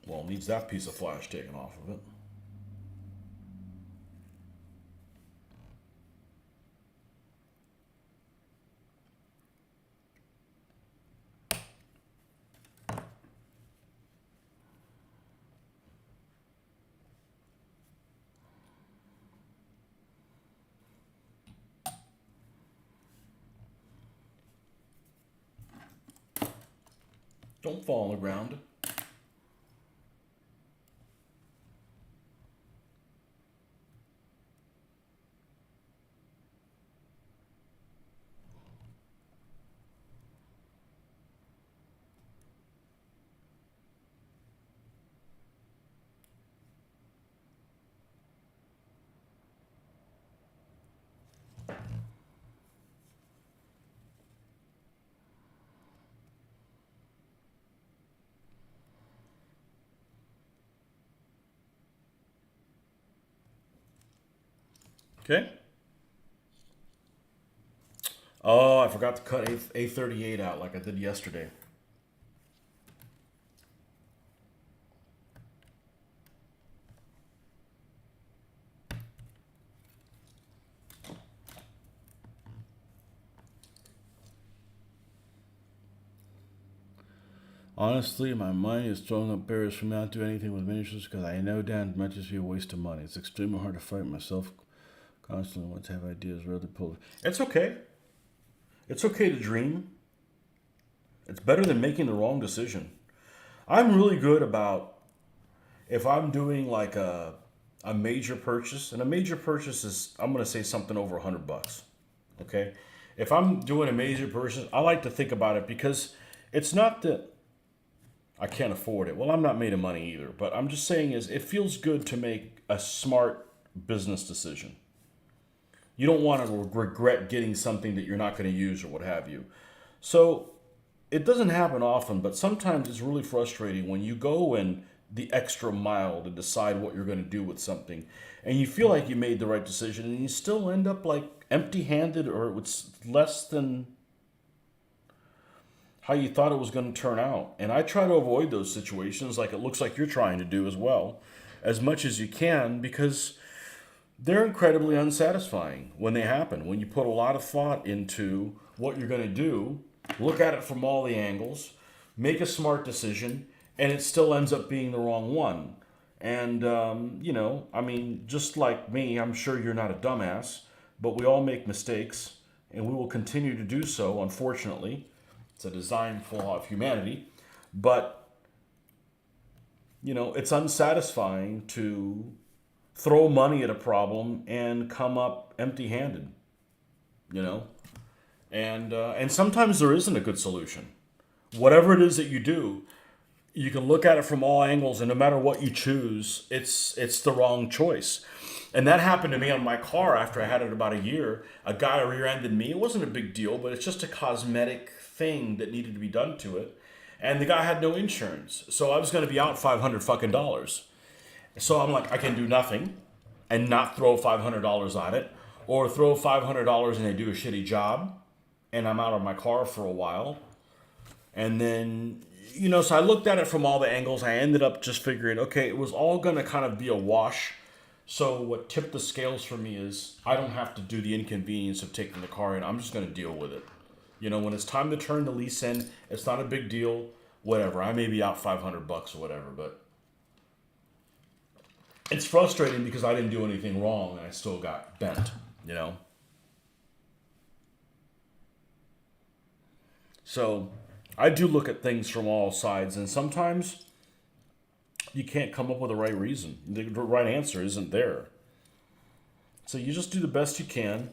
well, needs that piece of flash taken off of it. Don't fall on the ground. Okay. Oh, I forgot to cut A38 out like I did yesterday. Honestly, my mind is throwing up barriers for me not to do anything with miniatures because I know down might just be a waste of money. It's extremely hard to fight myself constantly want to have ideas rarely pulled. It's okay. It's okay to dream. It's better than making the wrong decision. I'm really good about if I'm doing like a major purchase, and a major purchase is I'm gonna say something over $100. Okay, if I'm doing a major purchase, I like to think about it because it's not that I can't afford it. Well, I'm not made of money either, but I'm just saying is it feels good to make a smart business decision. You don't want to regret getting something that you're not going to use or what have you. So it doesn't happen often, but sometimes it's really frustrating when you go in the extra mile to decide what you're going to do with something and you feel like you made the right decision and you still end up like empty handed or it's less than how you thought it was going to turn out. And I try to avoid those situations like it looks like you're trying to do as well, as much as you can, because they're incredibly unsatisfying when they happen. When you put a lot of thought into what you're going to do, look at it from all the angles, make a smart decision, and it still ends up being the wrong one. And, I mean, just like me, I'm sure you're not a dumbass, but we all make mistakes, and we will continue to do so, unfortunately. It's a design flaw of humanity. But, it's unsatisfying to throw money at a problem and come up empty-handed, you know? And sometimes there isn't a good solution. Whatever it is that you do, you can look at it from all angles, and no matter what you choose, it's the wrong choice. And that happened to me on my car after I had it about a year. A guy rear-ended me. It wasn't a big deal, but it's just a cosmetic thing that needed to be done to it. And the guy had no insurance, so I was going to be out $500 fucking. So I'm like, I can do nothing and not throw $500 at it, or throw $500 and they do a shitty job, and I'm out of my car for a while. And then, so I looked at it from all the angles. I ended up just figuring, okay, it was all going to kind of be a wash. So what tipped the scales for me is I don't have to do the inconvenience of taking the car in. I'm just going to deal with it. When it's time to turn the lease in, it's not a big deal. Whatever. I may be out $500 or whatever, but it's frustrating because I didn't do anything wrong and I still got bent. So I do look at things from all sides, and sometimes you can't come up with the right reason. The right answer isn't there. So you just do the best you can.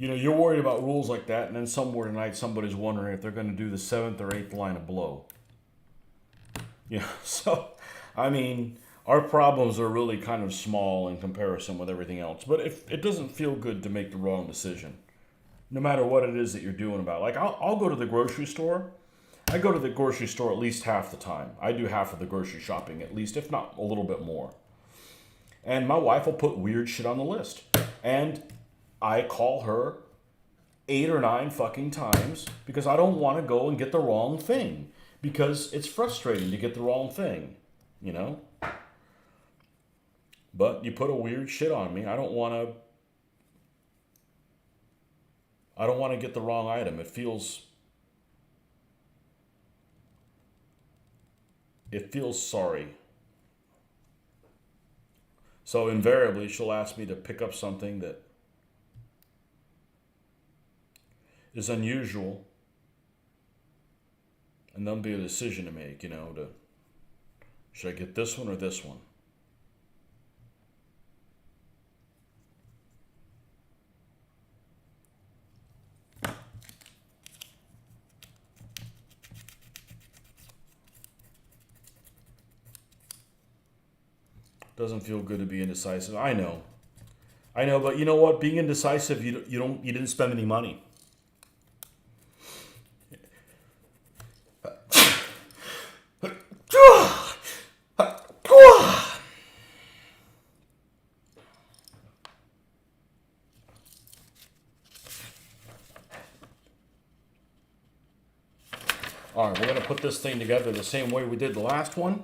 You're worried about rules like that, and then somewhere tonight somebody's wondering if they're going to do the seventh or eighth line of blow. So, I mean, our problems are really kind of small in comparison with everything else. But if it doesn't feel good to make the wrong decision, no matter what it is that you're doing about it. Like, I'll go to the grocery store. I go to the grocery store at least half the time. I do half of the grocery shopping at least, if not a little bit more. And my wife will put weird shit on the list. And I call her 8 or 9 fucking times because I don't want to go and get the wrong thing. Because it's frustrating to get the wrong thing. But you put a weird shit on me. I don't want to get the wrong item. It feels it feels sorry. So invariably, she'll ask me to pick up something that is unusual, and there'll be a decision to make, to should I get this one or this one? Doesn't feel good to be indecisive. I know, but you know what? Being indecisive, you didn't spend any money. All right, we're gonna put this thing together the same way we did the last one,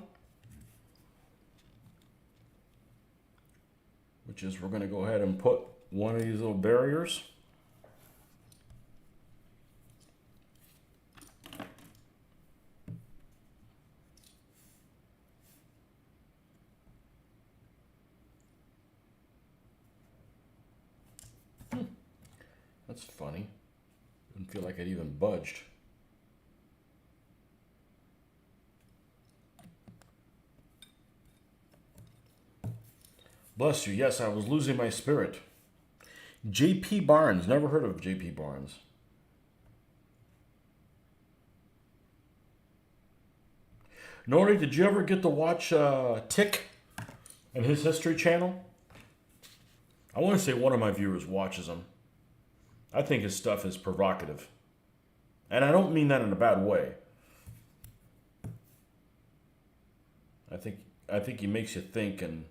which is we're gonna go ahead and put one of these little barriers. That's funny. Didn't feel like it even budged. Bless you. Yes, I was losing my spirit. J.P. Barnes. Never heard of J.P. Barnes. Nori, did you ever get to watch Tick and his History Channel? I want to say one of my viewers watches him. I think his stuff is provocative. And I don't mean that in a bad way. I think he makes you think and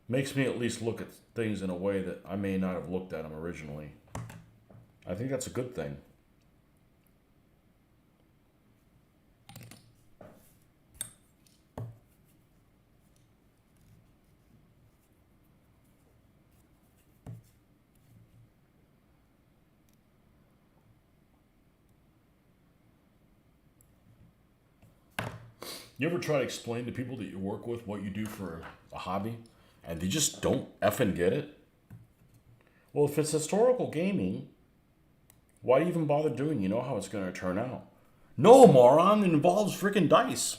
makes me at least look at things in a way that I may not have looked at them originally. I think that's a good thing. You ever try to explain to people that you work with what you do for a hobby, and they just don't effing get it? Well, if it's historical gaming, why even bother doing? You know how it's going to turn out. No, moron! It involves freaking dice.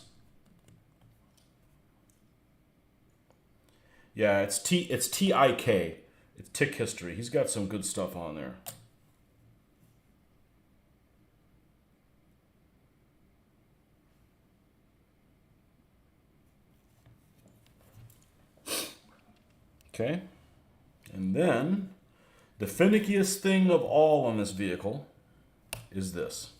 Yeah, it's TIK. It's Tick History. He's got some good stuff on there. Okay, and then the finickiest thing of all on this vehicle is this.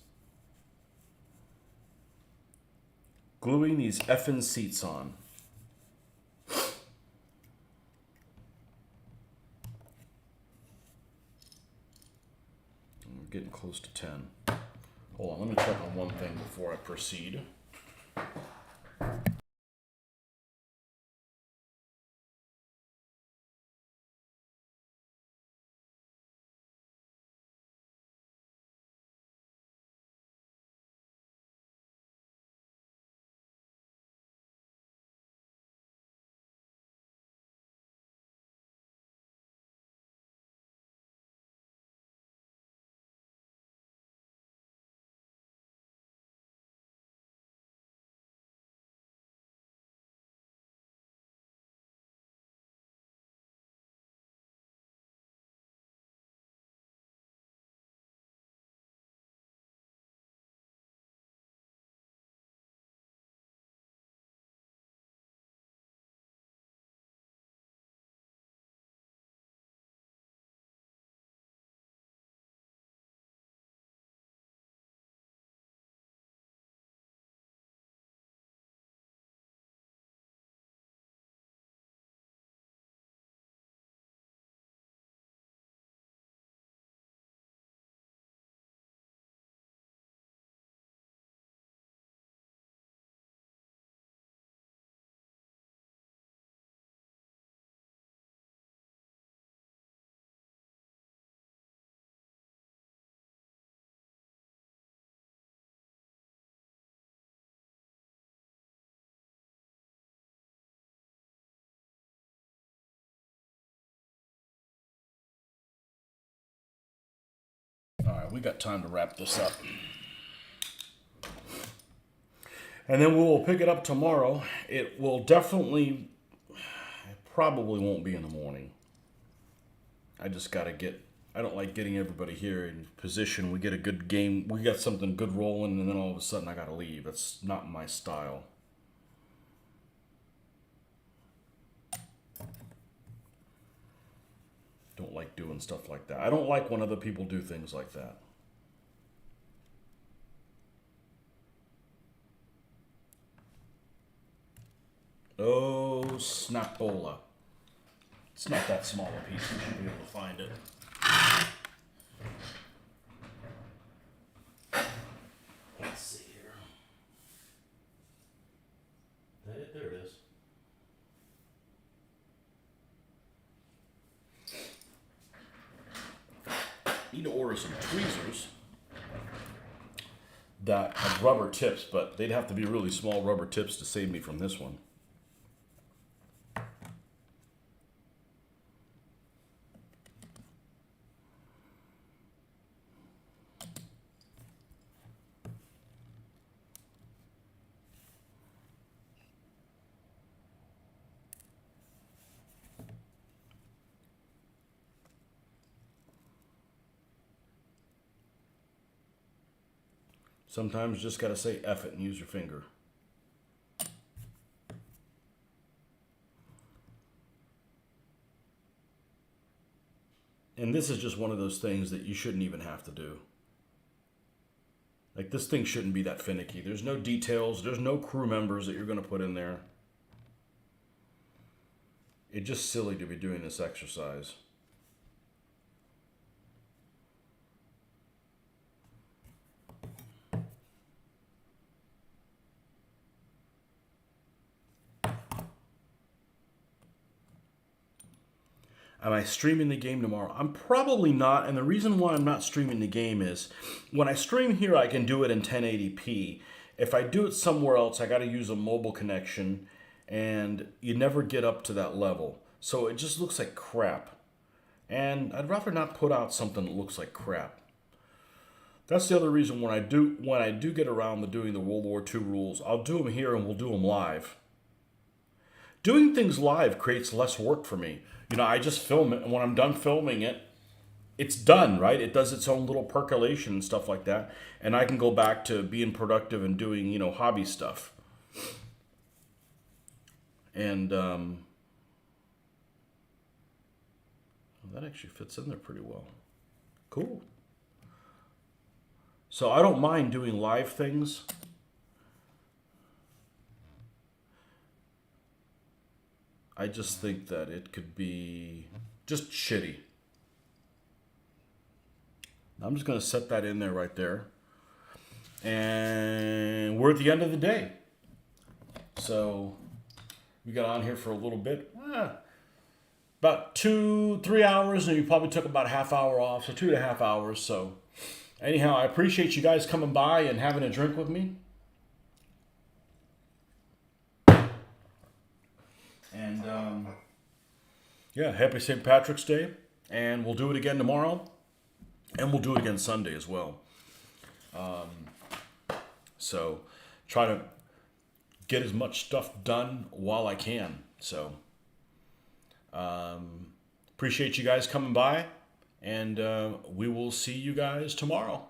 Gluing these effing seats on. We're getting close to 10. Hold on, let me check on one thing before I proceed. we got time to wrap this up. And then we will pick it up tomorrow. It will definitely, it probably won't be in the morning. I just got to get, I don't like getting everybody here in position. We get a good game, we got something good rolling, and then all of a sudden I got to leave. That's not my style. Don't like doing stuff like that. I don't like when other people do things like that. Oh, snapola. It's not that small a piece. You should be able to find it. Let's see here. Is that it? There it is. Need to order some tweezers that have rubber tips, but they'd have to be really small rubber tips to save me from this one. Sometimes you just got to say F it and use your finger. And this is just one of those things that you shouldn't even have to do. Like, this thing shouldn't be that finicky. There's no details. There's no crew members that you're going to put in there. It's just silly to be doing this exercise. Am I streaming the game tomorrow? I'm probably not, and the reason why I'm not streaming the game is when I stream here, I can do it in 1080p. If I do it somewhere else, I got to use a mobile connection, and you never get up to that level. So it just looks like crap. And I'd rather not put out something that looks like crap. That's the other reason when I do get around to doing the World War II rules, I'll do them here and we'll do them live. Doing things live creates less work for me. You know, I just film it, and when I'm done filming it, it's done, right? It does its own little percolation and stuff like that, and I can go back to being productive and doing, you know, hobby stuff. And that actually fits in there pretty well. Cool. So I don't mind doing live things. I just think that it could be just shitty. I'm just going to set that in there right there. And we're at the end of the day. So we got on here for a little bit. About 2-3 hours, and you probably took about a half hour off, so 2.5 hours. So anyhow, I appreciate you guys coming by and having a drink with me. And yeah, happy St. Patrick's Day. And we'll do it again tomorrow. And we'll do it again Sunday as well. So try to get as much stuff done while I can. So appreciate you guys coming by. And we will see you guys tomorrow.